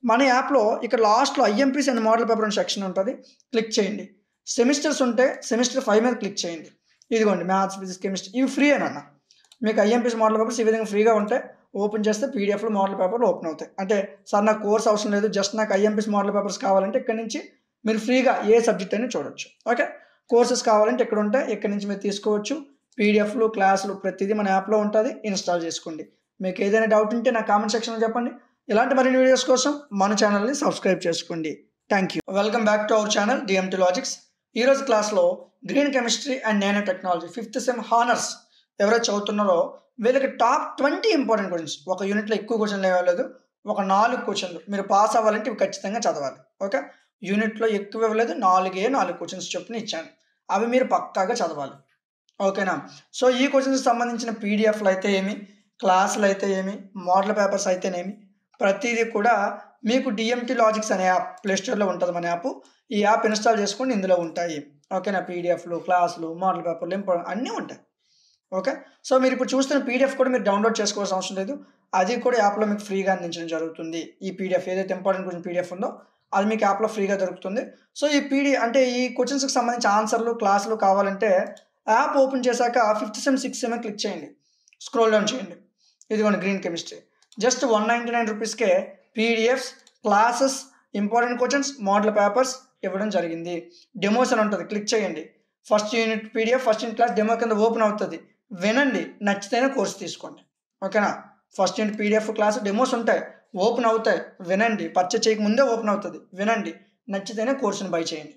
మన యాప్లో ఇక్కడ లాస్ట్లో ఐఎంపీస్ అండ్ మోడల్ పేపర్ అనే సెక్షన్ ఉంటుంది, క్లిక్ చేయండి. సెమిస్టర్స్ ఉంటే సెమిస్టర్ 5 మీద క్లిక్ చేయండి. ఇదిగోండి మ్యాథ్స్, ఫిజిక్స్, కెమిస్ట్రీ, ఇవి ఫ్రీ అన్న. మీకు ఐఎంపీస్ మోడల్ పేపర్స్ ఈ విధంగా ఫ్రీగా ఉంటాయి. ఓపెన్ చేస్తే పీడిఎఫ్లో మోడల్ పేపర్లు ఓపెన్ అవుతాయి. అంటే సార్ నాకు కోర్స్ అవసరం లేదు, జస్ట్ నాకు ఐఎంపీస్ మోడల్ పేపర్స్ కావాలంటే ఇక్కడ నుంచి మీరు ఫ్రీగా ఏ సబ్జెక్ట్ అయినా చూడొచ్చు. ఓకే, కోర్సెస్ కావాలంటే ఇక్కడ ఉంటాయి, ఇక్కడ నుంచి మీరు తీసుకోవచ్చు. పీడిఎఫ్లు, క్లాసులు ప్రతిదీ మన యాప్లో ఉంటుంది, ఇన్స్టాల్ చేసుకోండి. మీకు ఏదైనా డౌట్ ఉంటే నా కామెంట్ సెక్షన్లో చెప్పండి. ఇలాంటి మరిన్ని వీడియోస్ కోసం మన ఛానల్ని సబ్స్క్రైబ్ చేసుకోండి. Thank you. Welcome back to our channel DMT logics. ఈరోజు క్లాస్లో green chemistry and nano technology 5th sem honours ఎవరైతే చదువుతున్నారో వీళ్ళకి టాప్ 20 ఇంపార్టెంట్ క్వశ్చన్స్. ఒక యూనిట్లో ఎక్కువ క్వశ్చన్లు ఇవ్వలేదు, ఒక 4 క్వశ్చన్లు. మీరు పాస్ అవ్వాలంటే ఇవి ఖచ్చితంగా చదవాలి. ఓకే, యూనిట్లో ఎక్కువ ఇవ్వలేదు, 4 క్వశ్చన్స్ చొప్పున ఇచ్చాను, అవి మీరు పక్కాగా చదవాలి. ఓకేనా. సో ఈ క్వశ్చన్స్కి సంబంధించిన పీడిఎఫ్లు అయితే ఏమి, క్లాసులు అయితే ఏమి, మోడల్ పేపర్స్ అయితేనేమి, ప్రతిదీ కూడా మీకు డిఎంటీ లాజిక్స్ అనే యాప్ ప్లేస్టోర్లో ఉంటుంది మన యాప్. ఈ యాప్ ఇన్స్టాల్ చేసుకొని ఇందులో ఉంటాయి. ఓకేనా, పీడిఎఫ్లు, క్లాసులు, మోడల్ పేపర్లు అన్నీ ఉంటాయి. ఓకే, సో మీరు ఇప్పుడు చూస్తున్న పీడిఎఫ్ కూడా మీరు డౌన్లోడ్ చేసుకోవాల్సిన అవసరం లేదు, అది కూడా యాప్లో మీకు ఫ్రీగా అందించడం జరుగుతుంది. ఈ పీడిఎఫ్ ఏదైతే ఇంపార్టెంట్ క్వశ్చన్ పీడిఎఫ్ ఉందో అది మీకు యాప్లో ఫ్రీగా దొరుకుతుంది. సో ఈ అంటే ఈ క్వశ్చన్స్కి సంబంధించి ఆన్సర్లు, క్లాసులు కావాలంటే యాప్ ఓపెన్ చేశాక 5th sem 6th sem click చేయండి, స్క్రోల్ డౌన్ చేయండి. ఇదిగోండి గ్రీన్ కెమిస్ట్రీ, జస్ట్ 199 రూపీస్కే PDFs, classes, important questions, model papers ఇవ్వడం జరిగింది. డెమోస్ అని ఉంటుంది, క్లిక్ చేయండి. First unit PDF, first unit class demo కింద ఓపెన్ అవుతుంది. వినండి, నచ్చితేనే కోర్స్ తీసుకోండి. ఓకేనా. First unit PDF, class, demos ఉంటాయి, ఓపెన్ అవుతాయి. వినండి, పర్చేజ్ చేయకముందే ఓపెన్ అవుతుంది. వినండి, నచ్చితేనే కోర్సుని బై చేయండి.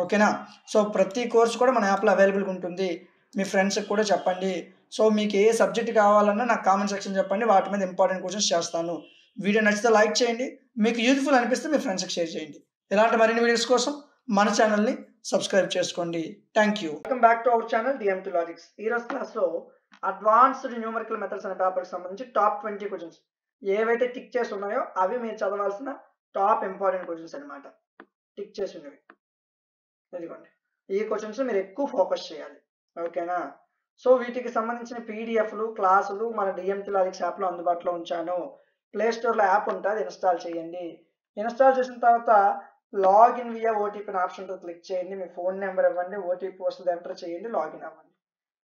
ఓకేనా. సో ప్రతి కోర్స్ కూడా మన యాప్లో అవైలబుల్గా ఉంటుంది. మీ ఫ్రెండ్స్కి కూడా చెప్పండి. సో మీకు ఏ సబ్జెక్ట్ కావాలన్నా నాకు కామెంట్ సెక్షన్ చెప్పండి, వాటి మీద ఇంపార్టెంట్ క్వశ్చన్స్ చేస్తాను. వీడియో నచ్చితే లైక్ చేయండి, మీకు యూజ్ఫుల్ అనిపిస్తే మీ ఫ్రెండ్స్కి షేర్ చేయండి. ఇలాంటి మరిన్ని వీడియోస్ కోసం మన ఛానల్ని సబ్స్క్రైబ్ చేసుకోండి. Thank you. Welcome back to our channel DMT logics. ఈరోజు క్లాస్లో అడ్వాన్స్డ్ న్యూమరికల్ మెథడ్స్ అనే పేపర్కి సంబంధించి టాప్ 20 క్వశ్చన్స్ ఏవైతే టిక్ చేసి ఉన్నాయో అవి మీరు చదవాల్సిన టాప్ ఇంపార్టెంట్ క్వశ్చన్స్ అనమాట. టిక్ చేసి ఉన్నవి ఇదిగోండి, ఈ క్వశ్చన్స్ మీరు ఎక్కువ ఫోకస్ చేయాలి. ఓకేనా. సో వీటికి సంబంధించిన పీడిఎఫ్లు, క్లాసులు మన డిఎంటీ లాజిక్స్ యాప్లో అందుబాటులో ఉంచాను. ప్లేస్టోర్లో యాప్ ఉంటుంది, ఇన్స్టాల్ చేయండి. ఇన్స్టాల్ చేసిన తర్వాత లాగిన్ వియా ఓటీపీ అనే ఆప్షన్తో క్లిక్ చేయండి. మీ ఫోన్ నెంబర్ ఇవ్వండి, ఓటీపీ వస్తుంది, ఎంటర్ చేయండి, లాగిన్ అవ్వండి.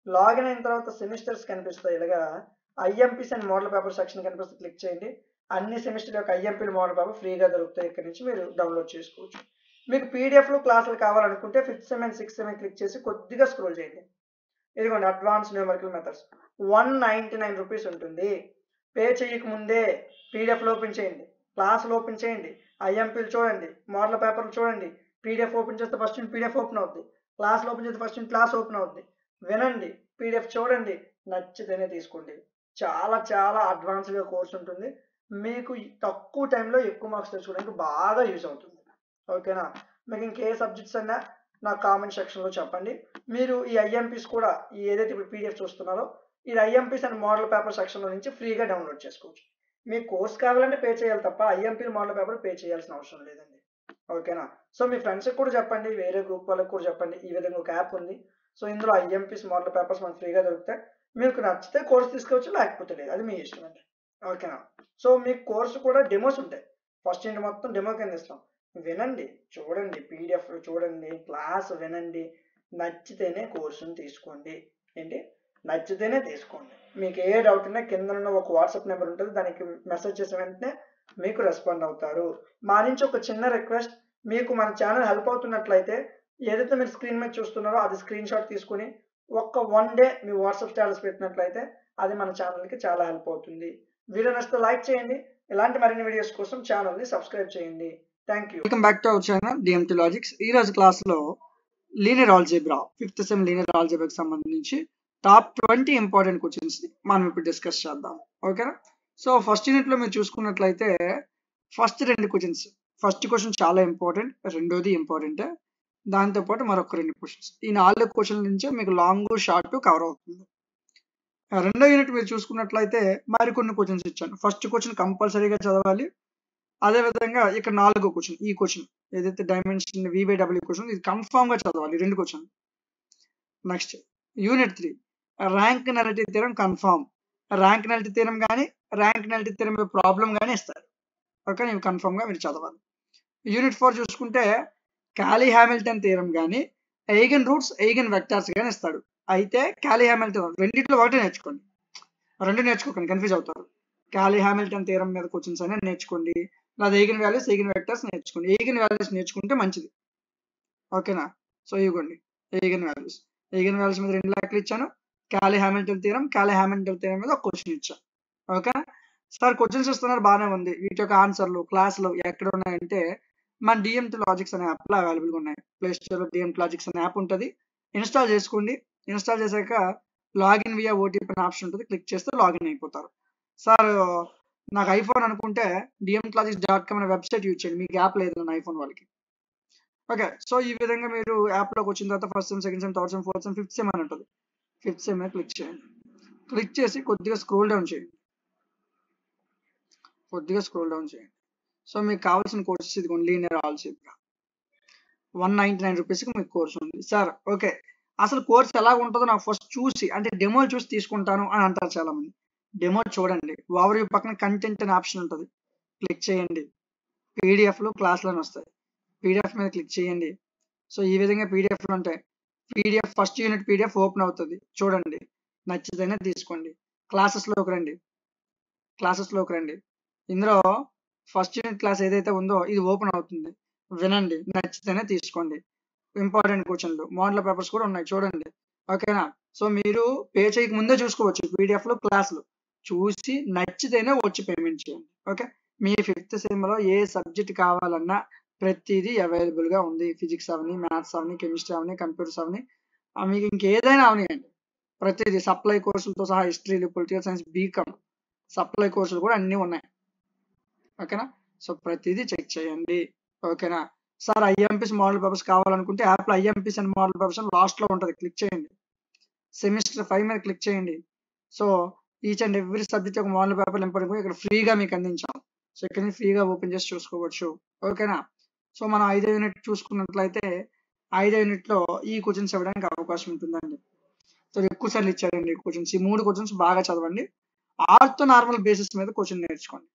లాగిన్ అయిన తర్వాత సెమిస్టర్స్ కనిపిస్తాయి, ఇలాగా ఐఎంపీస్ అండ్ మోడల్ పేపర్ సెక్షన్ కనిపిస్తే క్లిక్ చేయండి. అన్ని సెమిస్టర్ యొక్క ఐఎంపీ మోడల్ పేపర్ ఫ్రీగా దొరుకుతాయి, ఇక్కడ నుంచి మీరు డౌన్లోడ్ చేసుకోవచ్చు. మీకు పీడిఎఫ్లు, క్లాసులు కావాలనుకుంటే 5th sem and 6th sem click చేసి కొద్దిగా స్క్రోల్ చేయండి. ఇదిగోండి అడ్వాన్స్ న్యూమరికల్ మెథడ్స్ 199 రూపీస్ ఉంటుంది. పే చేయకముందే పీడిఎఫ్లు ఓపెన్ చేయండి, క్లాసులు ఓపెన్ చేయండి, ఐఎంపీలు చూడండి, మోడల్ పేపర్లు చూడండి. పీడిఎఫ్ ఓపెన్ చేస్తే ఫస్ట్ పీడిఎఫ్ ఓపెన్ అవుద్ది, క్లాసులు ఓపెన్ చేస్తే ఫస్ట్ క్లాస్ ఓపెన్ అవుద్ది. వినండి, పీడిఎఫ్ చూడండి, నచ్చితేనే తీసుకోండి. చాలా చాలా అడ్వాన్స్గా కోర్స్ ఉంటుంది. మీకు తక్కువ టైంలో ఎక్కువ మార్క్స్ తెచ్చుకోవడానికి బాగా యూజ్ అవుతుంది. ఓకేనా? మీకు ఇంకే సబ్జెక్ట్స్ అయినా నాకు కామెంట్ సెక్షన్లో చెప్పండి. మీరు ఈ ఐఎంపీస్ కూడా ఏదైతే ఇప్పుడు పీడిఎఫ్ చూస్తున్నారో ఇది ఐఎంపీస్ అండ్ మోడల్ పేపర్ సెక్షన్లో నుంచి ఫ్రీగా డౌన్లోడ్ చేసుకోవచ్చు. మీకు కోర్స్ కావాలంటే పే చేయాలి తప్ప ఐఎంపీ మోడల్ పేపర్ పే చేయాల్సిన అవసరం లేదండి. ఓకేనా? సో మీ ఫ్రెండ్స్కి కూడా చెప్పండి, వేరే గ్రూప్ వాళ్ళకి కూడా చెప్పండి, ఈ విధంగా ఒక యాప్ ఉంది. సో ఇందులో ఐఎంపీస్ మోడల్ పేపర్స్ మనకు ఫ్రీగా దొరుకుతాయి. మీకు నచ్చితే కోర్స్ తీసుకోవచ్చు, లేకపోతే లేదు, అది మీ ఇష్టం అండి. ఓకేనా? సో మీకు కోర్సు కూడా డెమోస్ ఉంటాయి. ఫస్ట్ ఏంటి మొత్తం డెమో కింద ఇస్తాం. వినండి, చూడండి, పీడిఎఫ్ చూడండి, క్లాస్ వినండి, నచ్చితేనే కోర్సును తీసుకోండి. ఏంటి? నచ్చితేనే తీసుకోండి. మీకు ఏ డౌట్ ఉన్నా కింద ఉన్న ఒక వాట్సాప్ నెంబర్ ఉంటుంది, దానికి మెసేజ్ చేసిన వెంటనే మీకు రెస్పాండ్ అవుతారు. మా నుంచి ఒక చిన్న రిక్వెస్ట్, మీకు మన ఛానల్ హెల్ప్ అవుతున్నట్లయితే ఏదైతే మీరు స్క్రీన్ మీద చూస్తున్నారో అది స్క్రీన్ షాట్ తీసుకుని ఒక్క 1 డే మీ వాట్సాప్ స్టేటస్ పెట్టినట్లయితే అది మన ఛానల్కి చాలా హెల్ప్ అవుతుంది. వీడియో నచ్చితే లైక్ చేయండి. ఇలాంటి మరిన్ని వీడియోస్ కోసం ఛానల్ని సబ్స్క్రైబ్ చేయండి. Thank you. Welcome back to our channel DMT Logics. ఈ రోజు క్లాస్లో linear algebra 5th sem linear ఆల్జీబ్రాకి సంబంధించి టాప్ 20 ఇంపార్టెంట్ క్వశ్చన్స్ మనం ఇప్పుడు డిస్కస్ చేద్దాం. ఓకేనా? సో ఫస్ట్ యూనిట్లో మీరు చూసుకున్నట్లయితే ఫస్ట్ 2 క్వశ్చన్స్, ఫస్ట్ క్వశ్చన్ చాలా ఇంపార్టెంట్, రెండోది ఇంపార్టెంటే, దాంతోపాటు మరొక 2 క్వశ్చన్స్. ఈ 4 క్వశ్చన్ల నుంచే మీకు లాంగ్ షార్ట్ కవర్ అవుతుంది. రెండో యూనిట్ మీరు చూసుకున్నట్లయితే మరికొన్ని క్వశ్చన్స్ ఇచ్చాను. ఫస్ట్ క్వశ్చన్ కంపల్సరీగా చదవాలి. అదేవిధంగా ఇక్కడ 4 క్వశ్చన్, ఈ క్వశ్చన్ ఏదైతే డైమెన్షన్ V/W క్వశ్చన్, ఇది కన్ఫామ్ గా చదవాలి, 2 question. Next unit 3 rank nullity theorem confirm. Rank nullity theorem కానీ ర్యాంక్ నలిటీ థియరం ప్రాబ్లం కానీ ఇస్తారు. ఓకే, ఇవి కన్ఫామ్ గా మీరు చదవాలి. యూనిట్ 4 చూసుకుంటే క్యాలీ హామిల్టన్ థియరం కానీ ఎయిగన్ రూట్స్ ఎయిగన్ వెక్టార్స్ కానీ ఇస్తాడు. అయితే క్యాలీ హామిల్టన్ రెండింటిలో ఒకటే నేర్చుకోండి, 2 నేర్చుకోకండి, కన్ఫ్యూజ్ అవుతారు. క్యాలీ హామిల్టన్ థియరం మీద క్వశ్చన్స్ అనేది నేర్చుకోండి, లేదా ఎయిగన్ వాల్యూస్ ఎయిగన్ వెక్టర్స్ నేర్చుకోండి. ఎయిగన్ వాల్యూస్ నేర్చుకుంటే మంచిది. ఓకేనా? సో ఇవ్వండి ఎయిగన్ వాల్యూస్ మీద 2 లెక్కలు ఇచ్చాను. క్యాలీ హామిల్టన్ థియరం మీద ఒక క్వశ్చన్ ఇచ్చాను. ఓకేనా? సార్ క్వశ్చన్స్ ఇస్తున్నారు, బాగానే ఉంది, వీటి యొక్క ఆన్సర్లు క్లాసులు ఎక్కడ ఉన్నాయంటే మన డిఎంటీ లాజిక్స్ అనే యాప్లో అవైలబుల్గా ఉన్నాయి. ప్లే స్టోర్లో డిఎంటీ లాజిక్స్ అనే యాప్ ఉంటుంది, ఇన్స్టాల్ చేసుకోండి. ఇన్స్టాల్ చేశాక లాగిన్ వియా ఓటీపీ అనే ఆప్షన్ ఉంటుంది, క్లిక్ చేస్తే లాగిన్ అయిపోతారు. సార్ నాకు ఐఫోన్ అనుకుంటే dmtlogics.com అనే వెబ్సైట్ యూజ్ చేయండి, మీకు యాప్ లేదు నా ఐఫోన్ వాళ్ళకి. ఓకే, సో ఈ విధంగా మీరు యాప్లోకి వచ్చిన తర్వాత first sem, second sem, third sem, fourth sem, 5th sem అని ఉంటుంది. 5th సెమ్ మీద క్లిక్ చేయండి. క్లిక్ చేసి కొద్దిగా స్క్రోల్ డౌన్ చేయండి. సో మీకు కావాల్సిన కోర్సెస్ ఇదిగోండి, లీనియర్ ఆల్జీబ్రా 199 రూపీస్కి మీకు కోర్స్ ఉంది. సార్ ఓకే, అసలు కోర్స్ ఎలా ఉంటుందో నాకు ఫస్ట్ చూసి, అంటే డెమోలు చూసి తీసుకుంటాను అని అంటారు చాలా మంది. డెమో చూడండి, ఓవర్ వ్యూ పక్కన కంటెంట్ అనే ఆప్షన్ ఉంటుంది, క్లిక్ చేయండి. పీడిఎఫ్లు క్లాసులను వస్తాయి, పీడిఎఫ్ మీద క్లిక్ చేయండి. సో ఈ విధంగా పీడిఎఫ్లు ఉంటాయి. PDF first unit PDF open అవుతుంది, చూడండి, నచ్చితేనే తీసుకోండి. క్లాసెస్లోకి రండి. ఇందులో ఫస్ట్ యూనిట్ క్లాస్ ఏదైతే ఉందో ఇది ఓపెన్ అవుతుంది, వినండి, నచ్చితేనే తీసుకోండి. ఇంపార్టెంట్ క్వశ్చన్లు, మోడల్ పేపర్స్ కూడా ఉన్నాయి, చూడండి. ఓకేనా? సో మీరు పే చేయక ముందే చూసుకోవచ్చు, పీడిఎఫ్లు క్లాసులు చూసి నచ్చితేనే వచ్చి పేమెంట్ చేయండి. ఓకే, మీ 5th సెమ్లో ఏ సబ్జెక్ట్ కావాలన్నా ప్రతిదీ అవైలబుల్గా ఉంది. ఫిజిక్స్ అవని, మ్యాథ్స్ అవని, కెమిస్ట్రీ అవని, కంప్యూటర్స్ అవని, మీకు ఇంకేదైనా అవనియండి, ప్రతిదీ సప్లై కోర్సులతో సహా హిస్టరీలు, పొలిటికల్ సైన్స్, బీకామ్ సప్లై కోర్సులు కూడా అన్నీ ఉన్నాయి. ఓకేనా? సో ప్రతిదీ చెక్ చేయండి. ఓకేనా? సార్ ఐఎంపీస్ మోడల్ పేపర్స్ కావాలనుకుంటే యాప్లో ఐఎంపీస్ అండ్ మోడల్ పేపర్స్ లాస్ట్లో ఉంటుంది, క్లిక్ చేయండి. సెమిస్టర్ 5 మీద క్లిక్ చేయండి. So each and every subject ఒక మోడల్ పేపర్ ఇంపార్టెంట్ ఇక్కడ ఫ్రీగా మీకు అందించాం. సో ఇక్కడ నుంచి ఫ్రీగా ఓపెన్ చేసి చూసుకోవచ్చు. ఓకేనా? సో మనం 5వ యూనిట్ చూసుకున్నట్లయితే 5వ యూనిట్లో ఈ క్వశ్చన్స్ ఇవ్వడానికి అవకాశం ఉంటుందండి. సో ఎక్కువ సార్లు ఇచ్చారండి ఈ క్వశ్చన్స్. ఈ 3 క్వశ్చన్స్ బాగా చదవండి. ఆర్థో నార్మల్ బేసిస్ మీద క్వశ్చన్ నేర్చుకోండి,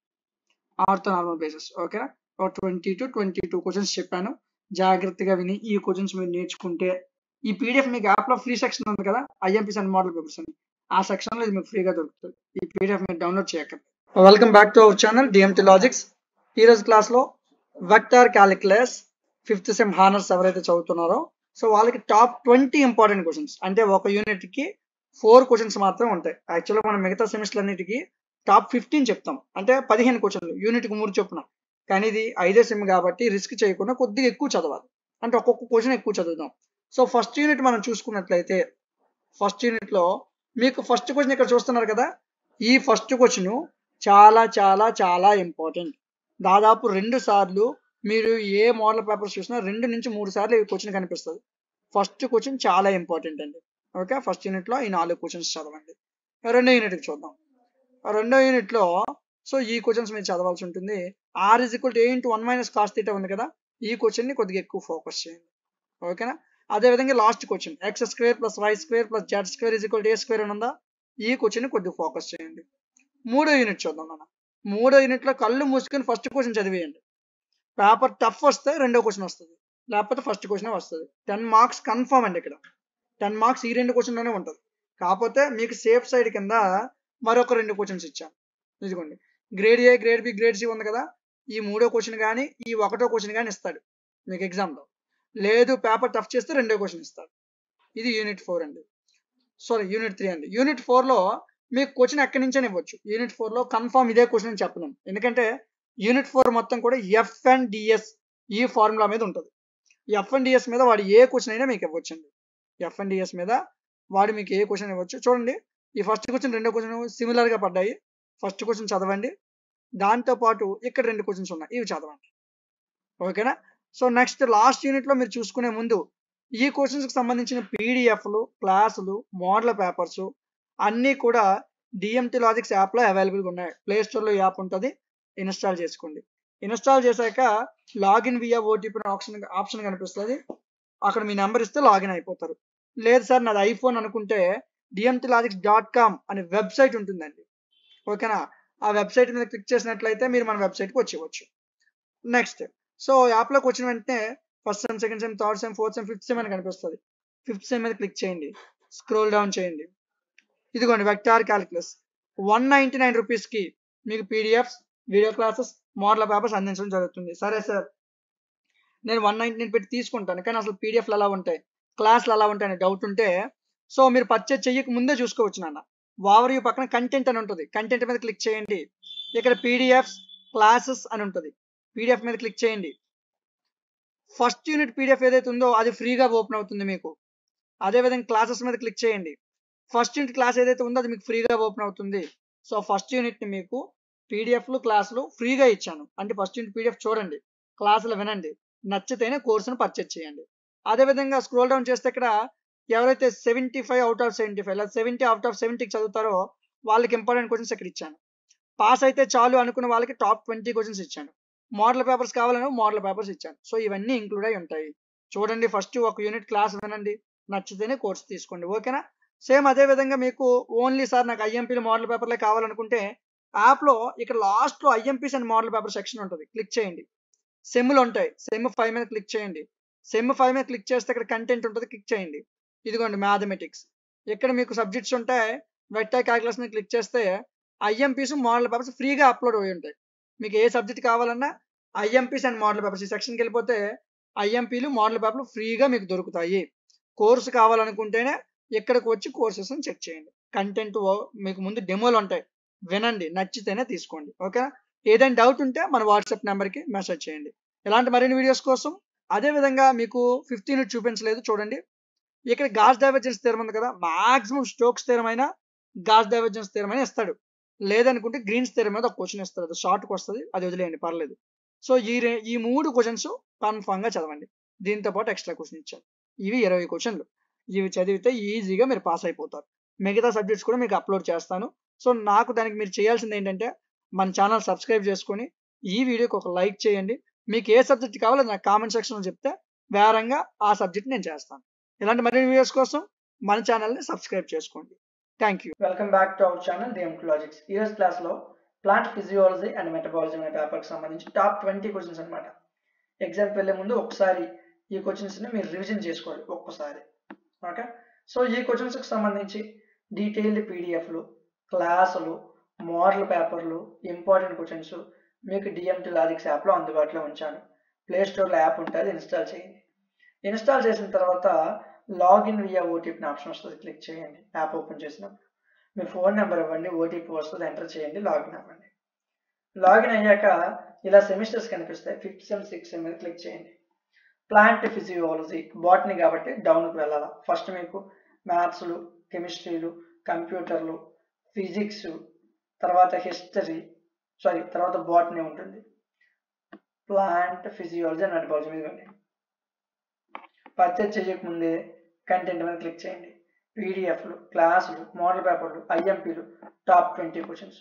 ఆర్థో నార్మల్ బేసిస్. ఓకేనా? 20 to 22 క్వశ్చన్స్ చెప్పాను, జాగ్రత్తగా విని ఈ క్వశ్చన్స్ మీరు నేర్చుకుంటే ఈ పీడిఎఫ్ మీకు యాప్లో ఫ్రీ సెక్షన్ ఉంది కదా, ఐఎంపీస్ అండ్ మోడల్ పేపర్స్ అని, ఆ సెక్షన్లో ఇది మీకు ఫ్రీగా దొరుకుతుంది. ఈ పీడిఎఫ్ మీరు డౌన్లోడ్ చేయకండి. Welcome back to our channel DMT logics. ఈరోజు క్లాస్లో vector calculus 5th sem honours ఎవరైతే చదువుతున్నారో సో వాళ్ళకి టాప్ 20 ఇంపార్టెంట్ క్వశ్చన్స్, అంటే ఒక యూనిట్కి 4 క్వశ్చన్స్ మాత్రం ఉంటాయి. యాక్చువల్గా మనం మిగతా సెమిస్టర్ అన్నిటికీ టాప్ 15 చెప్తాం. అంటే 15 క్వశ్చన్లు యూనిట్‌కి 3 చొప్పున. కానీ ఇది ఐదే సెమ్ కాబట్టి రిస్క్ చేయకుండా కొద్దిగా ఎక్కువ చదవాలి. అంటే ఒక్కొక్క క్వశ్చన్ ఎక్కువ చదువుదాం. సో ఫస్ట్ యూనిట్ మనం చూసుకున్నట్లయితే ఫస్ట్ యూనిట్‌లో మీకు ఫస్ట్ క్వశ్చన్ ఇక్కడ చూస్తున్నారు కదా! ఈ ఫస్ట్ క్వశ్చన్ చాలా చాలా చాలా ఇంపార్టెంట్. దాదాపు 2 సార్లు మీరు ఏ మోడల్ పేపర్స్ చూసినా 2-3 సార్లు ఈ క్వశ్చన్ కనిపిస్తది. ఫస్ట్ క్వశ్చన్ చాలా ఇంపార్టెంట్ అండి. ఓకే. ఫస్ట్ యూనిట్‌లో ఈ 4 క్వశ్చన్స్ చదవండి. రెండో యూనిట్‌కి చూద్దాం. రెండో యూనిట్‌లో సో ఈ క్వశ్చన్స్ మీరు చదవాల్సి ఉంటుంది. r = a * 1 - cos θ ఉంది కదా! ఈ క్వశ్చన్‌ని కొద్దిగా ఎక్కువ ఫోకస్ చేయండి. ఓకేనా? అదే విధంగా last question x² + y² + z² = a² అని ఉందా? ఈ క్వశ్చన్‌ని కొద్దిగా ఫోకస్ చేయండి. మూడో యూనిట్ చూద్దాం మనం. మూడో యూనిట్‌లో కళ్ళు మూసుకొని ఫస్ట్ క్వశ్చన్ చదివేయండి. పేపర్ టఫ్ వస్తే రెండో క్వశ్చన్ వస్తది. లేకపోతే ఫస్ట్ క్వశ్చనే వస్తది. 10 మార్క్స్ కన్ఫర్మ్ అండి ఇక్కడ. 10 మార్క్స్ ఈ 2 క్వశ్చన్‌లోనే ఉంటది. కాకపోతే మీకు సేఫ్ సైడ్ కింద మరొక 2 క్వశ్చన్స్ ఇచ్చాను. ఇదిగోండి. Grade A, grade B, grade C ఉంది కదా! ఈ మూడో క్వశ్చన్ గాని, ఈ ఒకటో క్వశ్చన్ గాని ఇస్తాడు మీకు ఎగ్జామ్‌లో. లేదు పేపర్ టఫ్ చేస్తే రెండో క్వశ్చన్ ఇస్తాడు. ఇది యూనిట్ 4 అండి. సారీ యూనిట్ 3 అండి. యూనిట్ 4లో మీకు క్వశ్చన్ ఎక్కడి నుంచైనా ఇవ్వచ్చు. యూనిట్ 4లో కన్ఫర్మ్ ఇదే క్వశ్చన్ అని చెప్పలేం. ఎందుకంటే యూనిట్ 4 మొత్తం కూడా F&DS ఈ ఫార్ములా మీద ఉంటది. F&DS మీద వాడు ఏ క్వశ్చన్ అయినా మీకు ఇవ్వచ్చండి. F&DS మీద వాడు మీకు ఏ క్వశ్చన్ ఇవ్వచ్చు. చూడండి ఈ ఫస్ట్ క్వశ్చన్ రెండో క్వశ్చన్ సిమిలర్ గా పడ్డాయి. ఫస్ట్ క్వశ్చన్ చదవండి. దాంతో పాటు ఇక్కడ 2 క్వశ్చన్స్ ఉన్నాయి. ఇవి చదవండి. ఓకేనా? సో నెక్స్ట్ లాస్ట్ యూనిట్ లో మీరు చూసుకునే ముందు ఈ క్వశ్చన్స్ కి సంబంధించిన పీడిఎఫ్లు, క్లాసులు, మోడల్ పేపర్స్ అన్నీ కూడా DMT లాజిక్స్ యాప్ లో అవైలబుల్ గా ఉన్నాయి. ప్లే స్టోర్ లో యాప్ ఉంటుంది. ఇన్స్టాల్ చేసుకోండి. ఇన్స్టాల్ చేశాక లాగిన్ వియా ఓటీపీ ఆప్షన్ కనిపిస్తుంది. అక్కడ మీ నెంబర్ ఇస్తే లాగిన్ అయిపోతారు. లేదు సార్ నాది ఐఫోన్ అనుకుంటే dmtlogics.com అనే వెబ్సైట్ ఉంటుందండి. ఓకేనా? ఆ వెబ్సైట్ మీద క్లిక్ చేసినట్లయితే మీరు మన వెబ్సైట్కి వచ్చేవచ్చు. నెక్స్ట్ సో యాప్లోకి వచ్చిన వెంటనే first sem, second sem, third sem, fourth sem, fifth sem అని కనిపిస్తుంది. ఫిఫ్త్ సెమ్ మీద క్లిక్ చేయండి. స్క్రోల్ డౌన్ చేయండి. ఇదిగోండి వెక్టార్ క్యాలిక్యులస్ 199 రూపీస్కి మీకు PDFs, video classes, model papers అందించడం జరుగుతుంది. సరే సార్ నేను 199 పెట్టి తీసుకుంటాను కానీ అసలు పీడిఎఫ్లు ఎలా ఉంటాయి, క్లాసులు ఎలా ఉంటాయి అనే డౌట్ ఉంటే సో మీరు పర్చేజ్ చెయ్యక ముందే చూసుకోవచ్చు నాన్న. ఓవర్ వ్యూ పక్కన కంటెంట్ అని ఉంటుంది. కంటెంట్ మీద క్లిక్ చేయండి. ఇక్కడ పీడిఎఫ్స్, క్లాసెస్ అని ఉంటుంది. పీడిఎఫ్ మీద క్లిక్ చేయండి. ఫస్ట్ యూనిట్ పీడిఎఫ్ ఏదైతే ఉందో అది ఫ్రీగా ఓపెన్ అవుతుంది మీకు. అదేవిధంగా క్లాసెస్ మీద క్లిక్ చేయండి. ఫస్ట్ యూనిట్ క్లాస్ ఏదైతే ఉందో అది మీకు ఫ్రీగా ఓపెన్ అవుతుంది. సో ఫస్ట్ యూనిట్ని మీకు పీడిఎఫ్లు, క్లాసులు ఫ్రీగా ఇచ్చాను. అంటే ఫస్ట్ యూనిట్ పీడిఎఫ్ చూడండి, క్లాసులు వినండి, నచ్చితేనే కోర్సును పర్చేజ్ చేయండి. అదేవిధంగా స్క్రోల్ డౌన్ చేస్తే ఇక్కడ ఎవరైతే 75/75 లేదా 70/70 చదువుతారో వాళ్ళకి ఇంపార్టెంట్ క్వశ్చన్స్ ఇక్కడ ఇచ్చాను. పాస్ అయితే చాలు అనుకున్న వాళ్ళకి టాప్ 20 క్వశ్చన్స్ ఇచ్చాను. మోడల్ పేపర్స్ కావాలని మోడల్ పేపర్స్ ఇచ్చాను. సో ఇవన్నీ ఇంక్లూడ్ అయి ఉంటాయి. చూడండి ఫస్ట్ ఒక యూనిట్ క్లాస్ వినండి, నచ్చితేనే కోర్స్ తీసుకోండి. ఓకేనా? సేమ్ అదే విధంగా మీకు ఓన్లీ సార్ నాకు ఐఎంపీలు మోడల్ పేపర్లే కావాలనుకుంటే యాప్లో ఇక్కడ లాస్ట్లో ఐఎంపీస్ అండ్ మోడల్ పేపర్ సెక్షన్ ఉంటుంది. క్లిక్ చేయండి. సెమ్లు ఉంటాయి. సెమ్ 5 మీద క్లిక్ చేయండి. సెమ్ 5 మీద క్లిక్ చేస్తే ఇక్కడ కంటెంట్ ఉంటుంది. క్లిక్ చేయండి. ఇదిగోండి మ్యాథమెటిక్స్. ఇక్కడ మీకు సబ్జెక్ట్స్ ఉంటాయి. వెక్టార్ క్యాలిక్యులస్ మీద క్లిక్ చేస్తే ఐఎంపీస్, మోడల్ పేపర్స్ ఫ్రీగా అప్లోడ్ అయి ఉంటాయి. మీకు ఏ సబ్జెక్ట్ కావాలన్నా ఐఎంపీస్ అండ్ మోడల్ పేపర్స్ ఈ సెక్షన్కి వెళ్ళిపోతే ఐఎంపీలు, మోడల్ పేపర్లు ఫ్రీగా మీకు దొరుకుతాయి. కోర్సు కావాలనుకుంటేనే ఇక్కడికి వచ్చి కోర్సెస్ చెక్ చేయండి. కంటెంట్ మీకు ముందు డెమోలు ఉంటాయి. వినండి, నచ్చితేనే తీసుకోండి. ఓకేనా? ఏదైనా డౌట్ ఉంటే మన వాట్సాప్ నెంబర్కి మెసేజ్ చేయండి. ఇలాంటి మరిన్ని వీడియోస్ కోసం అదే విధంగా మీకు 15 యూనిట్ చూపించలేదు చూడండి. ఇక్కడ గాస్ డైవర్జెన్స్ థియరం ఉంది కదా, మాక్సిమం స్టోక్స్ థియరం అయినా గాస్ డైవర్జెన్స్ థియరం అయినా ఇస్తాడు. లేదనుకుంటే గ్రీన్స్ థియరం మీద ఒక క్వశ్చన్ ఇస్తాడు. అది షార్ట్కి వస్తుంది, అది వదిలేయండి పర్లేదు. సో ఈ 3 క్వశ్చన్స్ కన్ఫామ్ గా చదవండి. దీంతో పాటు ఎక్స్ట్రా క్వశ్చన్ ఇచ్చారు. ఇవి 20 క్వశ్చన్లు. ఇవి చదివితే ఈజీగా మీరు పాస్ అయిపోతారు. మిగతా సబ్జెక్ట్స్ కూడా మీకు అప్లోడ్ చేస్తాను. సో నాకు దానికి మీరు చేయాల్సింది ఏంటంటే మన ఛానల్ సబ్స్క్రైబ్ చేసుకొని ఈ వీడియోకి ఒక లైక్ చేయండి. మీకు ఏ సబ్జెక్ట్ కావాలో నాకు కామెంట్ సెక్షన్లో చెప్తే వేరంగా ఆ సబ్జెక్ట్ నేను చేస్తాను. ఇలాంటి మరిన్ని వీడియోస్ కోసం మన ఛానల్ని సబ్స్క్రైబ్ చేసుకోండి. Thank you. Welcome back to our channel DMT logics. ఈ రోజు క్లాస్లో ప్లాంట్ ఫిజియాలజీ అండ్ మెటబాలజీ అనే పేపర్కి సంబంధించి టాప్ 20 క్వశ్చన్స్ అనమాట. ఎగ్జామ్కి వెళ్ళే ముందు ఒకసారి ఈ క్వశ్చన్స్ని మీరు రివిజన్ చేసుకోవాలి ఒక్కసారి. ఓకే? సో ఈ క్వశ్చన్స్కి సంబంధించి డీటెయిల్డ్ పీడిఎఫ్లు, క్లాసులు, మోడల్ పేపర్లు, ఇంపార్టెంట్ క్వశ్చన్స్ మీకు DMT లాజిక్స్ యాప్లో అందుబాటులో ఉంచాను. ప్లే స్టోర్లో యాప్ ఉంటుంది, ఇన్స్టాల్ చేయండి. ఇన్స్టాల్ చేసిన తర్వాత లాగిన్ వియా ఓటీపీ ఆప్షన్ వస్తుంది. క్లిక్ చేయండి యాప్ ఓపెన్ చేసినప్పుడు. మీ ఫోన్ నెంబర్ ఇవ్వండి, ఓటీపీ వస్తుంది, ఎంటర్ చేయండి, లాగిన్ అవ్వండి. లాగిన్ అయ్యాక ఇలా సెమిస్టర్స్ కనిపిస్తాయి. 5th సెమ్ 6th సెమ్ మీద క్లిక్ చేయండి. ప్లాంట్ ఫిజియాలజీ బాటనీ కాబట్టి డౌన్కి వెళ్ళాలా. ఫస్ట్ మీకు మ్యాథ్స్లు, కెమిస్ట్రీలు, కంప్యూటర్లు, ఫిజిక్స్, తర్వాత హిస్టరీ, తర్వాత బాటనీ ఉంటుంది. ప్లాంట్ ఫిజియాలజీ అండ్ మెటబాలజీ మీద ఉంది. పర్చేజ్ చేయకముందే కంటెంట్ మీద క్లిక్ చేయండి. పీడిఎఫ్లు, క్లాసులు, మోడల్ పేపర్లు, ఐఎంపీలు, టాప్ 20 క్వశ్చన్స్.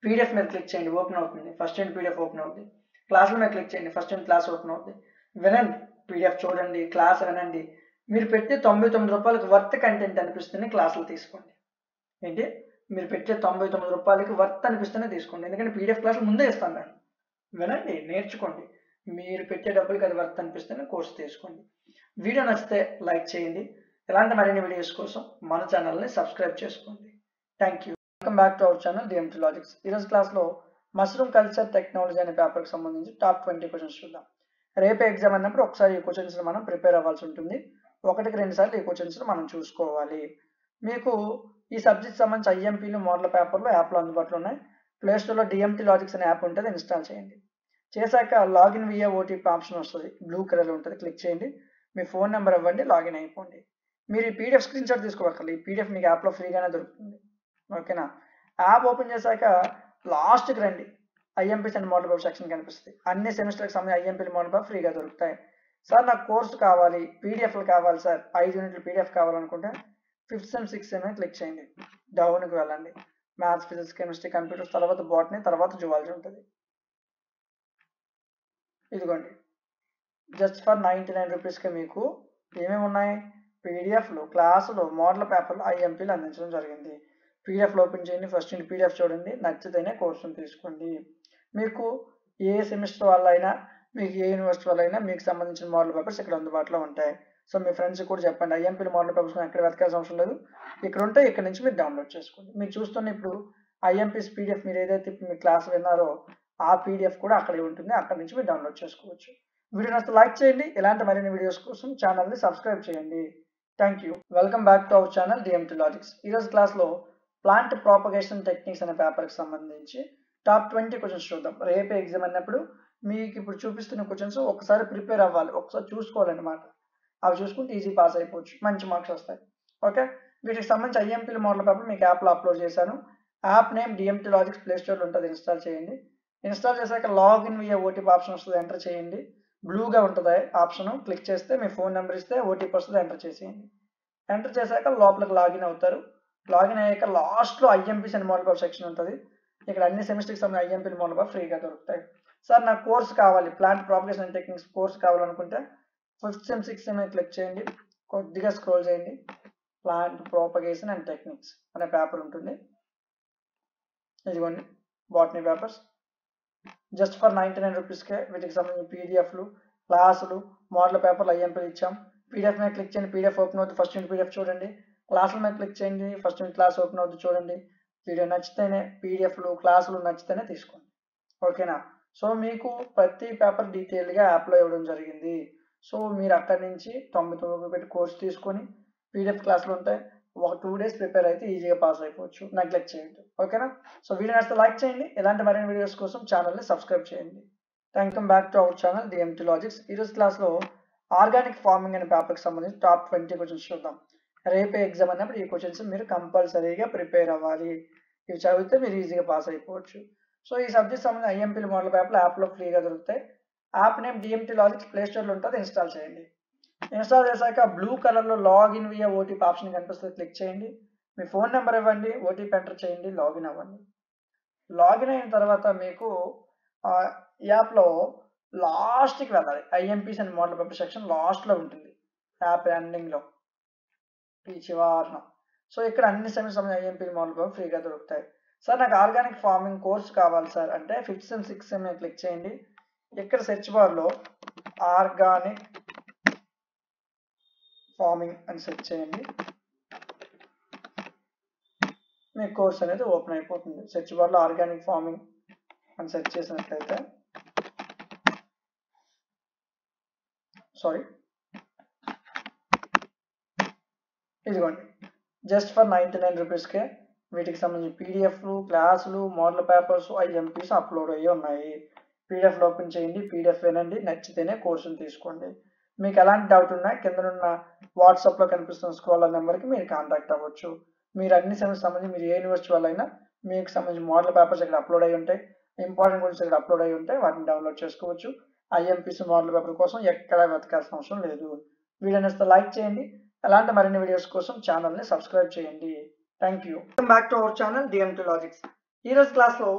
పీడిఎఫ్ మీద క్లిక్ చేయండి, ఓపెన్ అవుతుంది. ఫస్ట్ యూనిట్ పీడిఎఫ్ ఓపెన్ అవుతుంది. క్లాసుల మీద క్లిక్ చేయండి, ఫస్ట్ యూనిట్ క్లాస్ ఓపెన్ అవుతుంది. వినండి, పీడిఎఫ్ చూడండి, క్లాస్ వినండి. మీరు పెట్టే 99 రూపాయలకు వర్త్ కంటెంట్ అనిపిస్తేనే క్లాసులు తీసుకోండి. ఏంటి, మీరు పెట్టే 99 రూపాయలకి వర్త్ అనిపిస్తేనే తీసుకోండి. ఎందుకంటే పీడిఎఫ్ క్లాసులు ముందే ఇస్తాను నేను. వినండి, నేర్చుకోండి. మీరు పెట్టే డబ్బులకి అది వర్త్ అనిపిస్తేనే కోర్సు తీసుకోండి. వీడియో నచ్చితే లైక్ చేయండి. ఇలాంటి మరిన్ని వీడియోస్ కోసం మన ఛానల్ని సబ్స్క్రైబ్ చేసుకోండి. Thank you. Welcome back to our channel DMT logics. ఈరోజు క్లాస్లో మష్రూమ్ కల్చర్ టెక్నాలజీ అనే పేపర్కి సంబంధించి టాప్ 20 క్వశ్చన్స్ చూద్దాం. రేపే ఎగ్జామ్ అన్నప్పుడు ఒకసారి ఈ క్వశ్చన్స్ మనం ప్రిపేర్ అవ్వాల్సి ఉంటుంది. 1-2 సార్లు ఈ క్వశ్చన్స్ మనం చూసుకోవాలి. మీకు ఈ సబ్జెక్ట్ సంబంధించి ఐఎంపీలు, మోడల్ పేపర్లు యాప్లో అందుబాటులో ఉన్నాయి. ప్లేస్టోర్లో డిఎంటీ లాజిక్స్ అనే యాప్ ఉంటుంది, ఇన్స్టాల్ చేయండి. చేశాక లాగిన్ వియా ఓటీపీ ఆప్షన్ వస్తుంది, బ్లూ కలర్ ఉంటుంది, క్లిక్ చేయండి. మీ ఫోన్ నెంబర్ ఇవ్వండి, లాగిన్ అయిపోండి. మీరు ఈ పీడిఎఫ్ స్క్రీన్ షాట్ తీసుకోవాలి. ఈ పీడిఎఫ్ మీకు యాప్లో ఫ్రీగానే దొరుకుతుంది. ఓకేనా. యాప్ ఓపెన్ చేశాక లాస్ట్కి రండి, ఐఎంపీస్ అండ్ మోడల్ పేపర్ సెక్షన్ కనిపిస్తుంది. అన్ని సెమిస్టర్కి సంబంధించి ఐఎంపీలు, మోడల్ పేపర్ ఫ్రీగా దొరుకుతాయి. సార్ నాకు కోర్సు కావాలి, పీడిఎఫ్లు కావాలి సార్, 5 యూనిట్లు పీడిఎఫ్ కావాలనుకుంటే 5th sem 6th sem click చేయండి. డౌన్కి వెళ్ళండి. మ్యాథ్స్, ఫిజిక్స్, కెమిస్ట్రీ, కంప్యూటర్స్, తర్వాత బాటనీ, తర్వాత జువాలజీ ఉంటుంది. ఇదిగోండి, జస్ట్ ఫర్ 99 రూపీస్కి మీకు ఏమేమి ఉన్నాయి, పీడిఎఫ్లు, క్లాసులు, మోడల్ పేపర్లు, ఐఎంపీలు అందించడం జరిగింది. పీడిఎఫ్లు ఓపెన్ చేయండి, ఫస్ట్ యూనిట్ పీడిఎఫ్ చూడండి, నచ్చితేనే కోర్సును తీసుకోండి. మీకు ఏ సెమిస్టర్ వాళ్ళైనా, మీకు ఏ యూనివర్సిటీ వాళ్ళైనా మీకు సంబంధించిన మోడల్ పేపర్స్ ఇక్కడ అందుబాటులో ఉంటాయి. సో మీ ఫ్రెండ్స్కి కూడా చెప్పండి, ఐఎంపీలు, మోడల్ పేపర్స్ ఎక్కడ వెతకాల్సిన అవసరం లేదు, ఇక్కడ ఉంటే ఇక్కడ నుంచి మీరు డౌన్లోడ్ చేసుకోండి. మీరు చూస్తున్న ఇప్పుడు ఐఎంపీస్ పీడిఎఫ్, మీరు ఏదైతే మీ క్లాస్ విన్నారో ఆ పీడిఎఫ్ కూడా అక్కడే ఉంటుంది, అక్కడ నుంచి మీరు డౌన్లోడ్ చేసుకోవచ్చు. వీడియో నచ్చితే లైక్ చేయండి. ఇలాంటి మరిన్ని వీడియోస్ కోసం ఛానల్ని సబ్స్క్రైబ్ చేయండి. Thank you. Welcome back to our channel DMT logics. ఈరోజు క్లాస్లో ప్లాంట్ ప్రాపగేషన్ టెక్నిక్స్ అనే పేపర్కి సంబంధించి టాప్ 20 క్వశ్చన్స్ చూద్దాం. రేపే ఎగ్జామ్ అన్నప్పుడు మీకు ఇప్పుడు చూపిస్తున్న క్వశ్చన్స్ ఒకసారి ప్రిపేర్ అవ్వాలి, ఒకసారి చూసుకోవాలన్నమాట. అవి చూసుకుంటే ఈజీ పాస్ అయిపోవచ్చు, మంచి మార్క్స్ వస్తాయి. ఓకే, వీటికి సంబంధించి ఐఎంపీల మోడల్ పేపర్ మీకు యాప్లో అప్లోడ్ చేశాను. App name DMT Logics, play స్టోర్లో ఉంటుంది, ఇన్స్టాల్ చేయండి. ఇన్స్టాల్ చేశాక లాగిన్ వియా ఓటీపీ ఆప్షన్ వస్తుంది, ఎంటర్ చేయండి. బ్లూగా ఉంటుంది ఆప్షన్, క్లిక్ చేస్తే మీ ఫోన్ నెంబర్ ఇస్తే ఓటీపీ వస్తుంది, ఎంటర్ చేసేయండి. ఎంటర్ చేశాక లోపలికి లాగిన్ అవుతారు. లాగిన్ అయ్యాక లాస్ట్లో ఐఎంపీస్ అండ్ మోడల్ పేపర్ సెక్షన్ ఉంటుంది. ఇక్కడ అన్ని సెమిస్టర్కి సంబంధించిన ఐఎంపీలు, మోడల్ పేపర్ ఫ్రీగా దొరుకుతాయి. సార్ నాకు కోర్స్ కావాలి, plant propagation and techniques course కావాలనుకుంటే 5th sem 6th sem click చేయండి. కొద్దిగా స్క్రోల్ చేయండి. ప్లాంట్ ప్రాపగేషన్ అండ్ టెక్నిక్స్ అనే పేపర్ ఉంటుంది. ఇదిగోండి బాటనీ పేపర్స్, జస్ట్ ఫర్ 99 రూపీస్కే వీటికి సంబంధించిన పీడిఎఫ్లు, క్లాసులు, మోడల్ పేపర్లు, ఐఎంపీలు ఇచ్చాం. పీడిఎఫ్ మీద క్లిక్ చేయండి, పీడిఎఫ్ ఓపెన్ అవుతుంది, ఫస్ట్ యూనిట్ పీడిఎఫ్ చూడండి. క్లాసుల మీద క్లిక్ చేయండి, ఫస్ట్ యూనిట్ క్లాస్ ఓపెన్ అవుతుంది, చూడండి. వీడియో నచ్చితేనే, పీడిఎఫ్లు, క్లాసులు నచ్చితేనే తీసుకోండి. ఓకేనా. సో మీకు ప్రతి పేపర్ డీటెయిల్గా యాప్లో ఇవ్వడం జరిగింది. సో మీరు అక్కడి నుంచి 99 రూపాయలు పెట్టి కోర్స్ తీసుకొని పీడిఎఫ్ క్లాసులు ఉంటాయి, ఒక 2 days ప్రిపేర్ అయితే ఈజీగా పాస్ అయిపోవచ్చు. నెగ్లెక్ట్ చేయండి. ఓకేనా. సో వీడియో నచ్చితే లైక్ చేయండి. ఇలాంటి మరిన్ని వీడియోస్ కోసం ఛానల్ని సబ్స్క్రైబ్ చేయండి. Welcome back to our channel DMT logics. ఈరోజు క్లాస్లో ఆర్గానిక్ ఫార్మింగ్ అనే పేపర్కి సంబంధించి టాప్ 20 క్వశ్చన్స్ చూద్దాం. రేపే ఎగ్జామ్ అన్నప్పుడు ఈ క్వశ్చన్స్ మీరు కంపల్సరీగా ప్రిపేర్ అవ్వాలి. ఇవి చదివితే మీరు ఈజీగా పాస్ అయిపోవచ్చు. సో ఈ సబ్జెక్ట్ సంబంధించి ఐఎంపీలు, మోడల్ పేపర్లు యాప్లో ఫ్రీగా దొరుకుతాయి. App name DMT Logics, play స్టోర్లో ఉంటుంది, ఇన్స్టాల్ చేయండి. ఇన్స్టాల్ చేశాక బ్లూ కలర్లో లాగిన్ వియా ఓటీపీ ఆప్షన్ కనిపిస్తుంది, క్లిక్ చేయండి. మీ ఫోన్ నెంబర్ ఇవ్వండి, ఓటీపీ ఎంటర్ చేయండి, లాగిన్ అవ్వండి. లాగిన్ అయిన తర్వాత మీకు యాప్లో లాస్ట్కి వెళ్ళాలి. ఐఎంపీస్ అండ్ మోడల్ పేపర్ సెక్షన్ లాస్ట్లో ఉంటుంది, యాప్ ఎండింగ్లో ఈ చివరన. సో ఇక్కడ అన్ని సెమిస్టర్ సంబంధించిన ఐఎంపీ, మోడల్ పేపర్ ఫ్రీగా దొరుకుతాయి. సార్ నాకు ఆర్గానిక్ ఫార్మింగ్ కోర్స్ కావాలి సార్ అంటే 5th sem 6th sem click చేయండి. ఇక్కడ సెర్చ్ బార్లో ఆర్గానిక్ ఫార్మింగ్ అని సెర్చ్ చేయండి. మీ కోర్స్ అనేది ఓపెన్ అయిపోతుంది. సెర్చ్ బార్లో ఆర్గానిక్ ఫార్మింగ్ అని సెర్చ్ చేసినట్లయితే, ఇదిగోండి, జస్ట్ ఫర్ 99 రూపీస్కే వీటికి సంబంధించి పీడిఎఫ్లు, క్లాసులు, మోడల్ పేపర్స్, ఐఎంపీస్ అప్లోడ్ అయ్యి ఉన్నాయి. పీడిఎఫ్లు ఓపెన్ చేయండి, పీడిఎఫ్ వినండి, నచ్చితేనే కోర్సును తీసుకోండి. మీకు ఎలాంటి డౌట్ ఉన్నా కిందనున్న వాట్సాప్లో కనిపిస్తున్న స్క్రోలర్ నెంబర్కి మీరు కాంటాక్ట్ అవ్వచ్చు. మీరు అన్ని సెమిస్టర్ సంబంధించి మీరు ఏ యూనివర్సిటీ వాళ్ళైనా మీకు సంబంధించిన మోడల్ పేపర్స్ ఇక్కడ అప్లోడ్ అయ్యి ఉంటాయి, ఇంపార్టెంట్ క్వశ్చన్స్ ఇక్కడ అప్లోడ్ అయ్యి ఉంటాయి, వాటిని డౌన్లోడ్ చేసుకోవచ్చు. ఐఎంపీస్ మోడల్ పేపర్ కోసం ఎక్కడ వెతకాల్సిన అవసరం లేదు. వీడియో నచ్చితే లైక్ చేయండి. అలాంటి మరిన్ని వీడియోస్ కోసం ఛానల్ని సబ్స్క్రైబ్ చేయండి. Thank you. Welcome back to our channel DMT logics. ఈరోజు క్లాస్లో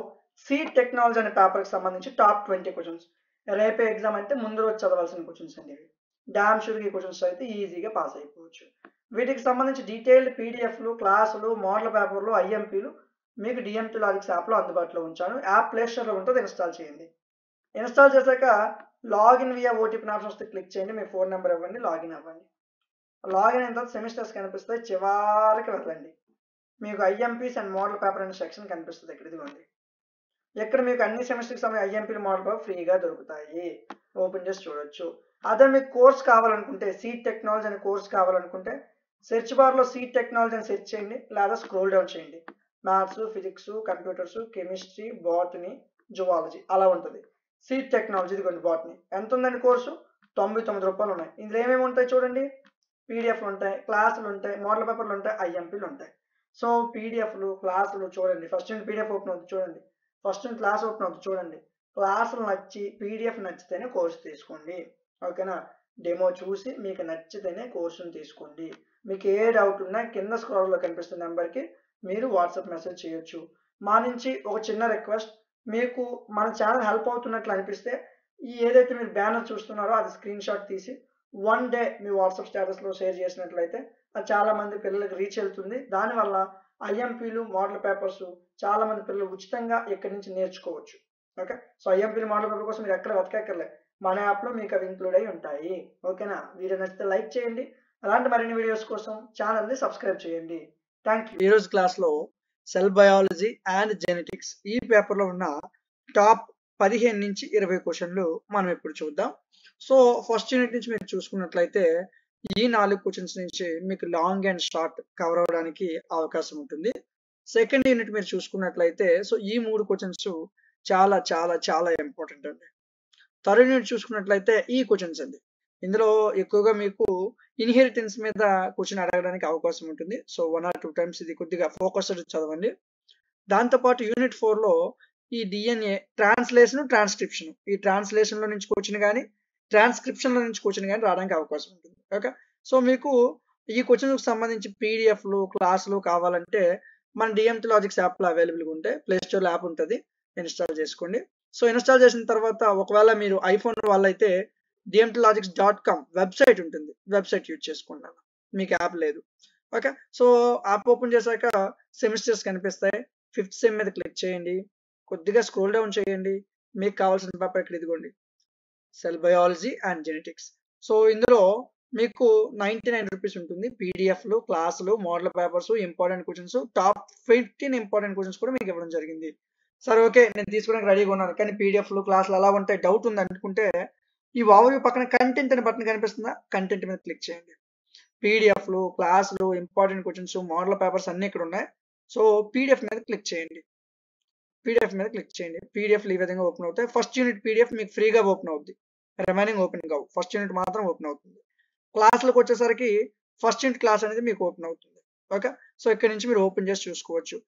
సీడ్ టెక్నాలజీ అనే పేపర్కి సంబంధించి టాప్ 20 క్వశ్చన్స్. రేపే ఎగ్జామ్ అంటే ముందు రోజు చదవాల్సిన క్వశ్చన్స్ అండి ఇవి. డామ్ షూర్గా ఈ క్వశ్చన్స్ అయితే ఈజీగా పాస్ అయిపోవచ్చు. వీటికి సంబంధించి డీటెయిల్డ్ పీడిఎఫ్లు, క్లాసులు, మోడల్ పేపర్లు, ఐఎంపీలు మీకు డిఎంటీ లాజిక్స్ యాప్లో అందుబాటులో ఉంచాను. యాప్ ప్లే స్టోర్లో ఉంటుంది, ఇన్స్టాల్ చేయండి. ఇన్స్టాల్ చేశాక లాగిన్ వియా ఓటీపీ ఆప్షన్ వస్తే క్లిక్ చేయండి. మీ ఫోన్ నెంబర్ ఇవ్వండి, లాగిన్ అవ్వండి. లాగిన్ అయిన తర్వాత సెమిస్టర్స్ కనిపిస్తాయి, చివరికి వెళ్ళండి. మీకు ఐఎంపీస్ అండ్ మోడల్ పేపర్ అనే సెక్షన్ కనిపిస్తుంది ఇక్కడ, ఇదిగోండి. ఇక్కడ మీకు అన్ని సెమిస్టర్కి సంబంధించి ఐఎంపీలు, మోడల్ పేపర్ ఫ్రీగా దొరుకుతాయి. ఓపెన్ చేసి చూడొచ్చు. అదే మీకు కోర్స్ కావాలనుకుంటే, సీడ్ టెక్నాలజీ అనే కోర్స్ కావాలనుకుంటే సెర్చ్ బార్లో సీడ్ టెక్నాలజీ అని సెర్చ్ చేయండి, లేదా స్క్రోల్ డౌన్ చేయండి. Maths, physics, computers, chemistry, botany, zoology అలా ఉంటుంది. సీడ్ టెక్నాలజీ ఇదిగోండి, బాటనీ. ఎంత ఉందండి కోర్సు? 99 రూపాయలు ఉన్నాయి. ఇందులో ఏమేమి ఉంటాయి చూడండి. పీడిఎఫ్లు ఉంటాయి, క్లాసులు ఉంటాయి, మోడల్ పేపర్లు ఉంటాయి, ఐఎంపీలు ఉంటాయి. సో పీడిఎఫ్లు, క్లాసులు చూడండి. ఫస్ట్ యూనిట్ పీడిఎఫ్ ఓపెన్ అవుతుంది చూడండి, ఫస్ట్ యూనిట్ క్లాస్ ఓపెన్ అవుతుంది చూడండి. క్లాసులు నచ్చి పీడిఎఫ్ నచ్చితేనే కోర్సు తీసుకోండి. ఓకేనా? డెమో చూసి మీకు నచ్చితేనే కోర్సును తీసుకోండి. మీకు ఏ డౌట్ ఉన్నా కింద స్క్రోల్లో కనిపిస్తున్న నెంబర్కి మీరు వాట్సాప్ మెసేజ్ చేయొచ్చు. మా నుంచి ఒక చిన్న రిక్వెస్ట్, మీకు మన ఛానల్ హెల్ప్ అవుతున్నట్లు అనిపిస్తే ఈ ఏదైతే మీరు బ్యానర్ చూస్తున్నారో అది స్క్రీన్ షాట్ తీసి 1 డే మీ వాట్సాప్ స్టేటస్లో షేర్ చేసినట్లయితే అది చాలా మంది పిల్లలకి రీచ్ వెళ్తుంది. దానివల్ల ఐఎంపీలు, మోడల్ పేపర్స్ చాలా మంది పిల్లలు ఉచితంగా ఇక్కడి నుంచి నేర్చుకోవచ్చు. ఓకే, సో ఐఎంపీలు, మోడల్ పేపర్ కోసం మీరు ఎక్కడ వెతకక్కర్లే, మన యాప్లో మీకు అవి ఇంక్లూడ్ అయి ఉంటాయి. ఓకేనా? వీడియో నచ్చితే లైక్ చేయండి. అలాంటి మరిన్ని వీడియోస్ కోసం ఛానల్ని సబ్స్క్రైబ్ చేయండి. Thank you. ఈరోజు క్లాస్లో సెల్ బయాలజీ అండ్ జెనెటిక్స్ ఈ పేపర్లో ఉన్న టాప్ 15 నుంచి 20 క్వశ్చన్లు మనం ఇప్పుడు చూద్దాం. సో ఫస్ట్ యూనిట్ నుంచి మీరు చూసుకున్నట్లయితే ఈ 4 క్వశ్చన్స్ నుంచి మీకు లాంగ్ అండ్ షార్ట్ కవర్ అవడానికి అవకాశం ఉంటుంది. సెకండ్ యూనిట్ మీరు చూసుకున్నట్లయితే సో ఈ 3 క్వశ్చన్స్ చాలా చాలా చాలా ఇంపార్టెంట్ అండి. థర్డ్ యూనిట్ చూసుకున్నట్లయితే ఈ క్వశ్చన్స్ అండి. ఇందులో ఎక్కువగా మీకు ఇన్హెరిటెన్స్ మీద క్వశ్చన్ అడగడానికి అవకాశం ఉంటుంది. సో 1 or 2 టైమ్స్ ఇది కొద్దిగా ఫోకస్డ్ చదవండి. దాంతోపాటు యూనిట్ 4లో ఈ డిఎన్ఏ ట్రాన్స్లేషన్, ట్రాన్స్క్రిప్షన్, ఈ ట్రాన్స్లేషన్లో నుంచి క్వశ్చన్ కానీ ట్రాన్స్క్రిప్షన్లో నుంచి క్వశ్చన్ కానీ రావడానికి అవకాశం ఉంటుంది. ఓకే, సో మీకు ఈ క్వశ్చన్కి సంబంధించి పీడిఎఫ్లు, క్లాసులు కావాలంటే మన డిఎంటీ లాజిక్స్ యాప్లో అవైలబుల్గా ఉంటాయి. ప్లే స్టోర్లో యాప్ ఉంటుంది, ఇన్స్టాల్ చేసుకోండి. సో ఇన్స్టాల్ చేసిన తర్వాత ఒకవేళ మీరు ఐఫోన్ వాళ్ళైతే dmtlogics.com వెబ్సైట్ ఉంటుంది, వెబ్సైట్ యూజ్ చేసుకుంటాను, మీకు యాప్ లేదు. ఓకే, సో యాప్ ఓపెన్ చేశాక సెమిస్టర్స్ కనిపిస్తాయి. 5th సెమ్ మీద క్లిక్ చేయండి, కొద్దిగా స్క్రోల్ డౌన్ చేయండి. మీకు కావాల్సిన పేపర్ ఇక్కడ ఇదిగోండి, cell biology and genetics. So ఇందులో మీకు 99 రూపీస్ ఉంటుంది. పీడిఎఫ్లు, క్లాసులు, model papers, important questions, top 15 important questions కూడా మీకు ఇవ్వడం జరిగింది. సరే ఓకే, నేను తీసుకోవడానికి రెడీగా ఉన్నాను, కానీ పీడిఎఫ్లు, క్లాసులు అలా ఉంటాయి, డౌట్ ఉంది అనుకుంటే ఈ ఓవర్వ్యూ పక్కన కంటెంట్ అనే బటన్ కనిపిస్తుందా, కంటెంట్ మీద క్లిక్ చేయండి. పీడిఎఫ్లు, క్లాసులు, ఇంపార్టెంట్ క్వశ్చన్స్, మోడల్ పేపర్స్ అన్నీ ఇక్కడ ఉన్నాయి. సో పీడిఎఫ్ మీద క్లిక్ చేయండి, పీడిఎఫ్ మీద క్లిక్ చేయండి. పీడిఎఫ్లు ఈ విధంగా ఓపెన్ అవుతాయి. ఫస్ట్ యూనిట్ పీడిఎఫ్ మీకు ఫ్రీగా ఓపెన్ అవుద్ది, రిమైనింగ్ ఓపెన్ కావు, ఫస్ట్ యూనిట్ మాత్రం ఓపెన్ అవుతుంది. క్లాసులకు వచ్చేసరికి ఫస్ట్ యూనిట్ క్లాస్ అనేది మీకు ఓపెన్ అవుతుంది. ఓకే, సో ఇక్కడ నుంచి మీరు ఓపెన్ చేసి చూసుకోవచ్చు.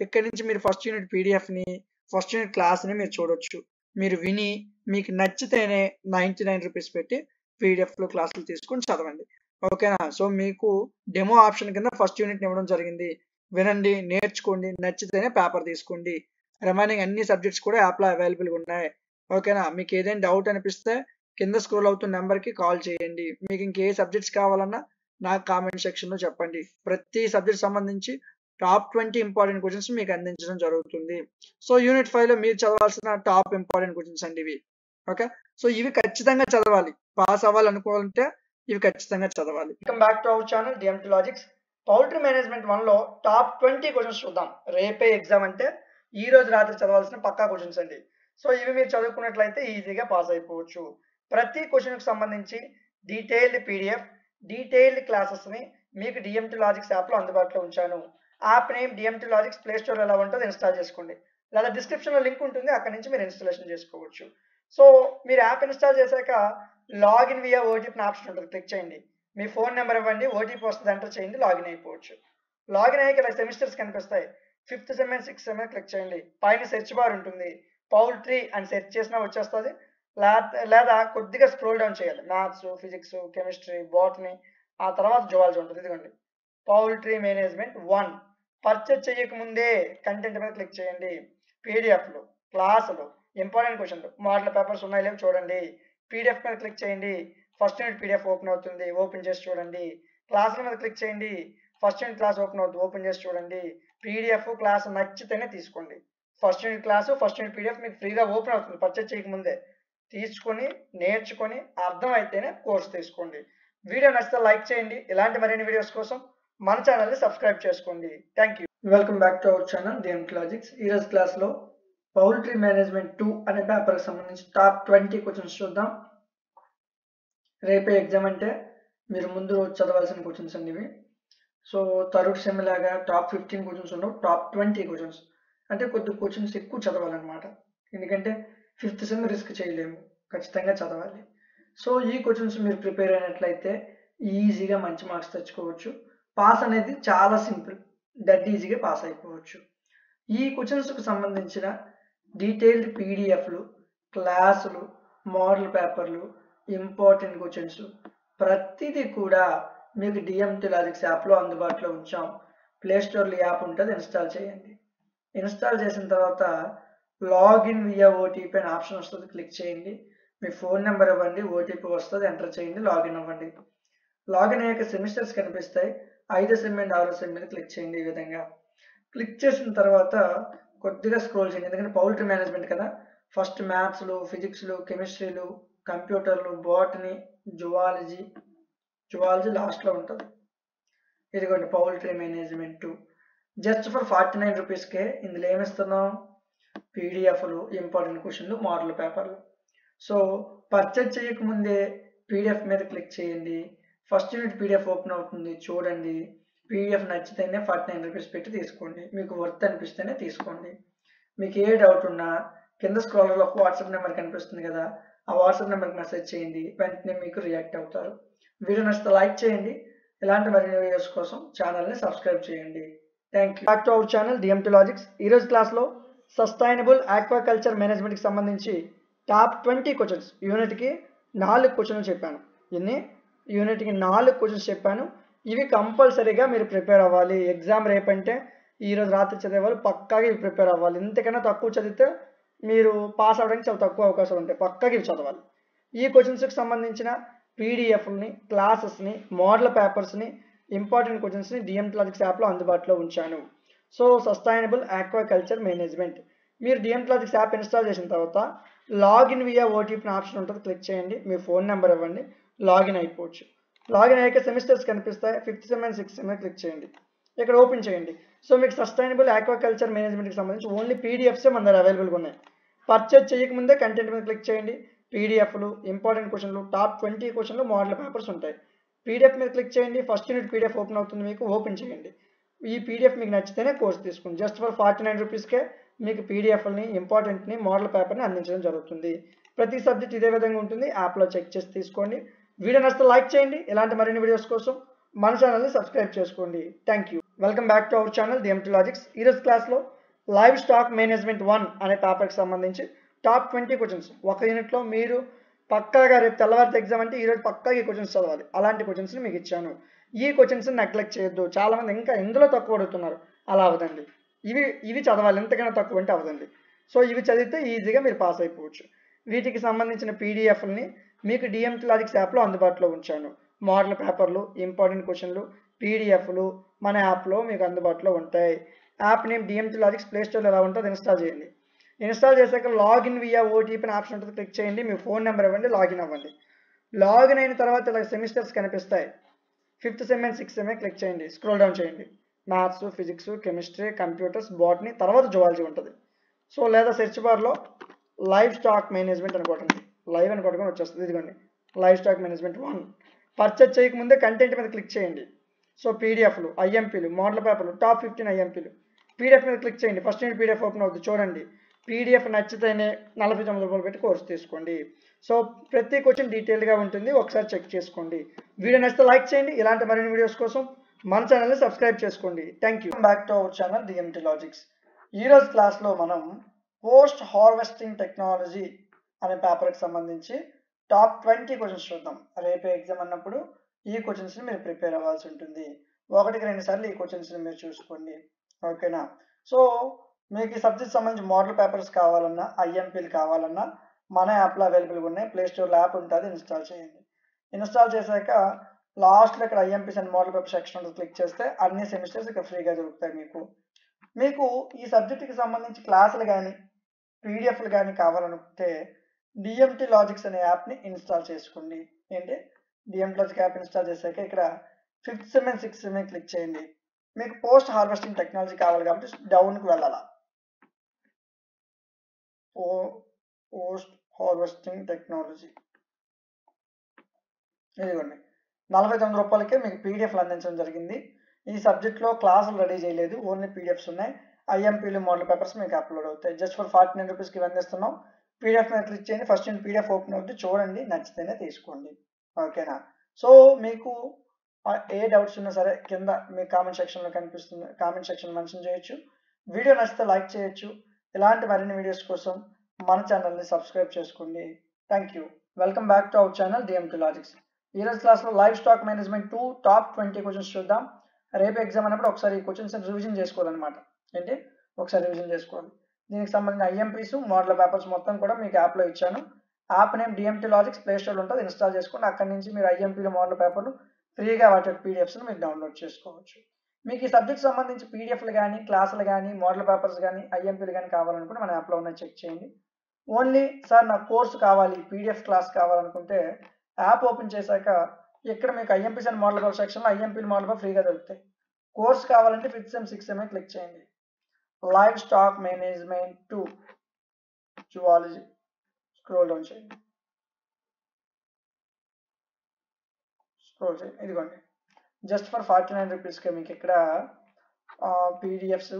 ఇక్కడ నుంచి మీరు ఫస్ట్ యూనిట్ పీడిఎఫ్ని, ఫస్ట్ యూనిట్ క్లాస్ని మీరు చూడొచ్చు. మీరు విని మీకు నచ్చితేనే 99 రూపీస్ పెట్టి పీడిఎఫ్లో క్లాసులు తీసుకొని చదవండి. ఓకేనా? సో మీకు డెమో ఆప్షన్ కింద ఫస్ట్ యూనిట్ ఇవ్వడం జరిగింది. వినండి, నేర్చుకోండి, నచ్చితేనే పేపర్ తీసుకోండి. రిమైనింగ్ అన్ని సబ్జెక్ట్స్ కూడా యాప్లో అవైలబుల్గా ఉన్నాయి. ఓకేనా? మీకు ఏదైనా డౌట్ అనిపిస్తే కింద స్క్రోల్ అవుతున్న నెంబర్కి కాల్ చేయండి. మీకు ఇంకే సబ్జెక్ట్స్ కావాలన్నా నాకు కామెంట్ సెక్షన్లో చెప్పండి. ప్రతి సబ్జెక్ట్ సంబంధించి టాప్ 20 ఇంపార్టెంట్ క్వశ్చన్స్ మీకు అందించడం జరుగుతుంది. సో యూనిట్ 5లో మీరు చదవాల్సిన టాప్ ఇంపార్టెంట్ క్వశ్చన్స్ అండి ఇవి. ఓకే, సో ఇవి ఖచ్చితంగా చదవాలి, పాస్ అవ్వాలనుకుంటే ఇవి ఖచ్చితంగా చదవాలి. Welcome back to our channel DMT Logics. Poultry management 1లో టాప్ 20 క్వశ్చన్స్ చూద్దాం. రేపే ఎగ్జామ్ అంటే ఈ రోజు రాత్రి చదవాల్సిన పక్కా క్వశ్చన్స్ అండి. సో ఇవి మీరు చదువుకున్నట్లయితే ఈజీగా పాస్ అయిపోవచ్చు. ప్రతి క్వశ్చన్కి సంబంధించి డీటెయిల్డ్ పీడిఎఫ్, డీటెయిల్డ్ క్లాసెస్ని మీకు డిఎంటీ లాజిక్స్ యాప్లో అందుబాటులో ఉంచాను. App name DMT Logics play store ఎలా ఉంటుందో ఇన్స్టాల్ చేసుకోండి, లేదా డిస్క్రిప్షన్లో లింక్ ఉంటుంది, అక్కడ నుంచి మీరు ఇన్స్టాలేషన్ చేసుకోవచ్చు. సో మీరు యాప్ ఇన్స్టాల్ చేశాక లాగిన్ వియా ఓటీపీ ఆప్షన్ ఉంటుంది, క్లిక్ చేయండి. మీ ఫోన్ నెంబర్ ఇవ్వండి, ఓటీపీ వస్తుంది, ఎంటర్ చేయండి, లాగిన్ అయిపోవచ్చు. లాగిన్ అయ్యాక ఇలా సెమిస్టర్స్ కనిపిస్తాయి. 5th sem and 6th sem click చేయండి. పైన సెర్చ్ బార్ ఉంటుంది, పౌల్ట్రీ అని సెర్చ్ చేసినా వచ్చేస్తుంది, లేదా కొద్దిగా స్క్రోల్ డౌన్ చేయాలి. మ్యాథ్స్, ఫిజిక్స్, కెమిస్ట్రీ, బాటనీ, ఆ తర్వాత జువాలజీ ఉంటుంది. ఇదిగోండి పౌల్ట్రీ మేనేజ్మెంట్ 1. పర్చేజ్ చేయకముందే కంటెంట్ మీద క్లిక్ చేయండి. పీడిఎఫ్లు, క్లాసులు, ఇంపార్టెంట్ క్వశ్చన్లు, మోడల్ పేపర్స్ ఉన్నాయి లేవు చూడండి. పీడిఎఫ్ మీద క్లిక్ చేయండి, ఫస్ట్ యూనిట్ పీడిఎఫ్ ఓపెన్ అవుతుంది, ఓపెన్ చేసి చూడండి. క్లాసుల మీద క్లిక్ చేయండి, ఫస్ట్ యూనిట్ క్లాస్ ఓపెన్ అవుతుంది, ఓపెన్ చేసి చూడండి. పీడిఎఫ్ క్లాస్ నచ్చితేనే తీసుకోండి. First unit class, first unit PDF మీకు ఫ్రీగా ఓపెన్ అవుతుంది పర్చేజ్ చేయకముందే. తీసుకొని నేర్చుకొని అర్థమైతేనే కోర్స్ తీసుకోండి. వీడియో నచ్చితే లైక్ చేయండి. ఇలాంటి మరిన్ని వీడియోస్ కోసం మన ఛానల్ని సబ్స్క్రైబ్ చేసుకోండి. Thank you. Welcome back to our channel DMT logics. ఈరోజు క్లాస్లో పౌల్ట్రీ మేనేజ్మెంట్ 2 అనే పేపర్కి సంబంధించి టాప్ 20 క్వశ్చన్స్ చూద్దాం. రేపే ఎగ్జామ్ అంటే మీరు ముందు రోజు చదవాల్సిన క్వశ్చన్స్ అండి ఇవి. సో థర్డ్ సెమ్ లాగా టాప్ 15 క్వశ్చన్స్ ఉండవు, టాప్ 20 క్వశ్చన్స్. అంటే కొద్ది క్వశ్చన్స్ ఎక్కువ చదవాలన్నమాట, ఎందుకంటే 5th సెమ్ రిస్క్ చేయలేము, ఖచ్చితంగా చదవాలి. సో ఈ క్వశ్చన్స్ మీరు ప్రిపేర్ అయినట్లయితే ఈజీగా మంచి మార్క్స్ తెచ్చుకోవచ్చు. పాస్ అనేది చాలా సింపుల్, డెడ్ ఈజీగా పాస్ అయిపోవచ్చు. ఈ క్వశ్చన్స్కి సంబంధించిన డీటెయిల్డ్ పీడిఎఫ్లు, క్లాసులు, మోడల్ పేపర్లు, ఇంపార్టెంట్ క్వశ్చన్స్ ప్రతిదీ కూడా మీకు డిఎంటీ లాజిక్స్ యాప్లో అందుబాటులో ఉంచాం. ప్లేస్టోర్లో యాప్ ఉంటుంది, ఇన్స్టాల్ చేయండి. ఇన్స్టాల్ చేసిన తర్వాత లాగిన్ వియా ఓటీపీ అనే ఆప్షన్ వస్తుంది, క్లిక్ చేయండి. మీ ఫోన్ నెంబర్ ఇవ్వండి, ఓటీపీ వస్తుంది, ఎంటర్ చేయండి, లాగిన్ అవ్వండి. లాగిన్ అయ్యాక సెమిస్టర్స్ కనిపిస్తాయి. 5th sem and 6th sem మీద క్లిక్ చేయండి. ఈ విధంగా క్లిక్ చేసిన తర్వాత కొద్దిగా స్క్రోల్ చేయండి, ఎందుకంటే పౌల్ట్రీ మేనేజ్మెంట్ కదా. ఫస్ట్ మ్యాథ్స్లు, ఫిజిక్స్లు, కెమిస్ట్రీలు, కంప్యూటర్లు, బాటనీ, జువాలజీ లాస్ట్లో ఉంటుంది. ఇదిగోండి పౌల్ట్రీ మేనేజ్మెంట్ 2. జస్ట్ ఫర్ 49 రూపీస్కే ఇందులో ఏమిస్తున్నాం, పీడిఎఫ్లు, ఇంపార్టెంట్ క్వశ్చన్లు, మోడల్ పేపర్లు. సో పర్చేజ్ చేయకముందే పీడిఎఫ్ మీద క్లిక్ చేయండి. ఫస్ట్ యూనిట్ పీడిఎఫ్ ఓపెన్ అవుతుంది, చూడండి. పీడిఎఫ్ నచ్చితేనే 49 రూపీస్ పెట్టి తీసుకోండి, మీకు వర్త్ అనిపిస్తేనే తీసుకోండి. మీకు ఏ డౌట్ ఉన్నా కింద స్క్రోలర్లో ఒక వాట్సాప్ నెంబర్ కనిపిస్తుంది కదా, ఆ వాట్సాప్ నెంబర్కి మెసేజ్ చేయండి, వెంటనే మీకు రియాక్ట్ అవుతారు. వీడియో నచ్చితే లైక్ చేయండి. ఇలాంటి మరిన్ని వీడియోస్ కోసం ఛానల్ని సబ్స్క్రైబ్ చేయండి. Thank you. Back to our channel DMT logics. ఈరోజు క్లాస్లో సస్టైనబుల్ ఆక్వాకల్చర్ మేనేజ్మెంట్కి సంబంధించి టాప్ 20 క్వశ్చన్స్, యూనిట్కి 4 క్వశ్చన్లు చెప్పాను. యూనిట్కి 4 క్వశ్చన్స్ చెప్పాను. ఇవి కంపల్సరీగా మీరు ప్రిపేర్ అవ్వాలి. ఎగ్జామ్ రేపంటే ఈరోజు రాత్రి చదివేవాళ్ళు పక్కాగా ఇవి ప్రిపేర్ అవ్వాలి. ఇంతకన్నా తక్కువ చదివితే మీరు పాస్ అవ్వడానికి చాలా తక్కువ అవకాశాలు ఉంటాయి, పక్కాగా ఇవి చదవాలి. ఈ క్వశ్చన్స్కి సంబంధించిన పీడిఎఫ్ని, క్లాసెస్ని, మోడల్ పేపర్స్ని, ఇంపార్టెంట్ క్వశ్చన్స్ని డిఎంటీ లాజిక్స్ యాప్లో అందుబాటులో ఉంచాను. సో సస్టైనబుల్ ఆక్వాకల్చర్ మేనేజ్మెంట్, మీరు డిఎంటీ లాజిక్స్ యాప్ ఇన్స్టాల్ చేసిన తర్వాత లాగిన్ వియా ఓటీపీ ఆప్షన్ ఉంటుంది, క్లిక్ చేయండి. మీ ఫోన్ నెంబర్ ఇవ్వండి, లాగిన్ అయిపోవచ్చు. లాగిన్ అయ్యాక సెమిస్టర్స్ కనిపిస్తాయి. 5th sem and 6th sem click చేయండి, ఇక్కడ ఓపెన్ చేయండి. సో మీకు సస్టైనబుల్ ఆక్వాకల్చర్ మేనేజ్మెంట్కి సంబంధించి ఓన్లీ పీడిఎఫ్సే మన దగ్గర అవైలబుల్గా ఉన్నాయి. పర్చేజ్ చేయకముందే కంటెంట్ మీద క్లిక్ చేయండి. పీడిఎఫ్లు, ఇంపార్టెంట్ క్వశ్చన్లు, టాప్ 20 క్వశ్చన్లు, మోడల్ పేపర్స్ ఉంటాయి. పీడిఎఫ్ మీద క్లిక్ చేయండి, ఫస్ట్ యూనిట్ పీడిఎఫ్ ఓపెన్ అవుతుంది, మీకు ఓపెన్ చేయండి. ఈ పీడిఎఫ్ మీకు నచ్చితేనే కోర్స్ తీసుకోండి. జస్ట్ ఫర్ 49 రూపీస్కే మీకు పీడిఎఫ్ని, ఇంపార్టెంట్ని, మోడల్ పేపర్ని అందించడం జరుగుతుంది. ప్రతి సబ్జెక్ట్ ఇదే విధంగా ఉంటుంది, యాప్లో చెక్ చేసి తీసుకోండి. వీడియో నచ్చితే లైక్ చేయండి. ఇలాంటి మరిన్ని వీడియోస్ కోసం మన ఛానల్ని సబ్స్క్రైబ్ చేసుకోండి. Thank you. Welcome back to our channel DMT logics. ఈరోజు క్లాస్లో లైవ్ స్టాక్ మేనేజ్మెంట్ 1 అనే పేపర్కి సంబంధించి టాప్ 20 క్వశ్చన్స్. ఒక యూనిట్లో మీరు పక్కాగా రేపు తెల్లవారితే ఎగ్జామ్ అంటే ఈరోజు పక్కాగా ఈ క్వశ్చన్స్ చదవాలి. అలాంటి క్వశ్చన్స్ని మీకు ఇచ్చాను. ఈ క్వశ్చన్స్ని నెగ్లెక్ట్ చేయొద్దు. చాలామంది ఇంకా ఇందులో తక్కువ అడుగుతున్నారు, అలా అవదండి. ఇవి చదవాలి, ఎంతకైనా తక్కువ అంటే అవదండి. సో ఇవి చదివితే ఈజీగా మీరు పాస్ అయిపోవచ్చు. వీటికి సంబంధించిన పీడిఎఫ్ని మీకు డిఎంటీ లాజిక్స్ యాప్లో అందుబాటులో ఉంచాను. మోడల్ పేపర్లు, ఇంపార్టెంట్ క్వశ్చన్లు, పీడిఎఫ్లు మన యాప్లో మీకు అందుబాటులో ఉంటాయి. App name DMT Logics, play స్టోర్లో ఎలా ఉంటుందో ఇన్స్టాల్ చేయండి. ఇన్స్టాల్ చేశాక లాగిన్ వియా ఓటీపీ అనే ఆప్షన్ ఉంటుంది, క్లిక్ చేయండి. మీ ఫోన్ నెంబర్ ఇవ్వండి, లాగిన్ అవ్వండి. లాగిన్ అయిన తర్వాత ఇలా సెమిస్టర్స్ కనిపిస్తాయి. 5th sem and 6th sem click చేయండి, స్క్రోల్ డౌన్ చేయండి. Maths, physics, chemistry, computers, botany, తర్వాత జువాలజీ ఉంటుంది. సో లేదా సెర్చ్ బార్లో లైవ్ స్టాక్ మేనేజ్మెంట్ అని కొట్టండి, లైవ్ అని కొట్టుకొని వచ్చేస్తుంది. ఇదిగోండి లైవ్ స్టాక్ మేనేజ్మెంట్ 1. పర్చేజ్ చేయకముందే కంటెంట్ మీద క్లిక్ చేయండి. సో పీడిఎఫ్లు, ఐఎంపీలు, మోడల్ పేపర్లు, టాప్ 15 ఐఎంపీలు. పీడిఎఫ్ మీద క్లిక్ చేయండి. ఫస్ట్ యూనిట్ పీడిఎఫ్ ఓపెన్ అవుతుంది, చూడండి. పీడిఎఫ్ నచ్చితేనే 49 రూపాయలు పెట్టి కోర్స్ తీసుకోండి. సో ప్రతి క్వశ్చన్ డీటెయిల్గా ఉంటుంది, ఒకసారి చెక్ చేసుకోండి. వీడియో నచ్చితే లైక్ చేయండి. ఇలాంటి మరిన్ని వీడియోస్ కోసం మన ఛానల్ని సబ్స్క్రైబ్ చేసుకోండి. Thank you. Back to our channel DMT logics. ఈరోజు క్లాస్లో మనం పోస్ట్ హార్వెస్టింగ్ టెక్నాలజీ అనే పేపర్కి సంబంధించి టాప్ 20 క్వశ్చన్స్ చూద్దాం. రేపు ఎగ్జామ్ అన్నప్పుడు ఈ క్వశ్చన్స్ని మీరు ప్రిపేర్ అవ్వాల్సి ఉంటుంది. 1-2 సార్లు ఈ క్వశ్చన్స్ని మీరు చూసుకోండి, ఓకేనా. సో మీకు ఈ సబ్జెక్ట్ సంబంధించి మోడల్ పేపర్స్ కావాలన్నా, ఐఎంపీలు కావాలన్నా మన యాప్లో అవైలబుల్గా ఉన్నాయి. ప్లేస్టోర్లో యాప్ ఉంటుంది, ఇన్స్టాల్ చేయండి. ఇన్స్టాల్ చేశాక లాస్ట్లో ఇక్కడ IMPs and model paper section ఉంటుంది, క్లిక్ చేస్తే అన్ని సెమిస్టర్స్ ఇక్కడ ఫ్రీగా దొరుకుతాయి. మీకు ఈ సబ్జెక్ట్కి సంబంధించి క్లాసులు కానీ పీడిఎఫ్లు కానీ కావాలనుకుంటే డిఎంటీ లాజిక్స్ అనే యాప్ని ఇన్స్టాల్ చేసుకోండి. ఏంటి, డిఎంటీ లాజిక్ యాప్ ఇన్స్టాల్ చేశాక ఇక్కడ 5th sem and 6th sem click చేయండి. మీకు పోస్ట్ హార్వెస్టింగ్ టెక్నాలజీ కావాలి కాబట్టి డౌన్కి వెళ్ళాలా. పోస్ట్ హార్వెస్టింగ్ టెక్నాలజీ ఇదిగోండి, 49 రూపాయలకే మీకు పీడిఎఫ్లు అందించడం జరిగింది. ఈ సబ్జెక్ట్లో క్లాసులు రెడీ చేయలేదు, ఓన్లీ పీడిఎఫ్స్ ఉన్నాయి. ఐఎంపీలు, మోడల్ పేపర్స్ మీకు అప్లోడ్ అవుతాయి. జస్ట్ ఫర్ 49 రూపీస్కి అందిస్తున్నాం. పీడిఎఫ్ మీద క్లిక్ చేయండి. ఫస్ట్ నేను పీడిఎఫ్ ఓపెన్ అవుతుంది, చూడండి, నచ్చితేనే తీసుకోండి, ఓకేనా. సో మీకు ఏ డౌట్స్ ఉన్నా సరే కింద మీ కామెంట్ సెక్షన్లో కనిపిస్తుంది, కామెంట్ సెక్షన్ మెన్షన్ చేయొచ్చు. వీడియో నచ్చితే లైక్ చేయొచ్చు. ఇలాంటి మరిన్ని వీడియోస్ కోసం మన ఛానల్ని సబ్స్క్రైబ్ చేసుకోండి. Thank you. Welcome back to our channel DMT logics. ఈరోజు క్లాస్లో live stock management 2 top 20 questions చూద్దాం. రేపు ఎగ్జామ్ అన్నప్పుడు ఒకసారి ఈ క్వశ్చన్స్ రివిజన్ చేసుకోవాలన్నమాట. ఏంటి, ఒకసారి రివిజన్ చేసుకోవాలి. దీనికి సంబంధించిన ఐఎంపీస్, మోడల్ పేపర్స్ మొత్తం కూడా మీకు యాప్లో ఇచ్చాను. యాప్ నేమ్ డిఎంటీ లాజిక్స్, ప్లేస్టోర్లో ఉంటుంది, ఇన్స్టాల్ చేసుకోండి. అక్కడి నుంచి మీరు ఐఎంపీలు, మోడల్ పేపర్లు ఫ్రీగా వాటి పీడిఎఫ్స్ని మీరు డౌన్లోడ్ చేసుకోవచ్చు. మీకు ఈ సబ్జెక్ట్ సంబంధించి పీడిఎఫ్లు కానీ, క్లాసులు కానీ, మోడల్ పేపర్స్ కానీ, ఐఎంపీలు కానీ కావాలనుకుంటే మన యాప్లో ఉన్న చెక్ చేయండి. ఓన్లీ సార్ నాకు కోర్సు కావాలి, పీడిఎఫ్ క్లాస్ కావాలనుకుంటే యాప్ ఓపెన్ చేశాక ఇక్కడ మీకు ఐఎంపీస్ అండ్ మోడల్ పేపర్ సెక్షన్లో ఐఎంపీలు, మోడల్ పేపర్ ఫ్రీగా దొరుకుతాయి. కోర్స్ కావాలంటే 5th sem 6th sem click చేయండి. Livestock management 2 zoology scroll down చేయండి. ఇదిగోండి, జస్ట్ ఫర్ 49 రూపీస్కి మీకు ఇక్కడ పీడిఎఫ్స్,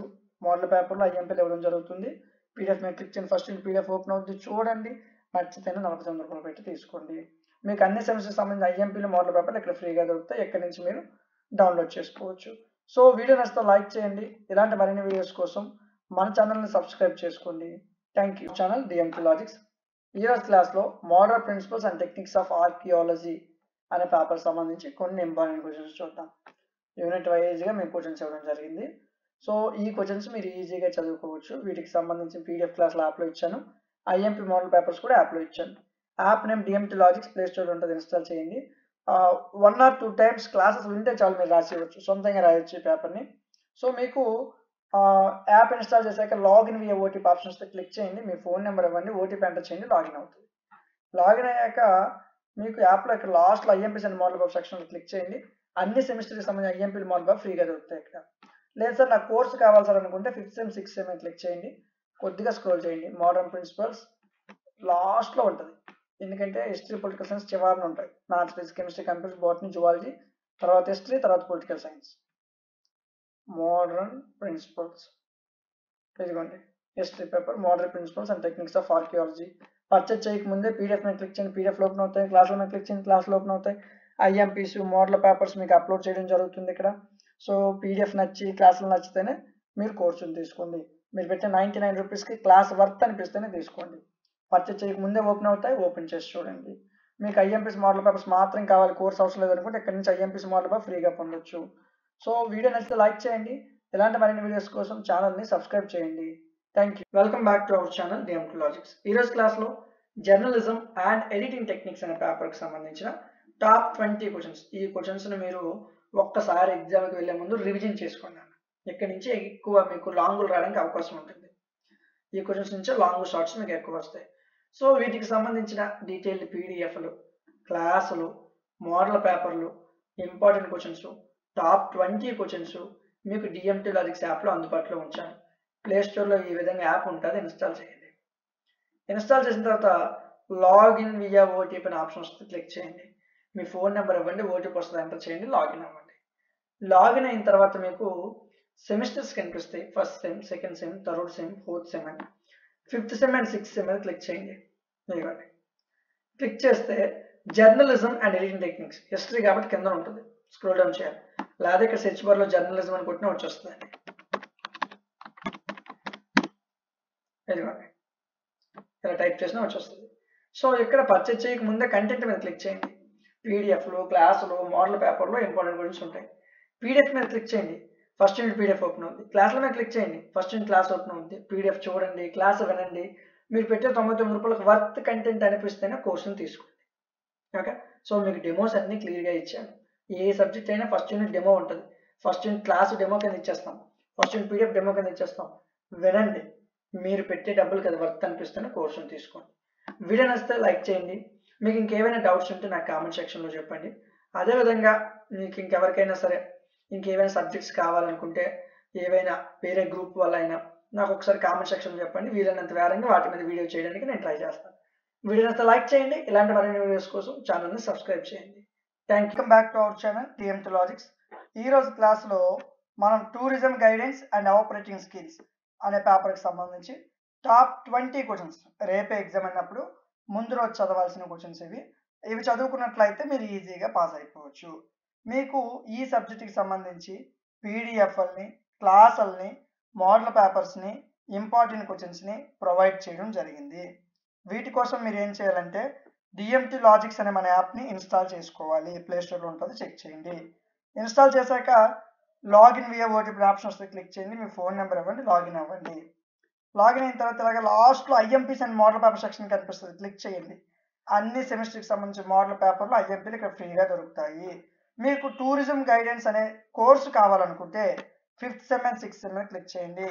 మోడల్ పేపర్లు, ఐఎంపీలు ఇవ్వడం జరుగుతుంది. పీడిఎఫ్ మీద క్లిక్ చేయండి. ఫస్ట్ పీడిఎఫ్ ఓపెన్ అవుతుంది, చూడండి, నచ్చితేనే 49 రూపాయలు పెట్టి తీసుకోండి. మీకు అన్ని సెమిస్టర్కి సంబంధించిన ఐఎంపీలు, మోడల్ పేపర్లు ఇక్కడ ఫ్రీగా దొరుకుతాయి. ఎక్కడి నుంచి మీరు డౌన్లోడ్ చేసుకోవచ్చు. సో వీడియో నచ్చితే లైక్ చేయండి. ఇలాంటి మరిన్ని వీడియోస్ కోసం మన ఛానల్ని సబ్స్క్రైబ్ చేసుకోండి. Thank you. Channel DMT logics. ఈరోజు క్లాస్లో model principles and techniques of archaeology అనే పేపర్ సంబంధించి కొన్ని ఇంపార్టెంట్ క్వశ్చన్స్ చూద్దాం. యూనిట్ వైజ్గా మీకు క్వశ్చన్స్ ఇవ్వడం జరిగింది. సో ఈ క్వశ్చన్స్ మీరు ఈజీగా చదువుకోవచ్చు. వీటికి సంబంధించిన పీడిఎఫ్ క్లాస్లో యాప్లో ఇచ్చాను. ఐఎంపీ మోడల్ పేపర్స్ కూడా యాప్లో ఇచ్చాను. App name DMT logics, play store ఉంటుంది, ఇన్స్టాల్ చేయండి. 1 or 2 టైమ్స్ క్లాసెస్ వింటే చాలు, మీరు రాసేయవచ్చు, సొంతంగా రాయొచ్చు ఈ పేపర్ని. సో మీకు యాప్ ఇన్స్టాల్ చేశాక లాగిన్ వియా ఓటీపీ ఆప్షన్స్తో క్లిక్ చేయండి. మీ ఫోన్ నెంబర్ ఇవ్వండి, ఓటీపీ ఎంటర్ చేయండి, లాగిన్ అవుతుంది. లాగిన్ అయ్యాక మీకు యాప్లో ఇక్కడ లాస్ట్లో ఐఎంపీస్ అండ్ మోడల్ పేపర్ సెక్షన్లో క్లిక్ చేయండి. అన్ని సెమిస్టర్కి సంబంధించిన ఐఎంపీలు, మోడల్ పేపర్ ఫ్రీగా దొరుకుతాయి ఇక్కడ. లేదు సార్ నాకు కోర్సు కావాలి సార్ అనుకుంటే 5th sem 6th sem click చేయండి. కొద్దిగా స్క్రోల్ చేయండి. మోడర్న్ ప్రిన్సిపల్స్ లాస్ట్లో ఉంటుంది, ఎందుకంటే హిస్టరీ, పొలిటికల్ సైన్స్ చివరిన ఉంటాయి. Maths, physics, chemistry, computer, botany, zoology, తర్వాత హిస్టరీ, తర్వాత పొలిటికల్ సైన్స్. మోడర్న్ ప్రిన్సిపల్స్ ఇదిగోండి, history paper, modern principles and techniques of archaeology. Purchase చేయకముందే పీడిఎఫ్ మీద క్లిక్ చేయండి, పీడిఎఫ్ ఓపెన్ అవుతాయి. క్లాసుల మీద క్లిక్ చేయండి, క్లాసులు ఓపెన్ అవుతాయి. ఐఎంపీస్, మోడల్ పేపర్స్ మీకు అప్లోడ్ చేయడం జరుగుతుంది ఇక్కడ. సో పీడిఎఫ్ నచ్చి, క్లాసులు నచ్చితేనే మీరు కోర్సును తీసుకోండి. మీరు పెట్టే 99 రూపీస్కి క్లాస్ వర్త్ అనిపిస్తేనే తీసుకోండి. పర్చేజ్ చేయకముందే ఓపెన్ అవుతాయి, ఓపెన్ చేసి చూడండి. మీకు ఐఎంపీస్, మోడల్ పేపర్స్ మాత్రం కావాలి, కోర్స్ అవసరం లేదనుకుంటే ఇక్కడ నుంచి ఐఎంపీస్, మోడల్ పేపర్ ఫ్రీగా పొందొచ్చు. సో వీడియో నచ్చితే లైక్ చేయండి. ఇలాంటి మరిన్ని వీడియోస్ కోసం ఛానల్ని సబ్స్క్రైబ్ చేయండి. Thank you. Welcome back to our channel DMT logics. ఈరోజు క్లాస్లో జర్నలిజం అండ్ ఎడిటింగ్ టెక్నిక్స్ అనే పేపర్కి సంబంధించిన టాప్ 20 క్వశ్చన్స్. ఈ క్వశ్చన్స్ని మీరు ఒక్కసారి ఎగ్జామ్కి వెళ్ళే ముందు రివిజన్ చేసుకోండి. ఇక్కడి నుంచి ఎక్కువ మీకు లాంగులు రావడానికి అవకాశం ఉంటుంది. ఈ క్వశ్చన్స్ నుంచే లాంగ్ షార్ట్స్ మీకు ఎక్కువ వస్తాయి. సో వీటికి సంబంధించిన డీటెయిల్డ్ పీడిఎఫ్లు, క్లాసులు, మోడల్ పేపర్లు, ఇంపార్టెంట్ క్వశ్చన్స్, టాప్ 20 క్వశ్చన్స్ మీకు డిఎంటీ లాజిక్స్ యాప్లో అందుబాటులో ఉంచాను. ప్లేస్టోర్లో ఈ విధంగా యాప్ ఉంటుంది, ఇన్స్టాల్ చేయండి. ఇన్స్టాల్ చేసిన తర్వాత లాగిన్ వియా ఓటీపీ అనే ఆప్షన్ వస్తుంది, క్లిక్ చేయండి. మీ ఫోన్ నెంబర్ ఇవ్వండి, ఓటీపీ వస్తుంది, ఎంటర్ చేయండి, లాగిన్ అవ్వండి. లాగిన్ అయిన తర్వాత మీకు సెమిస్టర్స్ కనిపిస్తాయి. First sem, second sem, third sem, fourth sem అని. Fifth sem and sixth sem మీద క్లిక్ చేయండి. ఇదిగోండి, క్లిక్ చేస్తే journalism and editing techniques history కాబట్టి కింద ఉంటుంది, స్క్రోల్ డౌన్ చేయాలి. లేదా ఇక్కడ సెర్చ్ బార్లో జర్నలిజం అని కొట్టినా వచ్చేస్తుంది. ఇదిగోండి, ఇలా టైప్ చేసినా వచ్చేస్తుంది. సో ఇక్కడ పర్చేజ్ చేయక ముందే కంటెంట్ మీద క్లిక్ చేయండి. పీడిఎఫ్లు, క్లాసులు, మోడల్ పేపర్లు, ఇంపార్టెంట్ గురించి ఉంటాయి. పీడిఎఫ్ మీద క్లిక్ చేయండి, ఫస్ట్ యూనిట్ పీడిఎఫ్ ఓపెన్ అవుతుంది. క్లాసుల మీద క్లిక్ చేయండి, ఫస్ట్ యూనిట్ క్లాస్ ఓపెన్ అవుతుంది. పీడిఎఫ్ చూడండి, క్లాస్ వినండి. మీరు పెట్టే 99 రూపాయలకు వర్త్ కంటెంట్ అనిపిస్తేనే కోర్సును తీసుకోండి. ఓకే, సో మీకు డెమోస్ అన్ని క్లియర్గా ఇచ్చాను. ఏ సబ్జెక్ట్ అయినా ఫస్ట్ యూనిట్ డెమో ఉంటుంది. ఫస్ట్ యూనిట్ క్లాస్ డెమో కింద ఇచ్చేస్తాం, ఫస్ట్ యూనిట్ పీడిఎఫ్ డెమో కింద ఇచ్చేస్తాం. వినండి, మీరు పెట్టే డబ్బులు కదా వర్త్ అనిపిస్తేనే కోర్సును తీసుకోండి. వీడియో నచ్చితే లైక్ చేయండి. మీకు ఇంకేమైనా డౌట్స్ ఉంటే నాకు కామెంట్ సెక్షన్లో చెప్పండి. అదేవిధంగా మీకు ఇంకెవరికైనా సరే ఇంకేమైనా సబ్జెక్ట్స్ కావాలనుకుంటే, ఏవైనా వేరే గ్రూప్ వల్ల అయినా నాకు ఒకసారి కామెంట్ సెక్షన్లో చెప్పండి. వీలైనంత వేరంగా వాటి మీద వీడియో చేయడానికి నేను ట్రై చేస్తాను. వీడియో నచ్చితే లైక్ చేయండి. ఇలాంటి మరిన్ని వీడియోస్ కోసం ఛానల్ని సబ్స్క్రైబ్ చేయండి. Thank you. Welcome back to our channel DMT logics. ఈరోజు క్లాస్లో మనం tourism guidance and operating skills అనే పేపర్కి సంబంధించి టాప్ 20 క్వశ్చన్స్ రేపే ఎగ్జామ్ అయినప్పుడు ముందు రోజు చదవాల్సిన క్వశ్చన్స్ ఇవి చదువుకున్నట్లయితే మీరు ఈజీగా పాస్ అయిపోవచ్చు. మీకు ఈ సబ్జెక్ట్కి సంబంధించి పీడిఎఫ్లని, క్లాసుల్ని, మోడల్ పేపర్స్ని, ఇంపార్టెంట్ క్వశ్చన్స్ని ప్రొవైడ్ చేయడం జరిగింది. వీటి కోసం మీరు ఏం చేయాలంటే డిఎంటీ లాజిక్స్ అనే మన యాప్ని ఇన్స్టాల్ చేసుకోవాలి. ప్లేస్టోర్లో ఉంటుంది, చెక్ చేయండి. ఇన్స్టాల్ చేశాక లాగిన్ వియా ఓటీపీ ఆప్షన్ వస్తే క్లిక్ చేయండి. మీ ఫోన్ నెంబర్ ఇవ్వండి, లాగిన్ అవ్వండి. లాగిన్ అయిన తర్వాత ఇలాగ లాస్ట్లో ఐఎంపీస్ అండ్ మోడల్ పేపర్ సెక్షన్ కనిపిస్తుంది, క్లిక్ చేయండి. అన్ని సెమిస్టర్కి సంబంధించిన మోడల్ పేపర్లు, ఐఎంపీలు ఇక్కడ ఫ్రీగా దొరుకుతాయి. మీకు టూరిజం గైడెన్స్ అనే కోర్సు కావాలనుకుంటే 5th sem and 6th sem click చేయండి.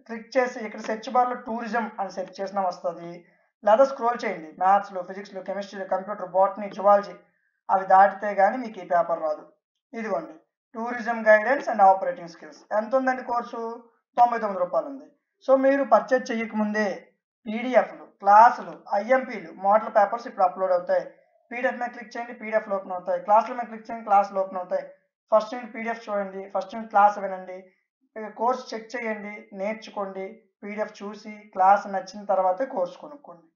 క్లిక్ చేసి ఇక్కడ సెర్చ్ బార్లో టూరిజం అని సెర్చ్ చేసినా వస్తుంది. లేదా స్క్రోల్ చేయండి, మ్యాథ్స్లో, ఫిజిక్స్లో, కెమిస్ట్రీలో, కంప్యూటర్, బాటనీ, జువాలజీ అవి దాటితే కానీ మీకు ఈ పేపర్ రాదు. ఇదిగోండి, tourism guidance and operating skills. ఎంత ఉందండి కోర్సు? 99 రూపాయలు ఉంది. సో మీరు పర్చేజ్ చేయకముందే పీడిఎఫ్లు, క్లాసులు, ఐఎంపీలు, మోడల్ పేపర్స్ ఇప్పుడు అప్లోడ్ అవుతాయి. పీడిఎఫ్ మీద క్లిక్ చేయండి, పీడిఎఫ్లు ఓపెన్ అవుతాయి. క్లాసుల మీద క్లిక్ చేయండి, క్లాసులు ఓపెన్ అవుతాయి. ఫస్ట్ యూనిట్ పీడిఎఫ్ చూడండి, ఫస్ట్ యూనిట్ క్లాస్ వినండి, కోర్స్ చెక్ చేయండి, నేర్చుకోండి. పీడిఎఫ్ చూసి క్లాస్ నచ్చిన తర్వాతే కోర్స్ కొనుక్కోండి.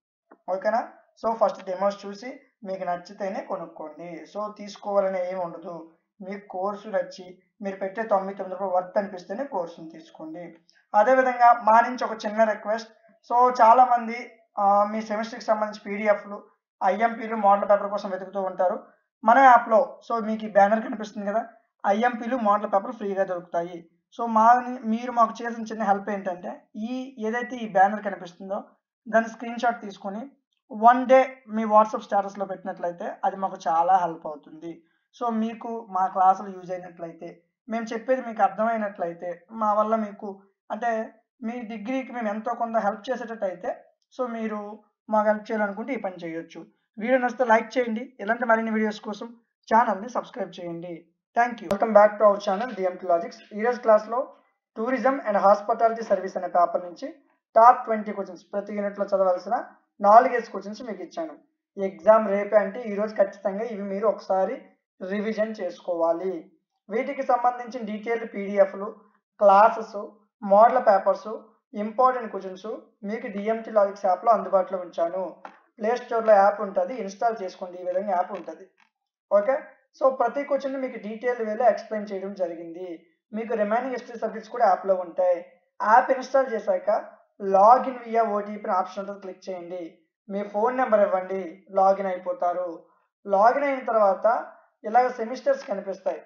ఓకేనా? సో ఫస్ట్ డెమోస్ చూసి మీకు నచ్చితేనే కొనుక్కోండి. సో తీసుకోవాలని ఏమి ఉండదు. మీకు కోర్సు నచ్చి మీరు పెట్టే 99 రూపాయలు వర్త్ అనిపిస్తేనే కోర్సుని తీసుకోండి. అదేవిధంగా మా నుంచి ఒక చిన్న రిక్వెస్ట్. సో చాలామంది మీ సెమిస్టర్కి సంబంధించి పీడిఎఫ్లు, ఐఎంపీలు, మోడల్ పేపర్ కోసం వెతుకుతూ ఉంటారు మన యాప్లో. సో మీకు ఈ బ్యానర్ కనిపిస్తుంది కదా, ఐఎంపీలు, మోడల్ పేపర్ ఫ్రీగా దొరుకుతాయి. సో మీరు మాకు చేసిన చిన్న హెల్ప్ ఏంటంటే ఏదైతే ఈ బ్యానర్ కనిపిస్తుందో దాని స్క్రీన్ షాట్ తీసుకొని 1 డే మీ వాట్సాప్ స్టేటస్లో పెట్టినట్లయితే అది మాకు చాలా హెల్ప్ అవుతుంది. సో మీకు మా క్లాసులు యూజ్ అయినట్లయితే, మేము చెప్పేది మీకు అర్థమైనట్లయితే, మా వల్ల మీకు అంటే మీ డిగ్రీకి మేము ఎంతో కొంత హెల్ప్ చేసేటట్టు అయితే, సో మీరు మాకు హెల్ప్ చేయాలనుకుంటే ఈ పని చేయొచ్చు. వీడియో నచ్చితే లైక్ చేయండి. ఇలాంటి మరిన్ని వీడియోస్ కోసం ఛానల్ని సబ్స్క్రైబ్ చేయండి. Thank you. Welcome back to our channel DMT logics. ఈరోజు క్లాస్లో టూరిజం అండ్ హాస్పిటాలిటీ సర్వీస్ అనే పేపర్ నుంచి టాప్ 20 క్వశ్చన్స్ ప్రతి యూనిట్లో చదవాల్సిన 4 క్వశ్చన్స్ మీకు ఇచ్చాను. ఎగ్జామ్ రేపే అంటే ఈరోజు ఖచ్చితంగా ఇవి మీరు ఒకసారి రివిజన్ చేసుకోవాలి. వీటికి సంబంధించిన డీటెయిల్డ్ పీడిఎఫ్లు, classes, model papers, important questions మీకు డిఎంటీ లాజిక్స్ యాప్లో అందుబాటులో ఉంచాను. ప్లేస్టోర్లో యాప్ ఉంటుంది, ఇన్స్టాల్ చేసుకోండి. ఈ విధంగా యాప్ ఉంటుంది. ఓకే, సో ప్రతి క్వశ్చన్ మీకు డీటెయిల్ వేలో ఎక్స్ప్లెయిన్ చేయడం జరిగింది. మీకు రిమైనింగ్ హిస్టరీ సబ్జెక్ట్స్ కూడా యాప్లో ఉంటాయి. యాప్ ఇన్స్టాల్ చేశాక లాగిన్ వియా ఓటీపీ ఆప్షన్ ఉంటుంది, క్లిక్ చేయండి. మీ ఫోన్ నెంబర్ ఇవ్వండి, లాగిన్ అయిపోతారు. లాగిన్ అయిన తర్వాత ఇలాగ సెమిస్టర్స్ కనిపిస్తాయి.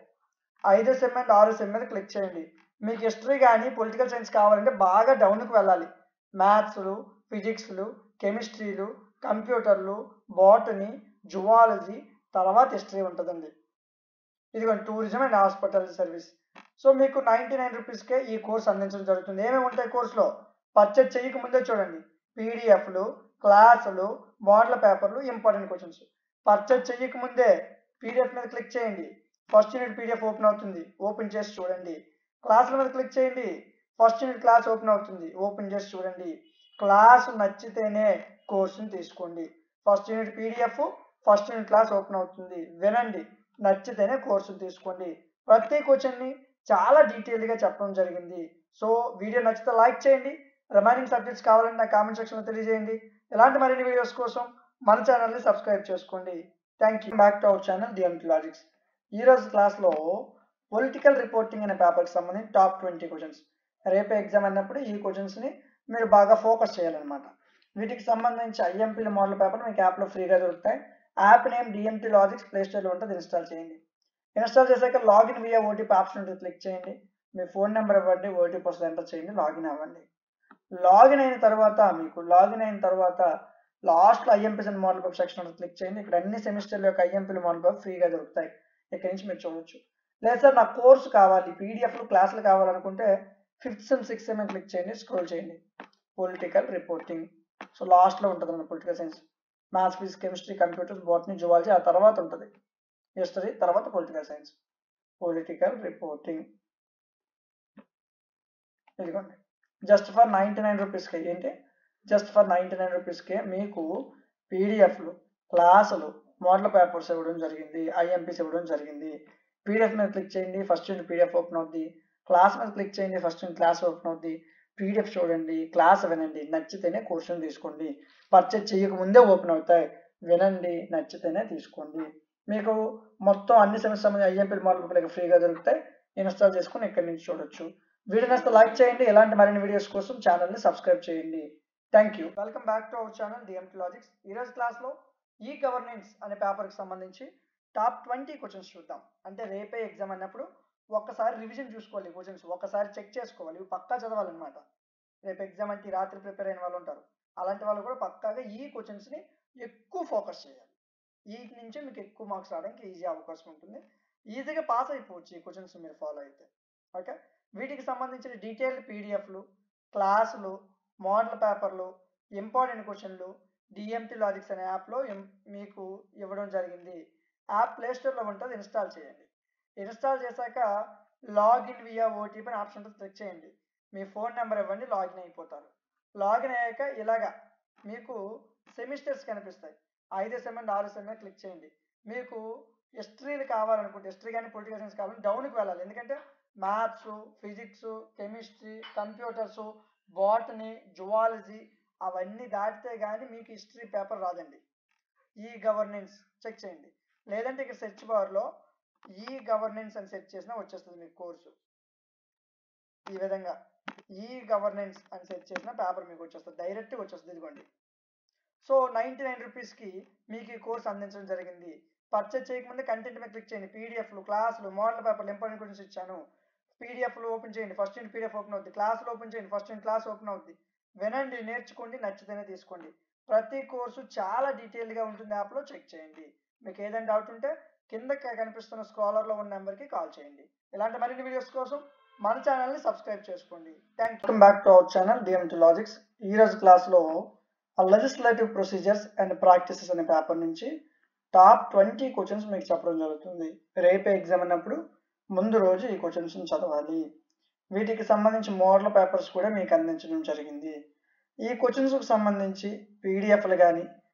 5th sem and 6th sem మీద క్లిక్ చేయండి. మీకు హిస్టరీ కానీ పొలిటికల్ సైన్స్ కావాలంటే బాగా డౌన్కి వెళ్ళాలి. మ్యాథ్స్లు, ఫిజిక్స్లు, కెమిస్ట్రీలు, కంప్యూటర్లు, బాటనీ, జువాలజీ, తర్వాత హిస్టరీ ఉంటుందండి. ఇదిగోండి, tourism and hospitality service. So మీకు 99 రూపీస్కే ఈ కోర్స్ అందించడం జరుగుతుంది. ఏమేమి ఉంటాయి కోర్సులో? పర్చేజ్ చేయకముందే చూడండి, పీడిఎఫ్లు, క్లాసులు, మోడల్ పేపర్లు, ఇంపార్టెంట్ క్వశ్చన్స్. పర్చేజ్ చేయకముందే పీడిఎఫ్ మీద క్లిక్ చేయండి, ఫస్ట్ యూనిట్ పీడిఎఫ్ ఓపెన్ అవుతుంది, ఓపెన్ చేసి చూడండి. క్లాసుల మీద క్లిక్ చేయండి, ఫస్ట్ యూనిట్ క్లాస్ ఓపెన్ అవుతుంది, ఓపెన్ చేసి చూడండి. క్లాసు నచ్చితేనే కోర్సుని తీసుకోండి. First unit PDF, first unit class open అవుతుంది, వినండి. నచ్చితేనే కోర్సుని తీసుకోండి. ప్రతి క్వశ్చన్ని చాలా డీటెయిల్డ్గా చెప్పడం జరిగింది. సో వీడియో నచ్చితే లైక్ చేయండి. రిమైనింగ్ సబ్జెక్ట్స్ కావాలంటే నా కామెంట్ సెక్షన్లో తెలియజేయండి. ఇలాంటి మరిన్ని వీడియోస్ కోసం మన ఛానల్ని సబ్స్క్రైబ్ చేసుకోండి. Thank you. Back to our channel DMT logics. ఈరోజు క్లాస్లో పొలిటికల్ రిపోర్టింగ్ అనే పేపర్కి సంబంధించి టాప్ 20 క్వశ్చన్స్. రేపే ఎగ్జామ్ అన్నప్పుడు ఈ క్వశ్చన్స్ని మీరు బాగా ఫోకస్ చేయాలన్నమాట. వీటికి సంబంధించి ఐఎంపీల మోడల్ పేపర్ మీకు యాప్లో ఫ్రీగా దొరుకుతాయి. App name DMT Logics play స్టోర్లో ఉంటుంది, ఇన్స్టాల్ చేయండి. ఇన్స్టాల్ చేశాక లాగిన్ వియా ఓటీపీ ఆప్షన్ ఉంటుంది, క్లిక్ చేయండి. మీ ఫోన్ నెంబర్ ఇవ్వండి, ఓటీపీ వస్తుంది, ఎంటర్ చేయండి, లాగిన్ అవ్వండి. లాగిన్ అయిన తర్వాత లాస్ట్లో ఐఎంపీస్ అండ్ మోడల్ పేపర్ సెక్షన్ ఉంటుంది, క్లిక్ చేయండి. ఇక్కడ అన్ని సెమిస్టర్ల యొక్క ఐఎంపీల మోడల్ పేపర్ ఫ్రీగా దొరుకుతాయి. ఇక్కడ నుంచి మీరు చూడొచ్చు. లేదు సార్ నాకు కోర్సు కావాలి, పీడిఎఫ్లు క్లాసులు కావాలనుకుంటే 5th sem 6th sem click చేయండి, స్క్రోల్ చేయండి. Political reporting. సో లాస్ట్లో ఉంటుంది మన political science, maths, physics, chemistry, computers, botany, zoology, ఆ తర్వాత ఉంటుంది హిస్టరీ, తర్వాత పొలిటికల్ సైన్స్. పొలిటికల్ రిపోర్టింగ్ ఇదిగోండి. జస్ట్ ఫర్ 99 రూపీస్కి. ఏంటి జస్ట్ ఫర్ 99 రూపీస్కే మీకు పీడిఎఫ్లు, క్లాసులు, మోడల్ పేపర్స్ ఇవ్వడం జరిగింది, ఐఎంపీస్ ఇవ్వడం జరిగింది. పీడిఎఫ్ మీద క్లిక్ చేయండి, ఫస్ట్ యూనిట్ పీడిఎఫ్ ఓపెన్ అవుద్ది. క్లాస్ మీద క్లిక్ చేయండి, ఫస్ట్ యూనిట్ క్లాస్ ఓపెన్ అవుద్ది. పీడిఎఫ్ చూడండి, క్లాస్ వినండి, నచ్చితేనే కోర్సుని తీసుకోండి. పర్చేజ్ చేయకముందే ఓపెన్ అవుతాయి, వినండి, నచ్చితేనే తీసుకోండి. మీకు మొత్తం అన్ని సెమిస్టర్ సంబంధించి ఐఎంపీ మోడల్ పేపర్లు ఫ్రీగా దొరుకుతాయి. ఇన్స్టాల్ చేసుకుని ఇక్కడి నుంచి చూడొచ్చు. వీడియో నచ్చితే లైక్ చేయండి. ఇలాంటి మరిన్ని వీడియోస్ కోసం ఛానల్ని సబ్స్క్రైబ్ చేయండి. Thank you. Welcome back to our channel DMT logics. ఈరోజు క్లాస్లో ఈ గవర్నెన్స్ అనే పేపర్కి సంబంధించి టాప్ 20 క్వశ్చన్స్ చూద్దాం. అంటే రేపే ఎగ్జామ్ అన్నప్పుడు ఒక్కసారి రివిజన్ చూసుకోవాలి, క్వశ్చన్స్ ఒక్కసారి చెక్ చేసుకోవాలి, ఇవి పక్కా చదవాలన్నమాట. రేపు ఎగ్జామ్ అంటే రాత్రి ప్రిపేర్ అయిన వాళ్ళు ఉంటారు, అలాంటి వాళ్ళు కూడా పక్కాగా ఈ క్వశ్చన్స్ని ఎక్కువ ఫోకస్ చేయాలి. వీటి నుంచి మీకు ఎక్కువ మార్క్స్ రావడానికి ఈజీ అవకాశం ఉంటుంది. ఈజీగా పాస్ అయిపోవచ్చు ఈ క్వశ్చన్స్ మీరు ఫాలో అయితే. ఓకే, వీటికి సంబంధించిన డీటెయిల్డ్ పీడిఎఫ్లు, క్లాసులు, మోడల్ పేపర్లు, ఇంపార్టెంట్ క్వశ్చన్లు డిఎంటీ లాజిక్స్ అనే యాప్లో మీకు ఇవ్వడం జరిగింది. యాప్ ప్లే స్టోర్లో ఉంటుంది, ఇన్స్టాల్ చేయండి. ఇన్స్టాల్ చేశాక లాగిన్ వియా ఓటీపీ అని ఆప్షన్ ఉంటుంది, క్లిక్ చేయండి. మీ ఫోన్ నెంబర్ ఇవ్వండి, లాగిన్ అయిపోతారు. లాగిన్ అయ్యాక ఇలాగా మీకు సెమిస్టర్స్ కనిపిస్తాయి. 5వ సెమ్ అండ్ 6వ సెమ్ క్లిక్ చేయండి. మీకు హిస్టరీలు కావాలనుకుంటే, హిస్టరీ కానీ పొలిటికల్ సైన్స్ కావాలంటే డౌన్కి వెళ్ళాలి. ఎందుకంటే maths, physics, chemistry, computers, botany, zoology అవన్నీ దాటితే కానీ మీకు హిస్టరీ పేపర్ రాదండి. ఈ గవర్నెన్స్ చెక్ చేయండి. లేదంటే ఇక్కడ సెర్చ్ బార్లో ఈ గవర్నెన్స్ అని సెర్చ్ చేసినా వచ్చేస్తుంది మీకు కోర్సు. ఈ విధంగా ఈ గవర్నెన్స్ అని సెర్చ్ చేసిన పేపర్ మీకు వచ్చేస్తుంది, డైరెక్ట్గా వచ్చేస్తుంది. ఇదిగోండి. సో 99 రూపీస్కి మీకు ఈ కోర్స్ అందించడం జరిగింది. పర్చేజ్ చేయకముందే కంటెంట్ మీద క్లిక్ చేయండి. పీడిఎఫ్లు, క్లాసులు, మోడల్ పేపర్లు, ఇంపార్టెంట్ క్వశ్చన్స్ ఇచ్చాను. పీడిఎఫ్లు ఓపెన్ చేయండి, ఫస్ట్ యూనిట్ పీడిఎఫ్ ఓపెన్ అవుద్ది. క్లాసులు ఓపెన్ చేయండి, ఫస్ట్ యూనిట్ క్లాస్ ఓపెన్ అవుద్ది. వినండి, నేర్చుకోండి, నచ్చితేనే తీసుకోండి. ప్రతి కోర్సు చాలా డీటెయిల్డ్గా ఉంటుంది, యాప్లో చెక్ చేయండి. మీకు ఏదైనా డౌట్ ఉంటే కింద కనిపిస్తున్న స్క్రాలర్లో ఉన్న నెంబర్కి కాల్ చేయండి. ఇలాంటి మరిన్ని వీడియోస్ కోసం మన ఛానల్ని సబ్స్క్రైబ్ చేసుకోండి. Thank you. Welcome back to our channel DMT logics. ఈరోజు క్లాస్లో లెజిస్లేటివ్ ప్రొసీజర్స్ అండ్ ప్రాక్టీసెస్ అనే పేపర్ నుంచి టాప్ 20 క్వశ్చన్స్ మీకు చెప్పడం జరుగుతుంది. రేపే ఎగ్జామ్ అన్నప్పుడు ముందు రోజు ఈ క్వశ్చన్స్ని చదవాలి. వీటికి సంబంధించి మోడల్ పేపర్స్ కూడా మీకు అందించడం జరిగింది. ఈ క్వశ్చన్స్కి సంబంధించి పీడిఎఫ్లు కానీ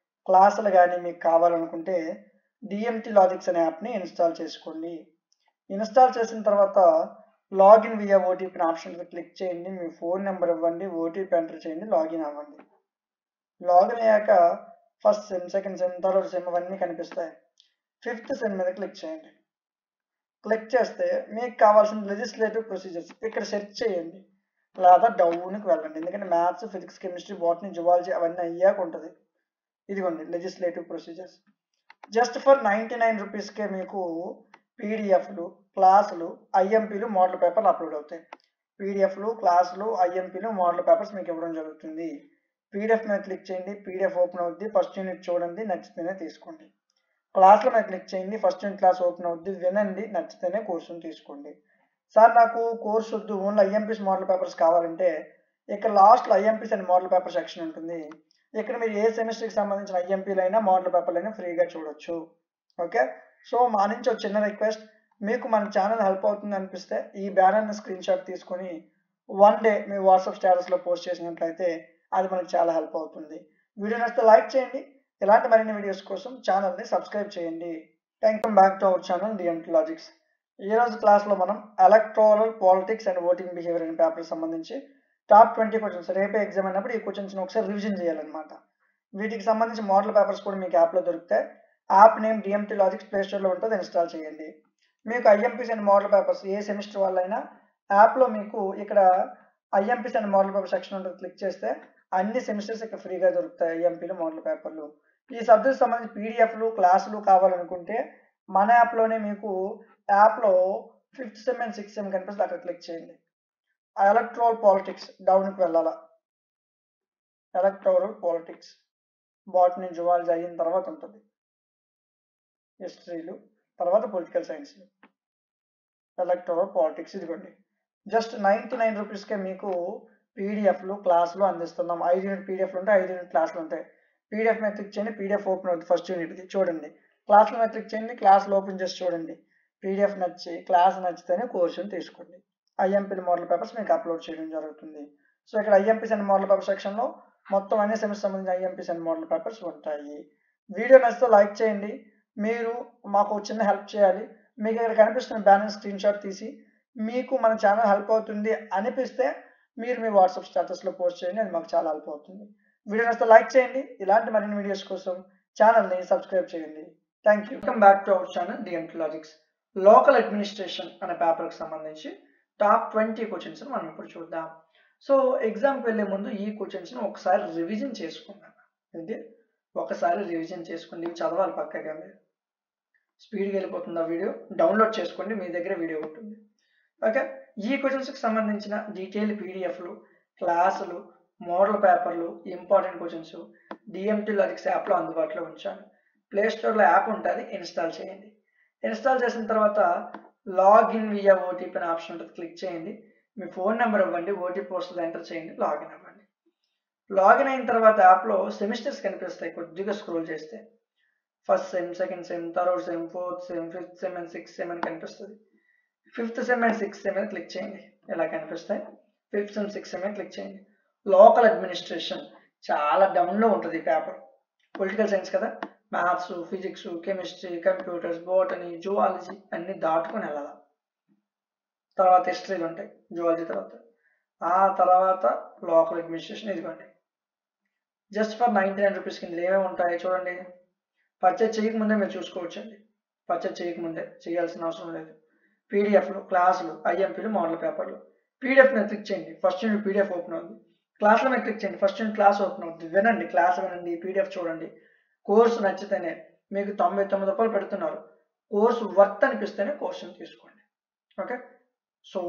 క్లాసులు కానీ మీకు కావాలనుకుంటే డిఎంటీ లాజిక్స్ అనే యాప్ని ఇన్స్టాల్ చేసుకోండి. ఇన్స్టాల్ చేసిన తర్వాత login via OTP option click చేయండి. మీ ఫోన్ నెంబర్ ఇవ్వండి, ఓటీపీ ఎంటర్ చేయండి, లాగిన్ అవ్వండి. లాగిన్ అయ్యాక first sem, second sem, third sem అవన్నీ కనిపిస్తాయి. 5th సెమ్ మీద క్లిక్ చేయండి. క్లిక్ చేస్తే మీకు కావాల్సిన లెజిస్లేటివ్ ప్రొసీజర్స్ ఇక్కడ సెర్చ్ చేయండి, లేదా డౌన్కి వెళ్ళండి. ఎందుకంటే maths, physics, chemistry, botany, zoology అవన్నీ అయ్యాక ఉంటుంది. ఇదిగోండి లెజిస్లేటివ్ ప్రొసీజర్స్. జస్ట్ ఫర్ 99 రూపీస్కే మీకు పీడిఎఫ్లు, క్లాసులు, ఐఎంపీలు, మోడల్ పేపర్లు అప్లోడ్ అవుతాయి. పీడిఎఫ్లు, క్లాసులు, ఐఎంపీలు, మోడల్ పేపర్స్ మీకు ఇవ్వడం జరుగుతుంది. పీడిఎఫ్ మీద క్లిక్ చేయండి, పీడిఎఫ్ ఓపెన్ అవుద్ది, ఫస్ట్ యూనిట్ చూడండి, నచ్చితేనే తీసుకోండి. క్లాస్లో మీద క్లిక్ చేయండి, ఫస్ట్ యూనిట్ క్లాస్ ఓపెన్ అవుద్ది, వినండి, నచ్చితేనే కోర్సును తీసుకోండి. సార్ నాకు కోర్సు వద్దు, ఓన్లీ ఐఎంపీస్ మోడల్ పేపర్స్ కావాలంటే ఇక్కడ లాస్ట్లో ఐఎంపీస్ అండ్ మోడల్ పేపర్ సెక్షన్ ఉంటుంది. ఇక్కడ మీరు ఏ సెమిస్టర్కి సంబంధించిన ఐఎంపీలు అయినా మోడల్ పేపర్లు అయినా ఫ్రీగా చూడొచ్చు. ఓకే, సో మా నుంచి ఒక చిన్న రిక్వెస్ట్, మీకు మన ఛానల్ హెల్ప్ అవుతుంది అనిపిస్తే ఈ బ్యానర్ని స్క్రీన్ షాట్ తీసుకొని 1 డే మీ వాట్సాప్ స్టేటస్లో పోస్ట్ చేసినట్లయితే అది మనకు చాలా హెల్ప్ అవుతుంది. వీడియో నచ్చితే లైక్ చేయండి. ఇలాంటి మరిన్ని వీడియోస్ కోసం ఛానల్ని సబ్స్క్రైబ్ చేయండి. Thank you. Back to our channel DMT Logics. ఈ రోజు క్లాస్లో మనం electoral politics and voting behaviour అనే పేపర్కి సంబంధించి టాప్ 20 క్వశ్చన్స్ రేపే ఎగ్జామ్ అయినప్పుడు ఈ క్వశ్చన్స్ని ఒకసారి రివిజన్ చేయాలన్నమాట. వీటికి సంబంధించి మోడల్ పేపర్స్ కూడా మీకు యాప్లో దొరుకుతాయి. App name DMT Logics play స్టోర్లో ఉంటుంది, ఇన్స్టాల్ చేయండి. మీకు ఐఎంపీస్ అండ్ మోడల్ పేపర్స్ ఏ సెమిస్టర్ వాళ్ళైనా యాప్లో మీకు ఇక్కడ IMPs and model paper section ఉంటుంది, క్లిక్ చేస్తే అన్ని సెమిస్టర్స్ ఇక్కడ ఫ్రీగా దొరుకుతాయి ఐఎంపీలు మోడల్ పేపర్లు. ఈ సబ్జెక్ట్ సంబంధించి పీడిఎఫ్లు క్లాసులు కావాలనుకుంటే మన యాప్లోనే మీకు యాప్లో 5th sem and 6th sem కనిపిస్తుంది, అక్కడ క్లిక్ చేయండి. ఎలక్టోరల్ పాలిటిక్స్ డౌన్కి వెళ్ళాలా, ఎలక్టోరల్ పాలిటిక్స్ బాటనీ జువాలజీ అయిన తర్వాత ఉంటుంది, హిస్టరీలు తర్వాత పొలిటికల్ సైన్స్లు. ఎలక్టోరల్ పాలిటిక్స్ ఇదిగోండి, జస్ట్ 99 రూపీస్కే మీకు పీడిఎఫ్లు క్లాసులు అందిస్తున్నాం. 5 యూనిట్ పీడిఎఫ్లు ఉంటాయి, 5 యూనిట్ క్లాసులు ఉంటాయి. పీడిఎఫ్ మీద క్లిక్ చేయండి, పీడిఎఫ్ ఓపెన్ అవుతుంది ఫస్ట్ యూనిట్ది చూడండి. క్లాసుల మీద క్లిక్ చేయండి, క్లాసులు ఓపెన్ చేసి చూడండి. పీడిఎఫ్ నచ్చి క్లాస్ నచ్చితేనే కోర్సుని తీసుకోండి. ఐఎంపీ మోడల్ పేపర్స్ మీకు అప్లోడ్ చేయడం జరుగుతుంది. సో ఇక్కడ ఐఎంపీస్ అండ్ మోడల్ పేపర్ సెక్షన్లో మొత్తం అన్ని సెమిస్టర్ సంబంధించిన ఐఎంపీస్ అండ్ మోడల్ పేపర్స్ ఉంటాయి. వీడియో నచ్చితే లైక్ చేయండి. మీరు మాకు చిన్న హెల్ప్ చేయాలి. మీకు ఇక్కడ కనిపిస్తున్న బ్యానర్ స్క్రీన్ షాట్ తీసి మీకు మన ఛానల్ హెల్ప్ అవుతుంది అనిపిస్తే మీరు మీ వాట్సాప్ స్టేటస్లో పోస్ట్ చేయండి, అది మాకు చాలా హెల్ప్ అవుతుంది. వీడియో నచ్చితే లైక్ చేయండి. ఇలాంటి మరిన్ని వీడియోస్ కోసం ఛానల్ని సబ్స్క్రైబ్ చేయండి. Thank you. Welcome back to our channel DMT logics. Local administration అనే పేపర్కి సంబంధించి టాప్ 20 క్వశ్చన్స్ మనం ఇప్పుడు చూద్దాం. సో ఎగ్జామ్కి వెళ్ళే ముందు ఈ క్వశ్చన్స్ని ఒకసారి రివిజన్ చేసుకుందాం. అంటే ఒకసారి రివిజన్ చేసుకోండి, ఇవి చదవాలి పక్కగా. మీరు స్పీడ్గా వెళ్ళిపోతుంది ఆ వీడియో, డౌన్లోడ్ చేసుకోండి, మీ దగ్గర వీడియో ఉంటుంది. ఓకే, ఈ క్వశ్చన్స్కి సంబంధించిన డీటెయిల్ పీడిఎఫ్లు క్లాసులు మోడల్ పేపర్లు ఇంపార్టెంట్ క్వశ్చన్స్ డిఎంటీ లాజిక్స్ యాప్లో అందుబాటులో ఉంచాను. ప్లే స్టోర్లో యాప్ ఉంటుంది, ఇన్స్టాల్ చేయండి. ఇన్స్టాల్ చేసిన తర్వాత లాగిన్ వియా ఓటీపీ అనే ఆప్షన్ ఉంటుంది, క్లిక్ చేయండి. మీ ఫోన్ నెంబర్ ఇవ్వండి, ఓటీపీ వస్తుంది, ఎంటర్ చేయండి, లాగిన్ అవ్వండి. లాగిన్ అయిన తర్వాత యాప్లో సెమిస్టర్స్ కనిపిస్తాయి, కొద్దిగా స్క్రోల్ చేస్తే first sem, second sem, third sem, 4th sem, 5th sem and 6th sem అని కనిపిస్తుంది. 5th sem and 6th sem అని క్లిక్ చేయండి, ఎలా కనిపిస్తాయి. 5th సెమ్ 6th సెమ్ అని క్లిక్ చేయండి. లోకల్ అడ్మినిస్ట్రేషన్ చాలా డౌన్లో ఉంటుంది ఈ పేపర్. పొలిటికల్ సైన్స్ కదా, maths, physics, chemistry, computers, botany, zoology అన్ని దాటుకొని వెళ్ళాలి. తర్వాత హిస్టరీలు ఉంటాయి జువాలజీ తర్వాత. ఆ తర్వాత లోకల్ అడ్మినిస్ట్రేషన్ ఇదిగోండి. జస్ట్ ఫర్ 99 రూపీస్ కింద ఏమేమి ఉంటాయి చూడండి. పర్చేజ్ చేయకముందే మీరు చూసుకోవచ్చండి, పర్చేజ్ చేయకముందే, చేయాల్సిన అవసరం లేదు. పీడిఎఫ్లు క్లాసులు ఐఎంపీలు మోడల్ పేపర్లు. పీడిఎఫ్ మీద క్లిక్ చేయండి, ఫస్ట్ యూనిట్ పీడిఎఫ్ ఓపెన్ అవుతుంది. క్లాసుల మీద క్లిక్ చేయండి, ఫస్ట్ యూనిట్ క్లాస్ ఓపెన్ అవుతుంది. వినండి, క్లాస్ వినండి, పీడిఎఫ్ చూడండి. కోర్సు నచ్చితేనే, మీకు 99 రూపాయలు పెడుతున్నారు, కోర్సు వర్త్ అనిపిస్తేనే కోర్సుని తీసుకోండి. ఓకే, సో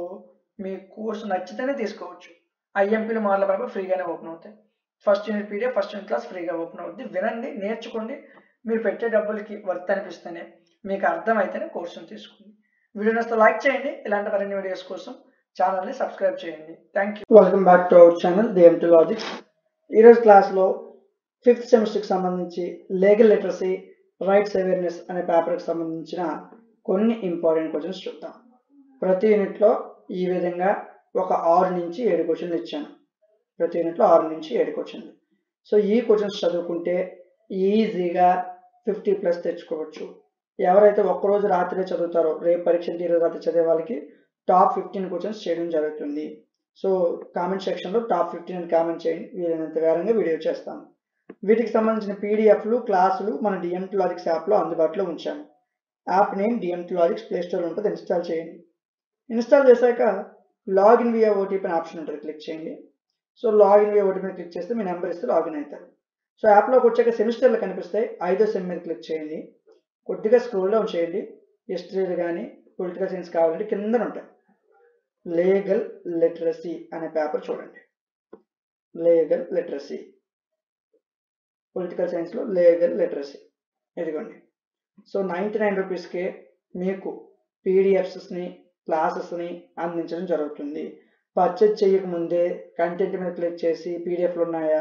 మీ కోర్సు నచ్చితేనే తీసుకోవచ్చు. ఐఎంపీలు మోడల్ పేపర్ ఫ్రీగానే ఓపెన్ అవుతాయి. First unit PDF first unit class ఫ్రీగా ఓపెన్ అవుతుంది. వినండి, నేర్చుకోండి. మీరు పెట్టే డబ్బులకి వర్త్ అనిపిస్తేనే, మీకు అర్థమైతేనే కోర్సుని తీసుకోండి. వీడియో నచ్చితే లైక్ చేయండి. ఇలాంటి మరిన్ని వీడియోస్ కోసం ఛానల్ని సబ్స్క్రైబ్ చేయండి. Thank you. Welcome back to our channel DMT logics. ఈరోజు క్లాస్లో 5th సెమిస్టర్కి సంబంధించి లీగల్ లిటరసీ రైట్స్ అవేర్నెస్ అనే పేపర్కి సంబంధించిన కొన్ని ఇంపార్టెంట్ క్వశ్చన్స్ చూద్దాం. ప్రతి యూనిట్లో ఈ విధంగా ఒక 6 నుంచి 7 క్వశ్చన్లు ఇచ్చాను. ప్రతి యూనిట్లో 6 నుంచి 7 క్వశ్చన్లు. సో ఈ క్వశ్చన్స్ చదువుకుంటే ఈజీగా 50+ తెచ్చుకోవచ్చు. ఎవరైతే ఒక్కరోజు రాత్రి చదువుతారో, రేపు పరీక్ష ఈరోజు రాత్రి చదివే వాళ్ళకి టాప్ 15 క్వశ్చన్స్ చేయడం జరుగుతుంది. సో కామెంట్ సెక్షన్లో టాప్ 15 అని కామెంట్ చేయండి, వీలైనంత వేగంగా వీడియో చేస్తాను. వీటికి సంబంధించిన పీడిఎఫ్లు క్లాసులు మన డిఎంటీ లాజిక్స్ యాప్లో అందుబాటులో ఉంచాను. App name DMT Logics play store ఉంటుంది, ఇన్స్టాల్ చేయండి. ఇన్స్టాల్ చేశాక లాగిన్ వియా ఓటీపీ అనే ఆప్షన్ ఉంటుంది, క్లిక్ చేయండి. So login via OTP click చేస్తే మీ నెంబర్ ఇస్తే లాగిన్ అవుతారు. సో యాప్లోకి వచ్చాక సెమిస్టర్లు కనిపిస్తాయి, 5వ సెమ్ మీద క్లిక్ చేయండి. కొద్దిగా స్క్రోల్ డౌన్ చేయండి. హిస్టరీలు కానీ పొలిటికల్ సైన్స్ కావాలంటే కింద ఉంటాయి. లీగల్ లిటరసీ అనే పేపర్ చూడండి. లీగల్ లిటరసీ, పొలిటికల్ సైన్స్లో లీగల్ లిటరసీ ఇదిగోండి. సో 99 రూపీస్కే మీకు పీడిఎఫ్స్ని క్లాసెస్ని అందించడం జరుగుతుంది. పర్చేజ్ చేయకముందే కంటెంట్ మీద క్లిక్ చేసి పీడిఎఫ్లు ఉన్నాయా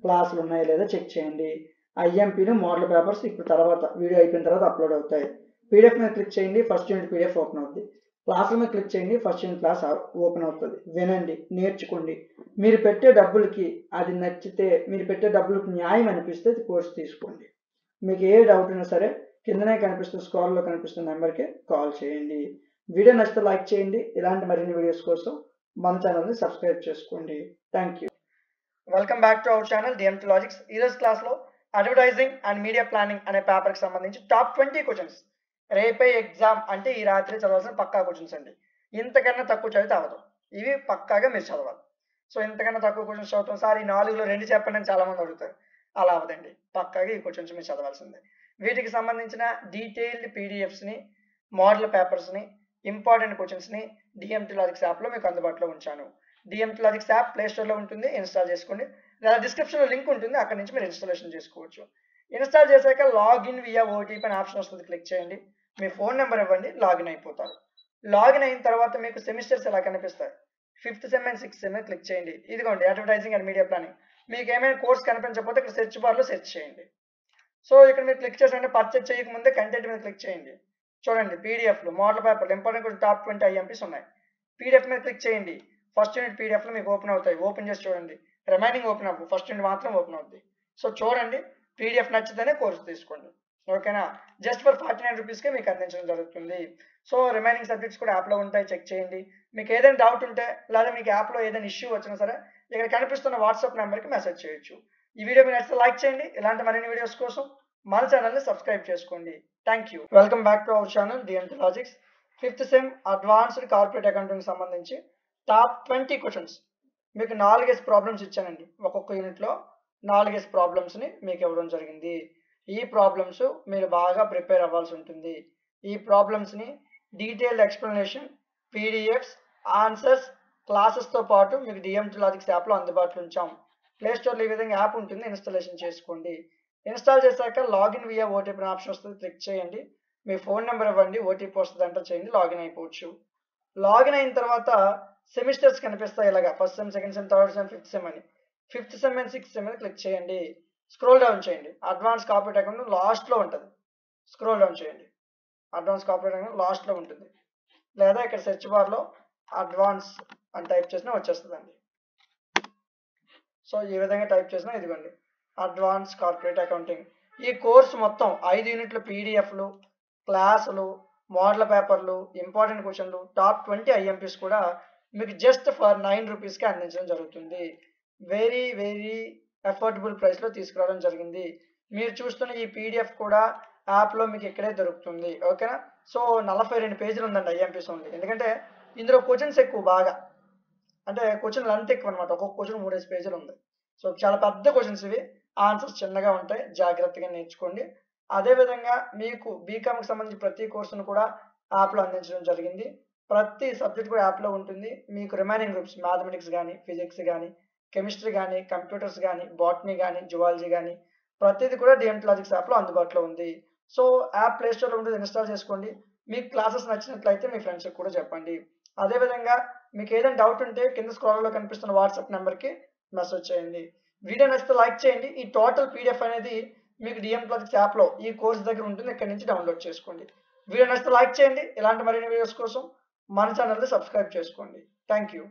క్లాసులు ఉన్నాయా లేదా చెక్ చేయండి. ఐఎంపీలు మోడల్ పేపర్స్ ఇప్పుడు తర్వాత వీడియో అయిపోయిన తర్వాత అప్లోడ్ అవుతాయి. పీడిఎఫ్ మీద క్లిక్ చేయండి, ఫస్ట్ యూనిట్ పీడిఎఫ్ ఓపెన్ అవుతుంది. క్లాసుల మీద క్లిక్ చేయండి, ఫస్ట్ యూనిట్ క్లాస్ ఓపెన్ అవుతుంది. వినండి, నేర్చుకోండి. మీరు పెట్టే డబ్బులకి అది నచ్చితే, మీరు పెట్టే డబ్బులకు న్యాయం అనిపిస్తే కోర్సు తీసుకోండి. మీకు ఏ డౌట్ అయినా సరే కిందనే కనిపిస్తున్న స్క్రోల్లో కనిపిస్తున్న నెంబర్కి కాల్ చేయండి. వీడియో నచ్చితే లైక్ చేయండి. ఇలాంటి మరిన్ని వీడియోస్ కోసం మన ఛానల్ని సబ్స్క్రైబ్ చేసుకోండి. Thank you. Welcome back to our channel DMT logics. ఈరోజు క్లాస్లో అడ్వర్టైజింగ్ అండ్ మీడియా ప్లానింగ్ అనే పేపర్కి సంబంధించి టాప్ 20 క్వశ్చన్స్ రేపే ఎగ్జామ్ అంటే ఈ రాత్రి చదవాల్సిన పక్కా క్వశ్చన్స్ అండి. ఇంతకన్నా తక్కువ చదివితే అవ్వదు. ఇవి పక్కాగా మీరు చదవాలి. సో ఇంతకన్నా తక్కువ క్వశ్చన్స్ చదువుతాం సార్, ఈ 4లో 2 చెప్పండి అని చాలా మంది అడుగుతారు. అలా అవ్వదండి. పక్కాగా ఈ క్వశ్చన్స్ మీరు చదవాల్సిందే. వీటికి సంబంధించిన డీటెయిల్డ్ పీడిఎఫ్స్ని, మోడల్ పేపర్స్ని, ఇంపార్టెంట్ క్వశ్చన్స్ని డిఎంటీ లాజిక్స్ యాప్లో మీకు అందుబాటులో ఉంచాను. డిఎంటీ లాజిక్స్ యాప్ ప్లే స్టోర్లో ఉంటుంది, ఇన్స్టాల్ చేసుకోండి. లేదా డిస్క్రిప్షన్లో లింక్ ఉంటుంది, అక్కడ నుంచి మీరు ఇన్స్టాలేషన్ చేసుకోవచ్చు. ఇన్స్టాల్ చేశాక లాగిన్ వియా ఓటీపీ అనే ఆప్షన్ వస్తుంది, క్లిక్ చేయండి. మీ ఫోన్ నెంబర్ ఇవ్వండి, లాగిన్ అయిపోతారు. లాగిన్ అయిన తర్వాత మీకు సెమిస్టర్స్ ఎలా కనిపిస్తాయి. 5th sem and 6th sem click చేయండి. ఇదిగోండి అడ్వర్టైజింగ్ అండ్ మీడియా ప్లానింగ్. మీకు ఏమైనా కోర్స్ కనిపించకపోతే ఇక్కడ సెర్చ్ బార్లో సెర్చ్ చేయండి. సో ఇక్కడ మీరు క్లిక్ చేసి పర్చేజ్ చేయకముందే కంటెంట్ మీద క్లిక్ చేయండి. చూడండి పీడిఎఫ్లు, మోడల్ పేపర్లు, ఇంపార్టెంట్ కొంచెం టాప్ 20 ఐఎంపీస్ ఉన్నాయి. పీడిఎఫ్ మీద క్లిక్ చేయండి. ఫస్ట్ యూనిట్ పీడిఎఫ్లు మీకు ఓపెన్ అవుతాయి. ఓపెన్ చేసి చూడండి. రిమైనింగ్ ఓపెన్ అవ్వు, ఫస్ట్ యూనిట్ మాత్రం ఓపెన్ అవుతుంది. సో చూడండి, పీడిఎఫ్ నచ్చితేనే కోర్స్ తీసుకోండి. ఓకేనా? జస్ట్ ఫర్ 49 రూపీస్కే మీకు అందించడం జరుగుతుంది. సో రిమైనింగ్ సబ్జెక్ట్స్ కూడా యాప్లో ఉంటాయి, చెక్ చేయండి. మీకు ఏదైనా డౌట్ ఉంటే లేదా మీకు యాప్లో ఏదైనా ఇష్యూ వచ్చినా సరే ఇక్కడ కనిపిస్తున్న వాట్సాప్ నెంబర్కి మెసేజ్ చేయొచ్చు. ఈ వీడియో మీరు నచ్చితే లైక్ చేయండి. ఇలాంటి మరిన్ని వీడియోస్ కోసం మన ఛానల్ని సబ్స్క్రైబ్ చేసుకోండి. Thank you. Welcome back to our channel DMT logics. 5th sem advanced corporate accounting సంబంధించి టాప్ 20 క్వశ్చన్స్. మీకు 4 ప్రాబ్లమ్స్ ఇచ్చానండి. ఒక్కొక్క యూనిట్లో 4 ప్రాబ్లమ్స్ని మీకు ఇవ్వడం జరిగింది. ఈ ప్రాబ్లమ్స్ మీరు బాగా ప్రిపేర్ అవ్వాల్సి ఉంటుంది. ఈ ప్రాబ్లమ్స్ని డీటెయిల్డ్ ఎక్స్ప్లెనేషన్, పీడిఎఫ్స్, ఆన్సర్స్, క్లాసెస్తో పాటు మీకు డిఎంటీ లాజిక్స్ యాప్లో అందుబాటులో ఉంచాం. ప్లేస్టోర్లో ఈ విధంగా యాప్ ఉంటుంది, ఇన్స్టాలేషన్ చేసుకోండి. ఇన్స్టాల్ చేశాక లాగిన్ వియా ఓటీపీ ఆప్షన్ వస్తుంది, క్లిక్ చేయండి. మీ ఫోన్ నెంబర్ ఇవ్వండి, ఓటీపీ వస్తుంది, ఎంటర్ చేయండి, లాగిన్ అయిపోవచ్చు. లాగిన్ అయిన తర్వాత సెమిస్టర్స్ కనిపిస్తాయి ఇలాగా. 1st sem, 2nd sem, 3rd sem, 5th sem అని. 5th sem and 6th sem click చేయండి. స్క్రోల్ డౌన్ చేయండి. అడ్వాన్స్ కార్పొరేట్ అకౌంట్ లాస్ట్లో ఉంటుంది. స్క్రోల్ డౌన్ చేయండి. అడ్వాన్స్ కార్పొరేట్ అకౌంట్ లాస్ట్లో ఉంటుంది. లేదా ఇక్కడ సెర్చ్ బార్లో అడ్వాన్స్ అని టైప్ చేసినా వచ్చేస్తుందండి. సో ఈ విధంగా టైప్ చేసినా ఇదిగోండి అడ్వాన్స్ కార్పొరేట్ అకౌంటింగ్. ఈ కోర్సు మొత్తం 5 యూనిట్లు పీడిఎఫ్లు, క్లాసులు, మోడల్ పేపర్లు, ఇంపార్టెంట్ క్వశ్చన్లు, టాప్ 20 ఐఎంపీస్ కూడా మీకు జస్ట్ ఫర్ 9 రూపీస్కి అందించడం జరుగుతుంది. వెరీ వెరీ అఫోర్డబుల్ ప్రైస్లో తీసుకురావడం జరిగింది. మీరు చూస్తున్న ఈ పీడిఎఫ్ కూడా యాప్లో మీకు ఇక్కడే దొరుకుతుంది. ఓకేనా? సో 42 పేజీలు ఉందండి ఐఎంపీస్ ఉంది. ఎందుకంటే ఇందులో క్వశ్చన్స్ ఎక్కువ, బాగా అంటే క్వశ్చన్ లెంత్ ఎక్కువ అనమాట. ఒక్కొక్క క్వశ్చన్ 3 పేజీలు ఉంది. సో చాలా పెద్ద క్వశ్చన్స్ ఇవి. ఆన్సర్స్ చిన్నగా ఉంటాయి, జాగ్రత్తగా నేర్చుకోండి. అదేవిధంగా మీకు బీకామ్కి సంబంధించి ప్రతి కోర్సును కూడా యాప్లో అందించడం జరిగింది. ప్రతి సబ్జెక్ట్ కూడా యాప్లో ఉంటుంది. మీకు రిమైనింగ్ గ్రూప్స్ మ్యాథమెటిక్స్ కానీ, ఫిజిక్స్ కానీ, కెమిస్ట్రీ కానీ, కంప్యూటర్స్ కానీ, బాటనీ కానీ, జువాలజీ కానీ ప్రతిదీ కూడా డిఎంటీ లాజిక్స్ యాప్లో అందుబాటులో ఉంది. సో యాప్ ప్లే స్టోర్లో ఉంటుంది, ఇన్స్టాల్ చేసుకోండి. మీకు క్లాసెస్ నచ్చినట్లయితే మీ ఫ్రెండ్స్కి కూడా చెప్పండి. అదేవిధంగా మీకు ఏదైనా డౌట్ ఉంటే కింద స్క్రోల్లో కనిపిస్తున్న వాట్సాప్ నెంబర్కి మెసేజ్ చేయండి. వీడియో నచ్చితే లైక్ చేయండి. ఈ టోటల్ పీడిఎఫ్ అనేది మీకు డిఎంటీ లాజిక్స్ యాప్లో ఈ కోర్స్ దగ్గర ఉంటుంది, ఇక్కడ నుంచి డౌన్లోడ్ చేసుకోండి. వీడియో నచ్చితే లైక్ చేయండి. ఇలాంటి మరిన్ని వీడియోస్ కోసం మన ఛానల్ని సబ్స్క్రైబ్ చేసుకోండి. Thank you.